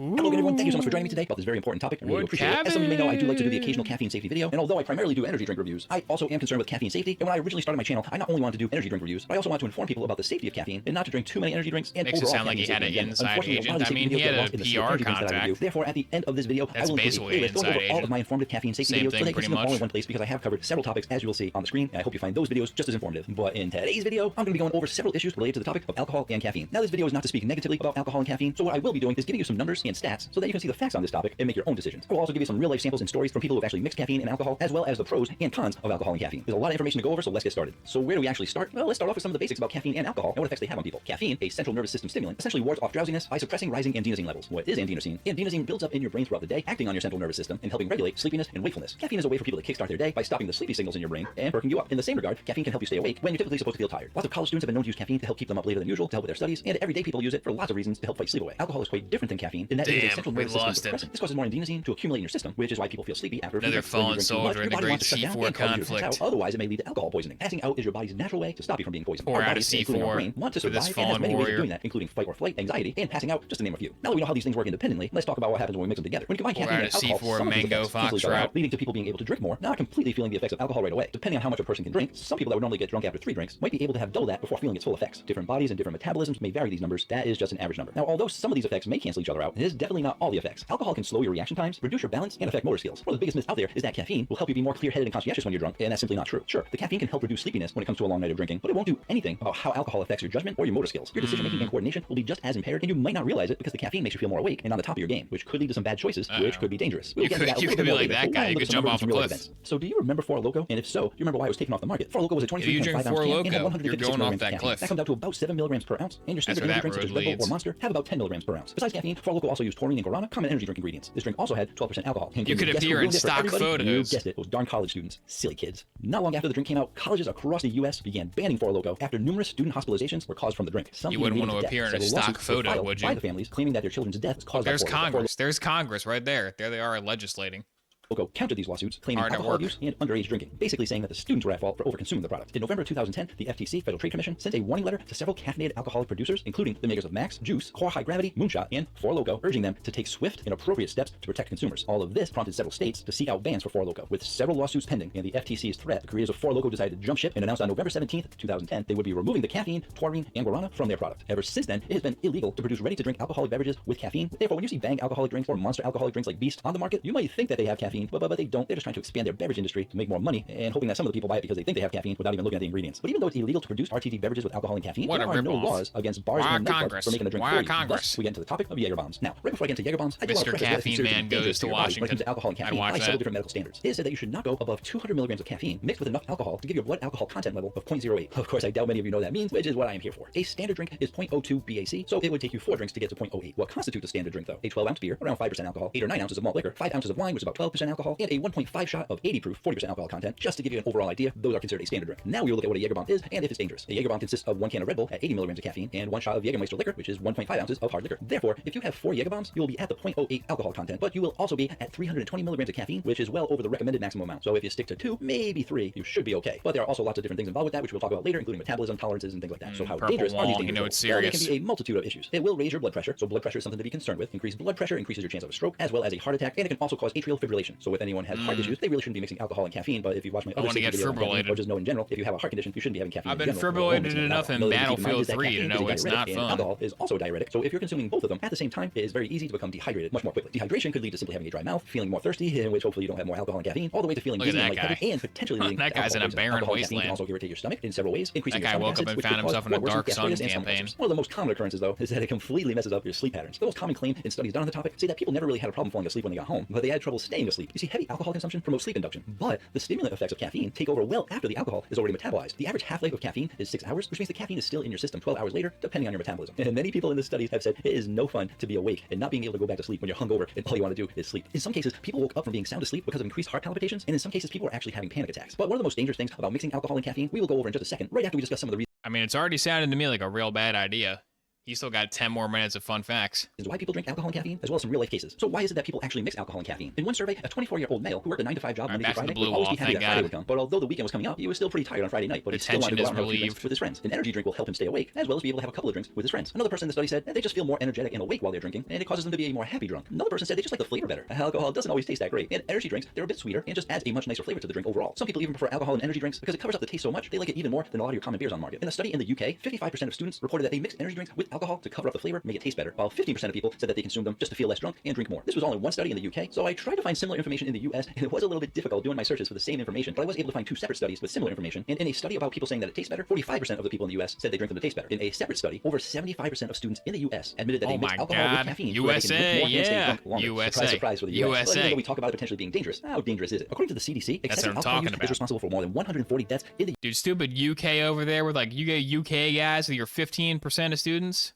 [SPEAKER 1] Ooh.
[SPEAKER 7] Hello again, everyone. Thank you so much for joining me today about this very important topic. I really appreciate it. As some of you may know, I do like to do the occasional caffeine safety video, and although I primarily do energy drink reviews, I also am concerned with caffeine safety. And when I originally started my channel, I not only wanted to do energy drink reviews, but I also wanted to inform people about the safety of caffeine and not to drink too many energy drinks. And
[SPEAKER 1] makes it sound like he had an inside agent. I mean, he had a PR contact.
[SPEAKER 7] Therefore, at the end of this video, I will include a playlist going over all of my informative caffeine safety videos so that you can see them all in one place, because I have covered several topics, as you will see on the screen, and I hope you find those videos just as informative. But in today's video, I'm going to be going over several issues related to the topic of alcohol and caffeine. Now, this video is not to speak negatively about alcohol and caffeine, so what I will be doing is giving you some numbers and stats so that you can see the facts on this topic and make your own decisions. I will also give you some real-life samples and stories from people who have actually mixed caffeine and alcohol, as well as the pros and cons of alcohol and caffeine. There's a lot of information to go over, so let's get started. So where do we actually start? Well, let's start off with some of the basics about caffeine and alcohol and what effects they have on people. Caffeine, a central nervous system stimulant, essentially wards off drowsiness by suppressing rising adenosine levels. What is adenosine? Adenosine builds up in your brain throughout the day, acting on your central nervous system and helping regulate sleepiness and wakefulness. Caffeine is a way for people to kickstart their day by stopping the sleepy signals in your brain and perking you up. In the same regard, caffeine can help you stay awake when you're typically supposed to feel tired. Lots of college students have been known to use caffeine to help keep them up later than usual, to help with their studies, and everyday people use it for lots of reasons to help fight sleep away. Alcohol is quite different than caffeine in that it is a central nervous system depressant. This causes more adenosine to accumulate in your system, which is why people feel sleepy after
[SPEAKER 1] another fallen soldier in the great C4 conflict.
[SPEAKER 7] Otherwise, it may lead to alcohol poisoning. Passing out is your body's natural way to stop you from being poisoned.
[SPEAKER 1] Or
[SPEAKER 7] our
[SPEAKER 1] out of
[SPEAKER 7] bodies, including our
[SPEAKER 1] C4
[SPEAKER 7] brain, want to
[SPEAKER 1] for this
[SPEAKER 7] survive and has
[SPEAKER 1] fallen
[SPEAKER 7] many ways of
[SPEAKER 1] warrior.
[SPEAKER 7] doing that, including fight or flight, anxiety, and passing out, just to name a few. Now that we know how these things work independently, let's talk about what happens when we mix them together. When you combine caffeine and alcohol,
[SPEAKER 1] C4
[SPEAKER 7] some of these
[SPEAKER 1] mango
[SPEAKER 7] effects cancel each other
[SPEAKER 1] foxtrot.
[SPEAKER 7] out, leading to people being able to drink more, not completely feeling the effects of alcohol right away. Depending on how much a person can drink, some people that would normally get drunk after 3 drinks might be able to have double that before feeling its full effects. Different bodies and different metabolisms may vary these numbers. That is just an average number. Now, although some of these effects may cancel each other out, it is definitely not all the effects. Alcohol can slow your reaction times, reduce your balance, and affect motor skills. One of the biggest myths out there is that caffeine will help you be more clear-headed and conscientious when you're drunk, and that's simply not true. Sure, the caffeine can help reduce sleepiness when it comes to a long night of drinking, but it won't do anything about how alcohol affects your judgment or your motor skills. Your decision-making and coordination will be just as impaired, and you might not realize it because the caffeine makes you feel more awake and on the top of your game, which could lead to some bad choices, which could be dangerous. We'll
[SPEAKER 1] You could be like that guy. You could jump off a cliff.
[SPEAKER 7] So do you remember Four Loko? And if so, do you remember why it was taken off the market? Four Loko was a 23.5 ounce can and had 156 milligrams of caffeine. That comes out to about 7 milligrams per ounce, and your standard energy drinks such as Red Bull or Monster have about 10 milligrams per ounce. Besides caffeine, Four Loko also used taurine and guarana, common energy drink ingredients. This drink also had 12% alcohol. And
[SPEAKER 1] you could appear in stock photos.
[SPEAKER 7] You guessed it, those darn college students. Silly kids. Not long after the drink came out, colleges across the U.S. began banning Four Loko after numerous student hospitalizations were caused from the drink.
[SPEAKER 1] You wouldn't want to appear in a stock photo, would you?
[SPEAKER 7] By the families claiming that their children's death was caused by
[SPEAKER 1] There's Congress. There's Congress right there. There they are legislating.
[SPEAKER 7] Loko countered these lawsuits, claiming alcohol use and underage drinking, basically saying that the students were at fault for overconsuming the product. In November 2010, the FTC, Federal Trade Commission, sent a warning letter to several caffeinated alcoholic producers, including the makers of Max, Juice, Core High Gravity, Moonshot, and Four Loko, urging them to take swift and appropriate steps to protect consumers. All of this prompted several states to seek out bans for Four Loko. With several lawsuits pending and the FTC's threat, the creators of Four Loko decided to jump ship and announced on November 17th, 2010, they would be removing the caffeine, taurine, and guarana from their product. Ever since then, it has been illegal to produce ready-to-drink alcoholic beverages with caffeine. Therefore, when you see Bang alcoholic drinks or Monster alcoholic drinks like Beast on the market, you might think that they have caffeine, but they don't. They're just trying to expand their beverage industry to make more money and hoping that some of the people buy it because they think they have caffeine without even looking at the ingredients. But even though it's illegal to produce RTD beverages with alcohol and caffeine, there are no laws against bars and nightclubs for making a drink for you. Thus, we get into the topic of Jaeger bombs. Now, right before I get into Jaeger bombs, I do want to preface what is considered dangerous to your body when it comes to alcohol and caffeine by several different medical standards. It is said that you should not go above 200 milligrams of caffeine mixed with enough alcohol to give your blood alcohol content level of 0.08. Of course, I doubt many of you know what that means, which is what I am here for. A standard drink is 0.02 BAC, so it would take you 4 drinks to get to 0.08. What constitutes a standard drink, though? A 12-ounce beer, around 5% alcohol, 8 or 9 ounces of malt liquor, 5 ounces of wine, which is about 12% alcohol, and a 1.5 shot of 80 proof, 40% alcohol content. Just to give you an overall idea, those are considered a standard drink. Now we will look at what a Jägerbomb is and if it's dangerous. A Jägerbomb consists of 1 can of Red Bull at 80 milligrams of caffeine and 1 shot of Jägermeister liquor, which is 1.5 ounces of hard liquor. Therefore, if you have 4 Jägerbombs, you will be at the 0.08 alcohol content, but you will also be at 320 milligrams of caffeine, which is well over the recommended maximum amount. So if you stick to 2, maybe 3, you should be okay. But there are also lots of different things involved with that, which we'll talk about later, including metabolism, tolerances, and things like that. So how dangerous are these dangerous?
[SPEAKER 1] You know, it's
[SPEAKER 7] Well, there
[SPEAKER 1] serious.
[SPEAKER 7] can be a multitude of issues. It will raise your blood pressure, so blood pressure is something to be concerned with. Increased blood pressure increases your chance of a stroke, as well as a heart attack, and it can also cause atrial fibrillation. So if anyone has heart issues, they really shouldn't be mixing alcohol and caffeine. But if you watch my other
[SPEAKER 1] want to get
[SPEAKER 7] videos on caffeine,
[SPEAKER 1] fibrillated.
[SPEAKER 7] or just know in general, if you have a heart condition, you shouldn't be having caffeine.
[SPEAKER 1] I've
[SPEAKER 7] in
[SPEAKER 1] been
[SPEAKER 7] general.
[SPEAKER 1] fibrillated enough in
[SPEAKER 7] Another thing to keep in mind
[SPEAKER 1] Battlefield
[SPEAKER 7] is that
[SPEAKER 1] 3 to
[SPEAKER 7] caffeine
[SPEAKER 1] know
[SPEAKER 7] is a
[SPEAKER 1] it's
[SPEAKER 7] diuretic,
[SPEAKER 1] not
[SPEAKER 7] and
[SPEAKER 1] fun.
[SPEAKER 7] alcohol is also diuretic. So if you're consuming both of them at the same time, it is very easy to become dehydrated much more quickly. Dehydration could lead to simply having a dry mouth, feeling more thirsty, in which hopefully you don't have more alcohol and caffeine, all the way to feeling
[SPEAKER 1] Look at
[SPEAKER 7] dizzy and
[SPEAKER 1] that guy.
[SPEAKER 7] lightheaded, and potentially leading
[SPEAKER 1] That
[SPEAKER 7] to
[SPEAKER 1] guy's in a
[SPEAKER 7] alcohol poisoning.
[SPEAKER 1] barren
[SPEAKER 7] Alcohol and caffeine
[SPEAKER 1] wasteland.
[SPEAKER 7] can also irritate your stomach in several ways, increasing
[SPEAKER 1] That guy
[SPEAKER 7] your
[SPEAKER 1] woke
[SPEAKER 7] stomach
[SPEAKER 1] up and
[SPEAKER 7] acids, which
[SPEAKER 1] found
[SPEAKER 7] could cause
[SPEAKER 1] himself in a
[SPEAKER 7] more
[SPEAKER 1] dark
[SPEAKER 7] worsening
[SPEAKER 1] sun
[SPEAKER 7] gastritis and stomach
[SPEAKER 1] campaign.
[SPEAKER 7] ulcers. One of the most common occurrences, though, is that it completely messes up your sleep patterns. The most common claim in studies done on the topic say that people never really had a problem falling asleep when they got home, but they had trouble staying asleep. You see, heavy alcohol consumption promotes sleep induction, but the stimulant effects of caffeine take over well after the alcohol is already metabolized. The average half-life of caffeine is 6 hours, which means the caffeine is still in your system 12 hours later, depending on your metabolism. And many people in the studies have said it is no fun to be awake and not being able to go back to sleep when you're hungover and all you want to do is sleep. In some cases, people woke up from being sound asleep because of increased heart palpitations, and in some cases, people were actually having panic attacks. But one of the most dangerous things about mixing alcohol and caffeine, we will go over in just a second, right after we discuss some of the reasons
[SPEAKER 1] I mean, it's already sounding to me like a real bad idea. You still got 10 more minutes of fun facts.
[SPEAKER 7] why people drink alcohol and caffeine, as well as some real-life cases. So why is it that people actually mix alcohol and caffeine? In one survey, a 24-year-old male who worked a 9-to-5 job Monday to
[SPEAKER 1] back to
[SPEAKER 7] Friday
[SPEAKER 1] the blue
[SPEAKER 7] would always
[SPEAKER 1] wall,
[SPEAKER 7] be happy
[SPEAKER 1] thank
[SPEAKER 7] that Friday
[SPEAKER 1] God.
[SPEAKER 7] would come. But although the weekend was coming up, he was still pretty tired on Friday night, but he still wanted to go out and have a few
[SPEAKER 1] Tension is
[SPEAKER 7] drinks with his friends. An energy drink will help him stay awake, as well as be able to have a couple of drinks with his friends. Another person in the study said that they just feel more energetic and awake while they're drinking, and it causes them to be a more happy drunk. Another person said they just like the flavor better. Alcohol doesn't always taste that great, and energy drinks, they're a bit sweeter and just adds a much nicer flavor to the drink overall. Some people even prefer alcohol and energy drinks because it covers up the taste so much, they like it even more than a lot of your common beers on the market. In a study in the UK, 55% of students reported that they mixed energy drinks with alcohol to cover up the flavor, make it taste better, while 15% of people said that they consumed them just to feel less drunk and drink more. This was all in one study in the UK, so I tried to find similar information in the US, and it was a little bit difficult doing my searches for the same information, but I was able to find 2 separate studies with similar information, and in a study about people saying that it tastes better, 45% of the people in the US said they drink them to taste better. In a separate study, over 75% of students in the US admitted that they mix alcohol with caffeine so that they can drink more and stay drunk longer. Surprise, surprise for the US. But even though we talk about it potentially being dangerous, how dangerous is it? According to the CDC, excessive alcohol use is responsible for more than 140 deaths in the
[SPEAKER 1] Dude, stupid UK over there with like, you get UK guys with your 15% of students.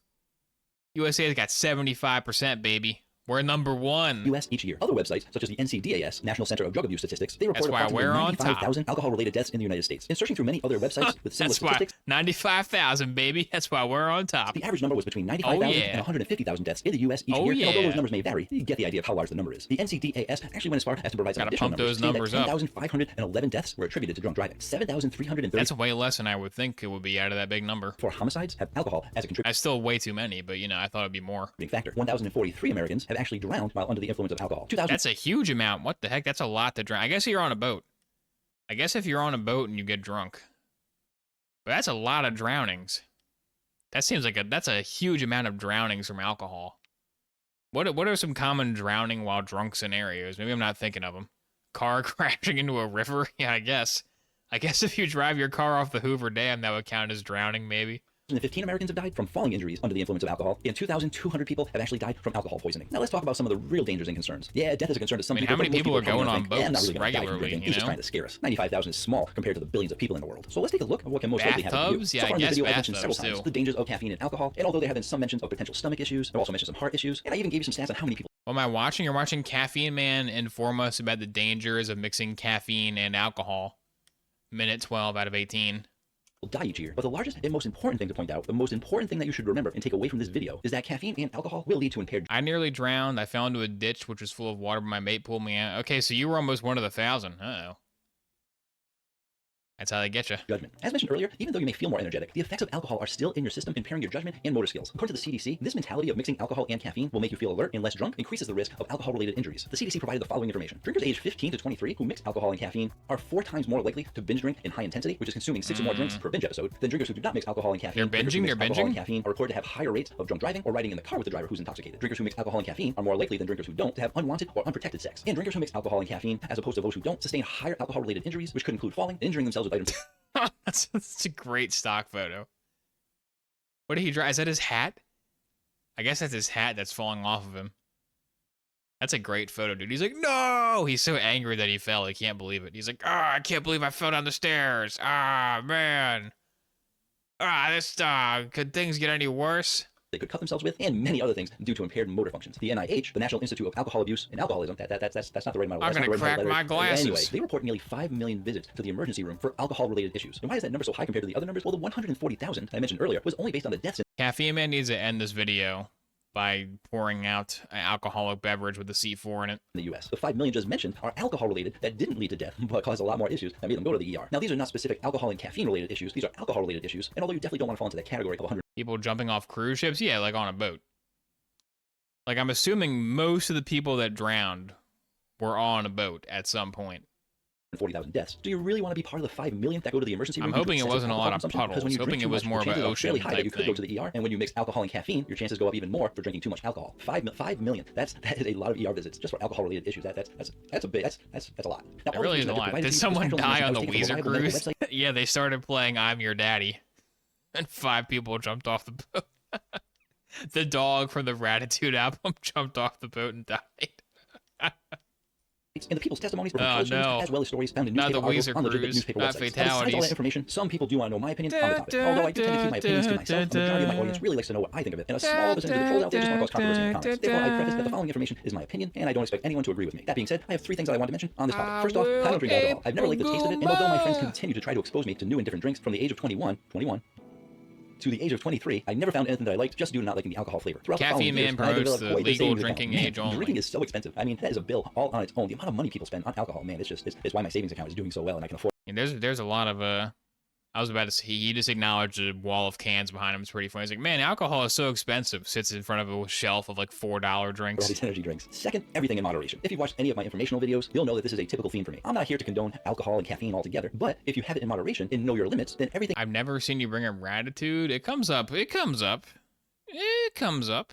[SPEAKER 1] USA has got 75%, baby. We're number 1.
[SPEAKER 7] U.S. each year. Other websites, such as the NCDAS, National Center of Drug Abuse Statistics, they report
[SPEAKER 1] That's why
[SPEAKER 7] approximately
[SPEAKER 1] we're on top.
[SPEAKER 7] 95,000 alcohol-related deaths in the United States. In searching through many other websites with similar
[SPEAKER 1] That's why
[SPEAKER 7] statistics,
[SPEAKER 1] 95,000, baby. That's why we're on top.
[SPEAKER 7] the average number was between 95,000
[SPEAKER 1] yeah.
[SPEAKER 7] and 150,000 deaths in the U.S. each
[SPEAKER 1] Oh,
[SPEAKER 7] year. And although
[SPEAKER 1] yeah.
[SPEAKER 7] those numbers may vary, you get the idea of how large the number is. The NCDAS actually went as far as to provide some
[SPEAKER 1] Gotta
[SPEAKER 7] additional
[SPEAKER 1] pump
[SPEAKER 7] numbers,
[SPEAKER 1] those
[SPEAKER 7] saying that
[SPEAKER 1] numbers up.
[SPEAKER 7] 10,511 deaths were attributed to drunk driving. 7,334
[SPEAKER 1] That's way less than I would think it would be out of that big number.
[SPEAKER 7] homicides have alcohol as a contributing
[SPEAKER 1] That's still way too many, but you know, I thought it'd be more.
[SPEAKER 7] factor. 1,043 Americans have actually drowned while under the influence of alcohol. 2,000
[SPEAKER 1] That's a huge amount. What the heck? That's a lot to drown. I guess you're on a boat. I guess if you're on a boat and you get drunk. But that's a lot of drownings. That seems like that's a huge amount of drownings from alcohol. What are some common drowning while drunk scenarios? Maybe I'm not thinking of them. Car crashing into a river? Yeah, I guess. I guess if you drive your car off the Hoover Dam, that would count as drowning, maybe.
[SPEAKER 7] 15 Americans have died from falling injuries under the influence of alcohol, and 2,200 people have actually died from alcohol poisoning. Now let's talk about some of the real dangers and concerns. Yeah, death is a concern to some
[SPEAKER 1] I mean,
[SPEAKER 7] people.
[SPEAKER 1] how many
[SPEAKER 7] but most
[SPEAKER 1] people are
[SPEAKER 7] probably
[SPEAKER 1] going on
[SPEAKER 7] gonna think, "Yeah, I'm not
[SPEAKER 1] boats
[SPEAKER 7] really gonna die from
[SPEAKER 1] regularly,
[SPEAKER 7] drinking."
[SPEAKER 1] you
[SPEAKER 7] He's just
[SPEAKER 1] know?
[SPEAKER 7] trying to scare us. 95,000 is small compared to the billions of people in the world. So let's take a look at what can most likely happen to you.
[SPEAKER 1] Bathtubs? Yeah,
[SPEAKER 7] So
[SPEAKER 1] I
[SPEAKER 7] far in the
[SPEAKER 1] guess
[SPEAKER 7] video, I've mentioned several
[SPEAKER 1] bathtubs,
[SPEAKER 7] times
[SPEAKER 1] too.
[SPEAKER 7] the dangers of caffeine and alcohol, and although there have been some mentions of potential stomach issues, I've also mentioned some heart issues, and I even gave you some stats on how many people
[SPEAKER 1] What am I watching? You're watching Caffeine Man inform us about the dangers of mixing caffeine and alcohol. Minute 12 out of 18.
[SPEAKER 7] die each year. But the largest and most important thing to point out, the most important thing that you should remember and take away from this video, is that caffeine and alcohol will lead to impaired
[SPEAKER 1] I nearly drowned. I fell into a ditch which was full of water, but my mate pulled me out. Okay, so you were almost one of the 1,000. Uh-oh. That's how they get you.
[SPEAKER 7] judgment. As mentioned earlier, even though you may feel more energetic, the effects of alcohol are still in your system, impairing your judgment and motor skills. According to the CDC, this mentality of mixing alcohol and caffeine will make you feel alert and less drunk, increases the risk of alcohol-related injuries. The CDC provided the following information. Drinkers aged 15 to 23 who mix alcohol and caffeine are 4 times more likely to binge drink in high intensity, which is consuming 6 or more drinks per binge episode, than drinkers who do not mix alcohol and caffeine.
[SPEAKER 1] They're
[SPEAKER 7] Drinkers who
[SPEAKER 1] binging,
[SPEAKER 7] mix
[SPEAKER 1] they're
[SPEAKER 7] alcohol and
[SPEAKER 1] binging?
[SPEAKER 7] caffeine are reported to have higher rates of drunk driving or riding in the car with the driver who's intoxicated. Drinkers who mix alcohol and caffeine are more likely than drinkers who don't to have unwanted or unprotected sex. And drinkers who mix alcohol and caffeine, as opposed to those who don't, sustain higher alcohol-related injuries, which could include falling and injuring themselves with items.
[SPEAKER 1] That's a great stock photo. What did he drive? Is that his hat? I guess that's his hat that's falling off of him. That's a great photo, dude. He's like, no! He's so angry that he fell. He can't believe it. He's like, I can't believe I fell down the stairs. Man. This, could things get any worse?
[SPEAKER 7] they could cut themselves with, and many other things due to impaired motor functions. The NIH, the National Institute of Alcohol Abuse and Alcoholism, that's not the right amount of
[SPEAKER 1] I'm gonna crack my glasses.
[SPEAKER 7] Anyway, they report nearly 5 million visits to the emergency room for alcohol-related issues. And why is that number so high compared to the other numbers? Well, the 140,000 I mentioned earlier was only based on the deaths in
[SPEAKER 1] Caffeine Man needs to end this video by pouring out an alcoholic beverage with the C4 in it.
[SPEAKER 7] the U.S. The 5 million just mentioned are alcohol-related that didn't lead to death, but caused a lot more issues that made them go to the ER. Now, these are not specific alcohol and caffeine-related issues. These are alcohol-related issues, and although you definitely don't want to fall into that category of 100
[SPEAKER 1] People jumping off cruise ships? Yeah, like on a boat. Like, I'm assuming most of the people that drowned were on a boat at some point.
[SPEAKER 7] 40,000 deaths. Do you really want to be part of the 5 million that go to the emergency room?
[SPEAKER 1] I'm hoping it wasn't a lot of puddles.
[SPEAKER 7] Because when you
[SPEAKER 1] Hoping
[SPEAKER 7] drink
[SPEAKER 1] it
[SPEAKER 7] too
[SPEAKER 1] was
[SPEAKER 7] much,
[SPEAKER 1] more of
[SPEAKER 7] your
[SPEAKER 1] an
[SPEAKER 7] chances are
[SPEAKER 1] ocean
[SPEAKER 7] fairly high that
[SPEAKER 1] type
[SPEAKER 7] you could go to
[SPEAKER 1] thing.
[SPEAKER 7] the ER, and when you mix alcohol and caffeine, your chances go up even more for drinking too much alcohol. 5 million. That is a lot of ER visits just for alcohol-related issues. That's a lot. Now,
[SPEAKER 1] It really is a lot. Did someone die on the Weezer cruise?
[SPEAKER 7] Website.
[SPEAKER 1] Yeah, they started playing I'm Your Daddy, and 5 people jumped off the boat. The dog from the Ratatouille album jumped off the boat and died.
[SPEAKER 7] And the people's testimonies were from
[SPEAKER 1] Oh,
[SPEAKER 7] college students,
[SPEAKER 1] no.
[SPEAKER 7] as well as stories found in
[SPEAKER 1] Not
[SPEAKER 7] newspaper
[SPEAKER 1] the
[SPEAKER 7] articles
[SPEAKER 1] Weezer
[SPEAKER 7] on legitimate
[SPEAKER 1] cruise,
[SPEAKER 7] newspaper
[SPEAKER 1] not
[SPEAKER 7] websites. Now, besides all
[SPEAKER 1] fatalities.
[SPEAKER 7] that information, some people do want to know my opinion on the topic. Although I do tend to keep my opinions to myself, the majority of my audience really likes to know what I think of it, and a small percentage of the trolls out there just want to cause controversy in comments. Therefore, I preface that the following information is my opinion, and I don't expect anyone to agree with me. That being said, I have 3 things that I want to mention on this topic. First off, I don't drink alcohol. I've never liked the taste of it, and although my friends continue to try to expose me to new and different drinks from the age of 21 to the age of 23, I never found anything that I liked just due to not liking the alcohol flavor. Throughout
[SPEAKER 1] Caffeine
[SPEAKER 7] the
[SPEAKER 1] Man
[SPEAKER 7] following years,
[SPEAKER 1] promotes
[SPEAKER 7] I
[SPEAKER 1] the
[SPEAKER 7] developed quite
[SPEAKER 1] legal
[SPEAKER 7] savings
[SPEAKER 1] drinking
[SPEAKER 7] account.
[SPEAKER 1] age
[SPEAKER 7] Man,
[SPEAKER 1] only.
[SPEAKER 7] drinking is so expensive. I mean, that is a bill all on its own. The amount of money people spend on alcohol, man, it's why my savings account is doing so well and I can afford.
[SPEAKER 1] And there's a lot of I was about to say, he just acknowledged a wall of cans behind him. It's pretty funny. He's like, man, alcohol is so expensive. Sits in front of a shelf of like $4
[SPEAKER 7] For all
[SPEAKER 1] drinks.
[SPEAKER 7] these energy drinks. Second, everything in moderation. If you've watched any of my informational videos, you'll know that this is a typical theme for me. I'm not here to condone alcohol and caffeine altogether, but if you have it in moderation and know your limits, then everything
[SPEAKER 1] I've never seen you bring up Ratatouille. It comes up. It comes up. It comes up.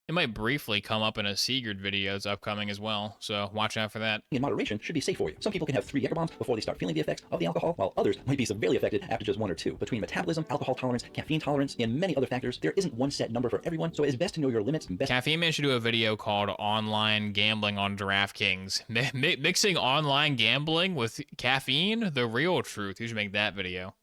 [SPEAKER 1] It might briefly come up in a Sigurd video that's upcoming as well, so watch out for that.
[SPEAKER 7] in moderation should be safe for you. Some people can have 3 Jäger bombs before they start feeling the effects of the alcohol, while others might be severely affected after just 1 or 2. Between metabolism, alcohol tolerance, caffeine tolerance, and many other factors, there isn't one set number for everyone, so it is best to know your limits and best
[SPEAKER 1] Caffeine Man should do a video called Online Gambling on DraftKings. Mixing online gambling with caffeine, the real truth. You should make that video.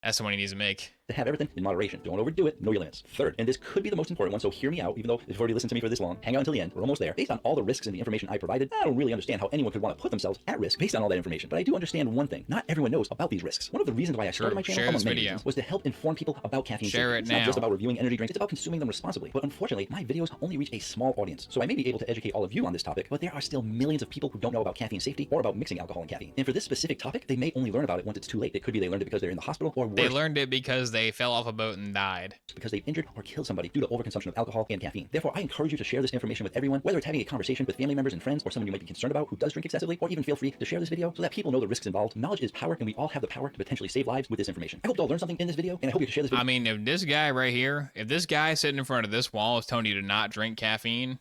[SPEAKER 1] That's the one he needs to make.
[SPEAKER 7] to have everything in moderation. Don't overdo it. Know your limits. Third, and this could be the most important one, so hear me out, even though if you've already listened to me for this long, hang out until the end. We're almost there. Based on all the risks and the information I provided, I don't really understand how anyone could want to put themselves at risk based on all that information. But I do understand one thing. Not everyone knows about these risks. One of the reasons why I started my channel,
[SPEAKER 1] Share
[SPEAKER 7] among
[SPEAKER 1] this
[SPEAKER 7] many
[SPEAKER 1] video.
[SPEAKER 7] reasons, was to help inform people about caffeine
[SPEAKER 1] Share
[SPEAKER 7] safety.
[SPEAKER 1] it
[SPEAKER 7] It's
[SPEAKER 1] now.
[SPEAKER 7] not just about reviewing energy drinks, it's about consuming them responsibly. But unfortunately, my videos only reach a small audience. So I may be able to educate all of you on this topic, but there are still millions of people who don't know about caffeine safety or about mixing alcohol and caffeine. And for this specific topic, they may only learn about it once it's too late. It could be they learned it because they're in the hospital, or worse,
[SPEAKER 1] They learned it because they fell off a boat and died.
[SPEAKER 7] because they've injured or killed somebody due to overconsumption of alcohol and caffeine. Therefore, I encourage you to share this information with everyone, whether it's having a conversation with family members and friends, or someone you might be concerned about who does drink excessively, or even feel free to share this video so that people know the risks involved. Knowledge is power, and we all have the power to potentially save lives with this information. I hope you all learned something in this video, and I hope you can share this video.
[SPEAKER 1] I mean, if this guy right here, if this guy sitting in front of this wall is telling you to not drink caffeine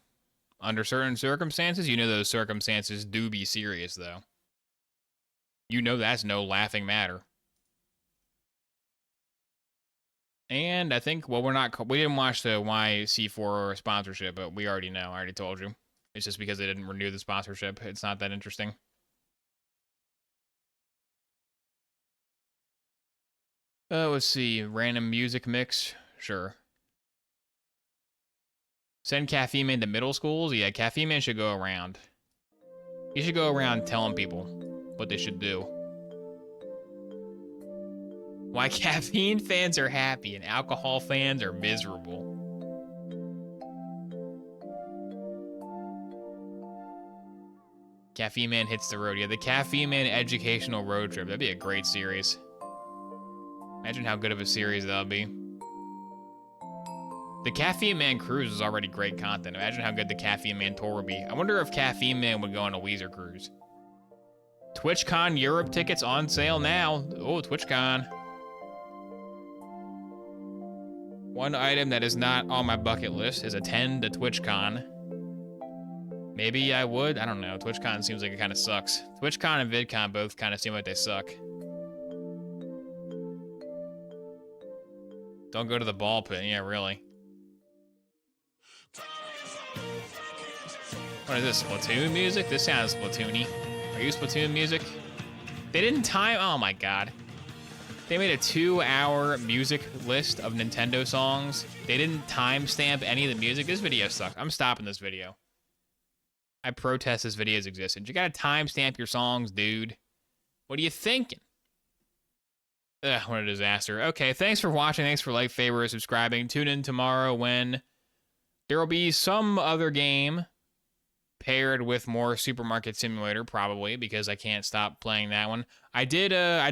[SPEAKER 1] under certain circumstances, you know those circumstances do be serious, though. You know that's no laughing matter. And I think, well, we didn't watch the YC4 sponsorship, but we already know. I already told you. It's just because they didn't renew the sponsorship. It's not that interesting. Let's see. Random music mix? Sure. Send Caffeine Man to middle schools? Yeah, Caffeine Man should go around. He should go around telling people what they should do. Why caffeine fans are happy and alcohol fans are miserable. Caffeine Man hits the road. Yeah, the Caffeine Man educational road trip. That'd be a great series. Imagine how good of a series that'll be. The Caffeine Man cruise is already great content. Imagine how good the Caffeine Man tour would be. I wonder if Caffeine Man would go on a Weezer cruise. TwitchCon Europe tickets on sale now. Oh, TwitchCon. One item that is not on my bucket list is attend to TwitchCon. Maybe I would. I don't know. TwitchCon seems like it kind of sucks. TwitchCon and VidCon both kind of seem like they suck. Don't go to the ball pit. Yeah, really. What is this? Splatoon music? This sounds Splatoony. Are you Splatoon music? They didn't time. Oh my god. They made a 2-hour music list of Nintendo songs. They didn't timestamp any of the music. This video sucks. I'm stopping this video. I protest this video's existence. You gotta timestamp your songs, dude. What are you thinking? Ugh, what a disaster. Okay, thanks for watching. Thanks for favor, subscribing. Tune in tomorrow when there will be some other game paired with more Supermarket Simulator, probably, because I can't stop playing that one. I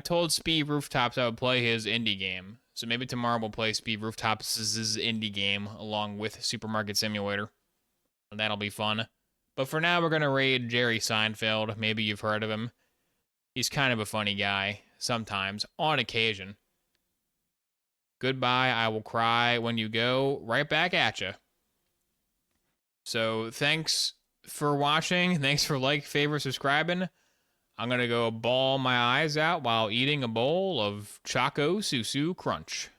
[SPEAKER 1] told Speed Rooftops I would play his indie game. So maybe tomorrow we'll play Speed Rooftops' indie game along with Supermarket Simulator. That'll be fun. But for now, we're going to raid Jerry Seinfeld. Maybe you've heard of him. He's kind of a funny guy, sometimes, on occasion. Goodbye, I will cry when you go. Right back at ya. So, thanks for watching. Thanks for favor, subscribing. I'm going to go bawl my eyes out while eating a bowl of Choco Susu Crunch.